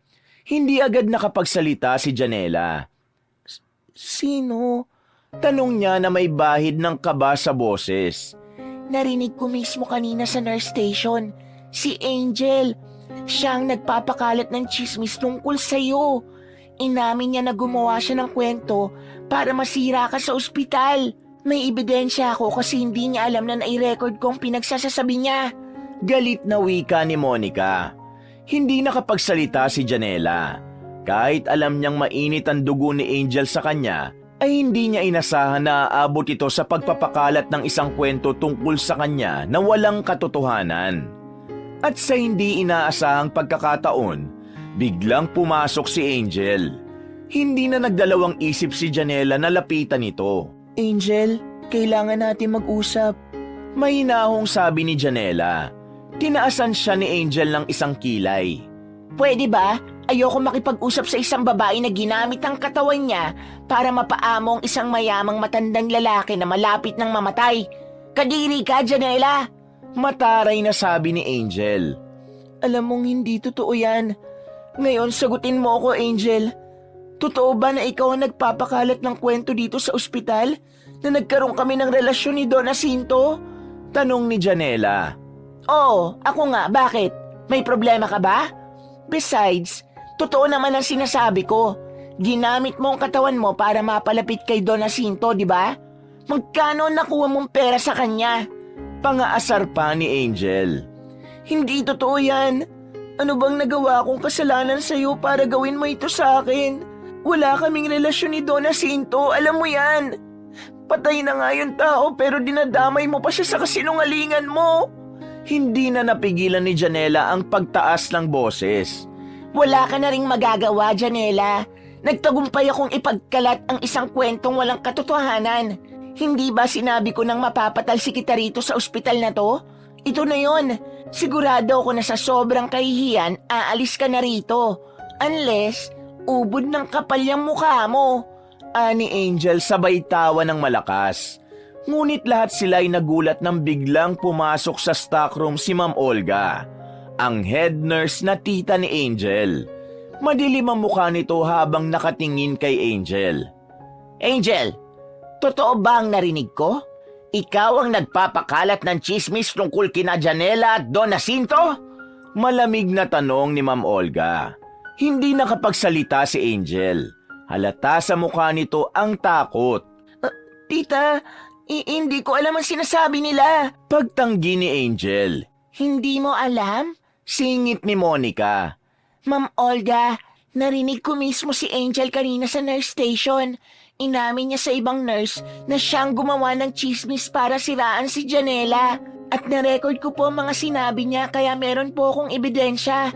Hindi agad nakapagsalita si Janela. Sino? Tanong niya na may bahid ng kaba sa boses. Narinig ko mismo kanina sa nurse station. Si Angel. Siya ang nagpapakalat ng chismis tungkol sa'yo. Inamin niya na gumawa siya ng kwento para masira ka sa ospital. May ebidensya ako kasi hindi niya alam na nai-record ko ang pinagsasasabi niya. Galit na wika ni Monica. Hindi nakapagsalita si Janela. Kahit alam niyang mainit ang dugo ni Angel sa kanya, ay hindi niya inasahan na aabot ito sa pagpapakalat ng isang kwento tungkol sa kanya na walang katotohanan. At sa hindi inaasahang pagkakataon, biglang pumasok si Angel. Hindi na nagdalawang isip si Janela na lapitan ito. Angel, kailangan natin mag-usap. May hinahong sabi ni Janela. Tinaasan siya ni Angel ng isang kilay. Pwede ba? Ayoko makipag-usap sa isang babae na ginamit ang katawan niya para mapaamo ang isang mayamang matandang lalaki na malapit ng mamatay. Kadiri ka, Janela! Mataray na sabi ni Angel. Alam mong hindi totoo yan. Ngayon, sagutin mo ako, Angel. Totoo ba na ikaw ang nagpapakalat ng kwento dito sa ospital? Na nagkaroon kami ng relasyon ni Don Jacinto? Tanong ni Janela. Oo, ako nga. Bakit? May problema ka ba? Besides, totoo naman ang sinasabi ko. Ginamit mo ang katawan mo para mapalapit kay Don Jacinto, di ba? Magkano nakuha mong pera sa kanya? Pangaasar pa ni Angel. Hindi totoo yan. Ano bang nagawa kong kasalanan sa'yo para gawin mo ito sa akin? Wala kaming relasyon ni Don Jacinto, alam mo yan. Patay na nga yung tao pero dinadamay mo pa siya sa kasinungalingan mo. Hindi na napigilan ni Janela ang pagtaas ng boses. Wala ka na ring magagawa, Janela. Nagtagumpay akong ipagkalat ang isang kwentong walang katotohanan. Hindi ba sinabi ko nang mapapatalsik kita rito sa ospital na to? Ito na yon. Sigurado ako na sa sobrang kahihiyan, aalis ka na rito. Unless, ubod ng kapal yung mukha mo. Ani Angel sabay tawa ng malakas. Ngunit lahat sila ay nagulat nang biglang pumasok sa stockroom si Ma'am Olga, ang head nurse na tita ni Angel. Madilim ang mukha nito habang nakatingin kay Angel. Angel, totoo ba ang narinig ko? Ikaw ang nagpapakalat ng chismis tungkol kina Janela at Don Jacinto? Malamig na tanong ni Ma'am Olga. Hindi nakapagsalita si Angel. Halata sa mukha nito ang takot. Tita, hindi ko alam ang sinasabi nila. Pagtanggi ni Angel. Hindi mo alam? Singit ni Monica. Ma'am Olga, narinig ko mismo si Angel kanina sa nurse station. Inamin niya sa ibang nurse na siyang gumawa ng chismis para siraan si Janela. At na-record ko po ang mga sinabi niya kaya meron po akong ebidensya.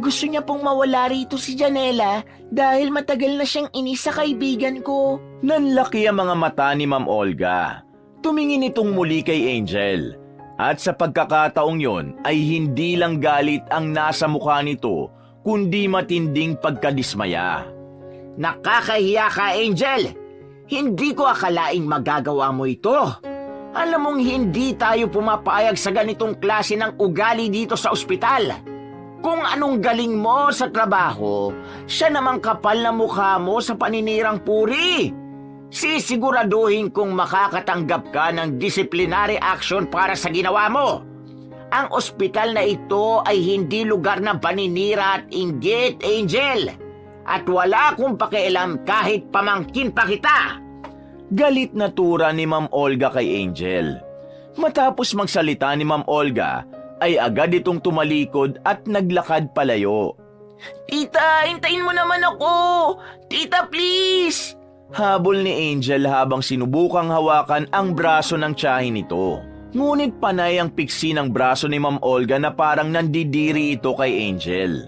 Gusto niya pong mawala rito si Janela dahil matagal na siyang inis sa kaibigan ko. Nanlaki ang mga mata ni Ma'am Olga. Tumingin itong muli kay Angel. At sa pagkakataong yon ay hindi lang galit ang nasa mukha nito, kundi matinding pagkadismaya. Nakakahiya ka, Angel! Hindi ko akalaing magagawa mo ito. Alam mong hindi tayo pumapayag sa ganitong klase ng ugali dito sa ospital. Kung anong galing mo sa trabaho, siya namang kapal na mukha mo sa paninirang puri. Sisiguraduhin kung makakatanggap ka ng disciplinary action para sa ginawa mo. Ang ospital na ito ay hindi lugar ng paninira at inggit, Angel. At wala akong pakialam kahit pamangkin pa kita. Galit na tura ni Ma'am Olga kay Angel. Matapos magsalita ni Ma'am Olga, ay agad itong tumalikod at naglakad palayo. Tita, hintayin mo naman ako! Tita, please! Habol ni Angel habang sinubukang hawakan ang braso ng tiyahin nito. Ngunit panay ang piksi ng braso ni Ma'am Olga na parang nandidiri ito kay Angel.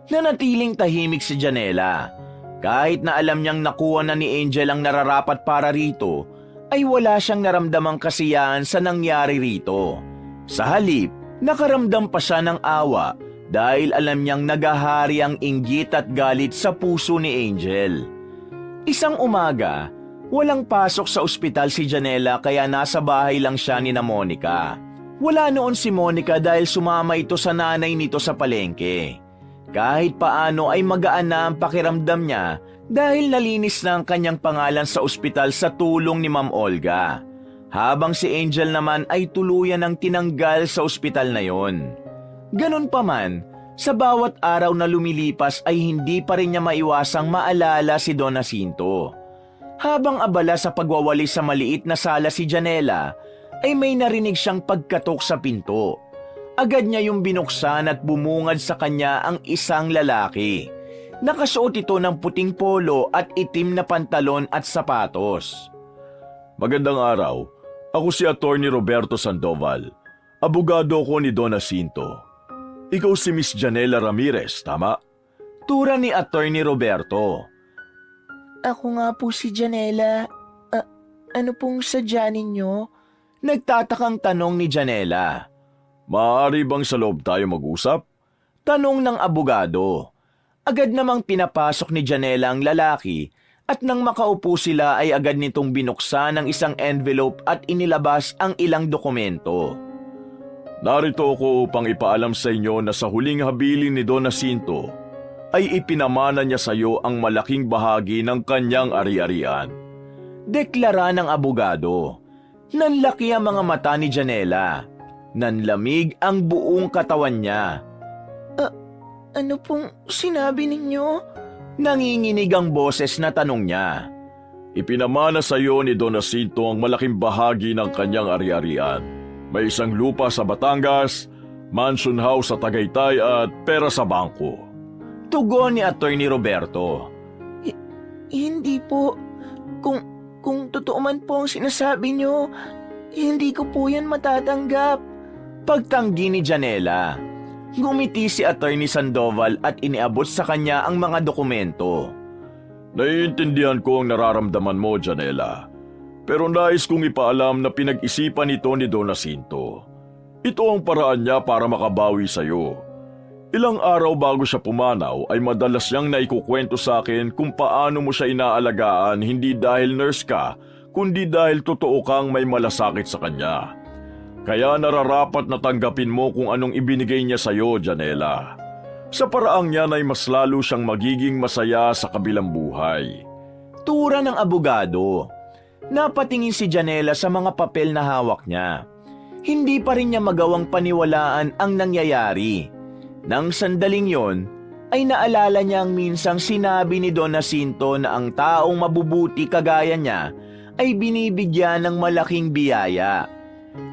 Nanatiling tahimik si Janela. Kahit na alam niyang nakuha na ni Angel ang nararapat para rito, ay wala siyang naramdamang kasiyahan sa nangyari rito. Sa halip, nakaramdam pa siya ng awa dahil alam niyang nagahari ang inggit at galit sa puso ni Angel. Isang umaga, walang pasok sa ospital si Janela kaya nasa bahay lang siya ni na Monica. Wala noon si Monica dahil sumama ito sa nanay nito sa palengke. Kahit paano ay magaan na ang pakiramdam niya dahil nalinis na ang kanyang pangalan sa ospital sa tulong ni Ma'am Olga. Habang si Angel naman ay tuluyan ng tinanggal sa ospital na yon. Ganun pa man, sa bawat araw na lumilipas ay hindi pa rin niya maiwasang maalala si Don Jacinto. Habang abala sa pagwawali sa maliit na sala si Janela, ay may narinig siyang pagkatok sa pinto. Agad niya yung binuksan at bumungad sa kanya ang isang lalaki. Nakasuot ito ng puting polo at itim na pantalon at sapatos. Magandang araw. Ako si Attorney Roberto Sandoval. Abogado ko ni Don Jacinto. Ikaw si Miss Janela Ramirez, tama? Tura ni Attorney Roberto. Ako nga po si Janela. Ano pong sadya ninyo? Nagtatakang tanong ni Janela. Maaari bang sa loob tayo mag-usap? Tanong ng abogado. Agad namang pinapasok ni Janela ang lalaki at nang makaupo sila ay agad nitong binuksan ang isang envelope at inilabas ang ilang dokumento. Narito ako upang ipaalam sa inyo na sa huling habilin ni Don Jacinto ay ipinamana niya sa iyo ang malaking bahagi ng kanyang ari-arian. Deklara ng abogado. Nanlaki ang mga mata ni Janela. Nanlamig ang buong katawan niya. Ano pong sinabi ninyo? Nanginginig ang boses na tanong niya. Ipinamana sa iyo ni Don Jacinto ang malaking bahagi ng kanyang ari-arian. May isang lupa sa Batangas, mansion house sa Tagaytay at pera sa bangko. Tugon ni Attorney Roberto. Hindi po. Kung totoo man po ang sinasabi nyo, hindi ko po yan matatanggap. Pagtanggi ni Janela. Ngumiti si Attorney Sandoval at iniabot sa kanya ang mga dokumento. Naiintindihan ko ang nararamdaman mo, Janela. Pero nais kong ipaalam na pinag-isipan ito ni Don Jacinto. Ito ang paraan niya para makabawi sa iyo. Ilang araw bago siya pumanaw ay madalas niyang naikukwento sa akin kung paano mo siya inaalagaan hindi dahil nurse ka, kundi dahil totoo kang may malasakit sa kanya. Kaya nararapat na tanggapin mo kung anong ibinigay niya sa iyo, Janela. Sa paraang niyan ay mas lalo siyang magiging masaya sa kabilang buhay. Tura ng abogado. Napatingin si Janela sa mga papel na hawak niya. Hindi pa rin niya magawang paniwalaan ang nangyayari. Nang sandaling yon, ay naalala niya ang minsang sinabi ni Don Jacinto na ang taong mabubuti kagaya niya ay binibigyan ng malaking biyaya.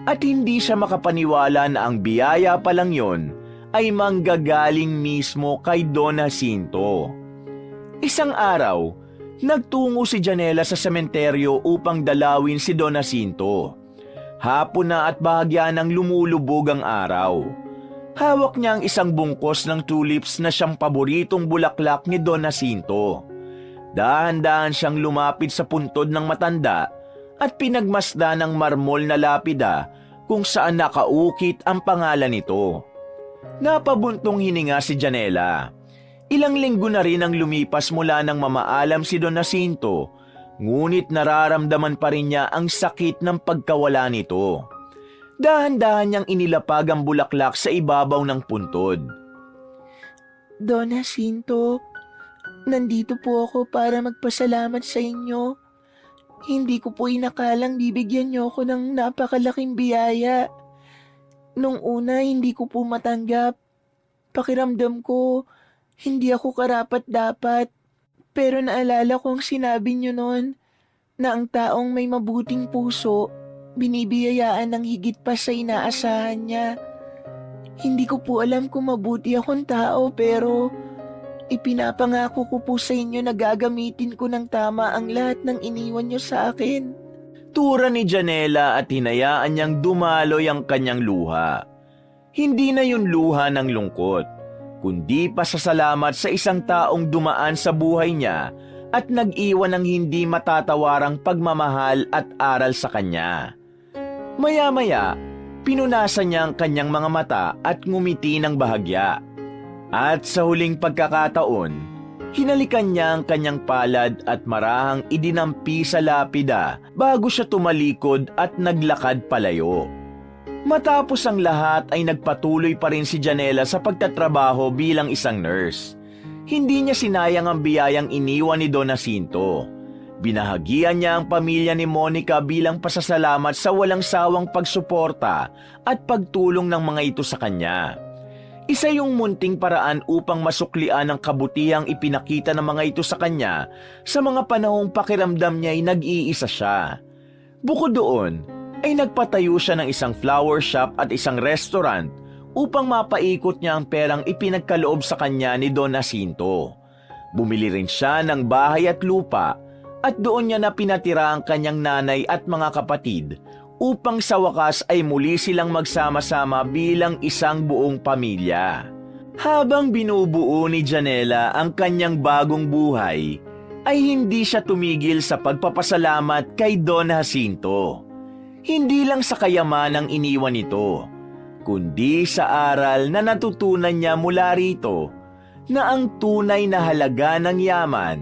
At hindi siya makapaniwala na ang biyaya pa lang yon ay manggagaling mismo kay Don Jacinto. Isang araw, nagtungo si Janela sa sementeryo upang dalawin si Don Jacinto. Hapon na at bahagya ng lumulubog ang araw. Hawak niya ang isang bungkos ng tulips na siyang paboritong bulaklak ni Don Jacinto. Dahan-dahan siyang lumapit sa puntod ng matanda at pinagmasda ng marmol na lapida kung saan nakaukit ang pangalan nito. Napabuntong hininga si Janela. Ilang linggo na rin ang lumipas mula nang mamaalam si Don Jacinto, ngunit nararamdaman pa rin niya ang sakit ng pagkawala nito. Dahan-dahan niyang inilapag ang bulaklak sa ibabaw ng puntod. Don Jacinto, nandito po ako para magpasalamat sa inyo. Hindi ko po inakalang bibigyan niyo ako ng napakalaking biyaya. Nung una, hindi ko po matanggap. Pakiramdam ko, hindi ako karapat-dapat. Pero naalala ko ang sinabi niyo noon na ang taong may mabuting puso, binibiyayaan ng higit pa sa inaasahan niya. Hindi ko po alam kung mabuti akong tao pero ipinapangako ko po sa inyo na gagamitin ko ng tama ang lahat ng iniwan niyo sa akin. Pinagtura ni Janela at hinayaan niyang dumaloy ang kanyang luha. Hindi na yun luha ng lungkot, kundi pasasalamat sa isang taong dumaan sa buhay niya at nag-iwan ng hindi matatawarang pagmamahal at aral sa kanya. Maya-maya, pinunasan niya ang kanyang mga mata at ngumiti ng bahagya. At sa huling pagkakataon, hinalikan niya ang kanyang palad at marahang idinampi sa lapida bago siya tumalikod at naglakad palayo. Matapos ang lahat ay nagpatuloy pa rin si Janela sa pagtatrabaho bilang isang nurse. Hindi niya sinayang ang biyayang iniwan ni Don Jacinto. Binahagian niya ang pamilya ni Monica bilang pasasalamat sa walang sawang pagsuporta at pagtulong ng mga ito sa kanya. Isa yung munting paraan upang masuklian ang kabutihang ipinakita ng mga ito sa kanya sa mga panahong pakiramdam niya ay nag-iisa siya. Bukod doon, ay nagpatayo siya ng isang flower shop at isang restaurant upang mapaikot niya ang perang ipinagkaloob sa kanya ni Don Jacinto. Bumili rin siya ng bahay at lupa at doon niya na pinatira ang kanyang nanay at mga kapatid upang sa wakas ay muli silang magsama-sama bilang isang buong pamilya. Habang binubuo ni Janela ang kanyang bagong buhay, ay hindi siya tumigil sa pagpapasalamat kay Don Jacinto. Hindi lang sa kayamanang iniwan nito, kundi sa aral na natutunan niya mula rito na ang tunay na halaga ng yaman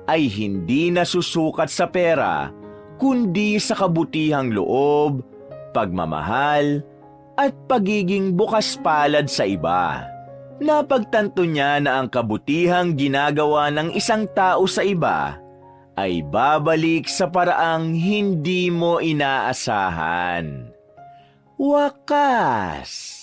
ay hindi nasusukat sa pera, kundi sa kabutihang loob, pagmamahal, at pagiging bukas palad sa iba. Napagtanto niya na ang kabutihang ginagawa ng isang tao sa iba ay babalik sa paraang hindi mo inaasahan. Wakas!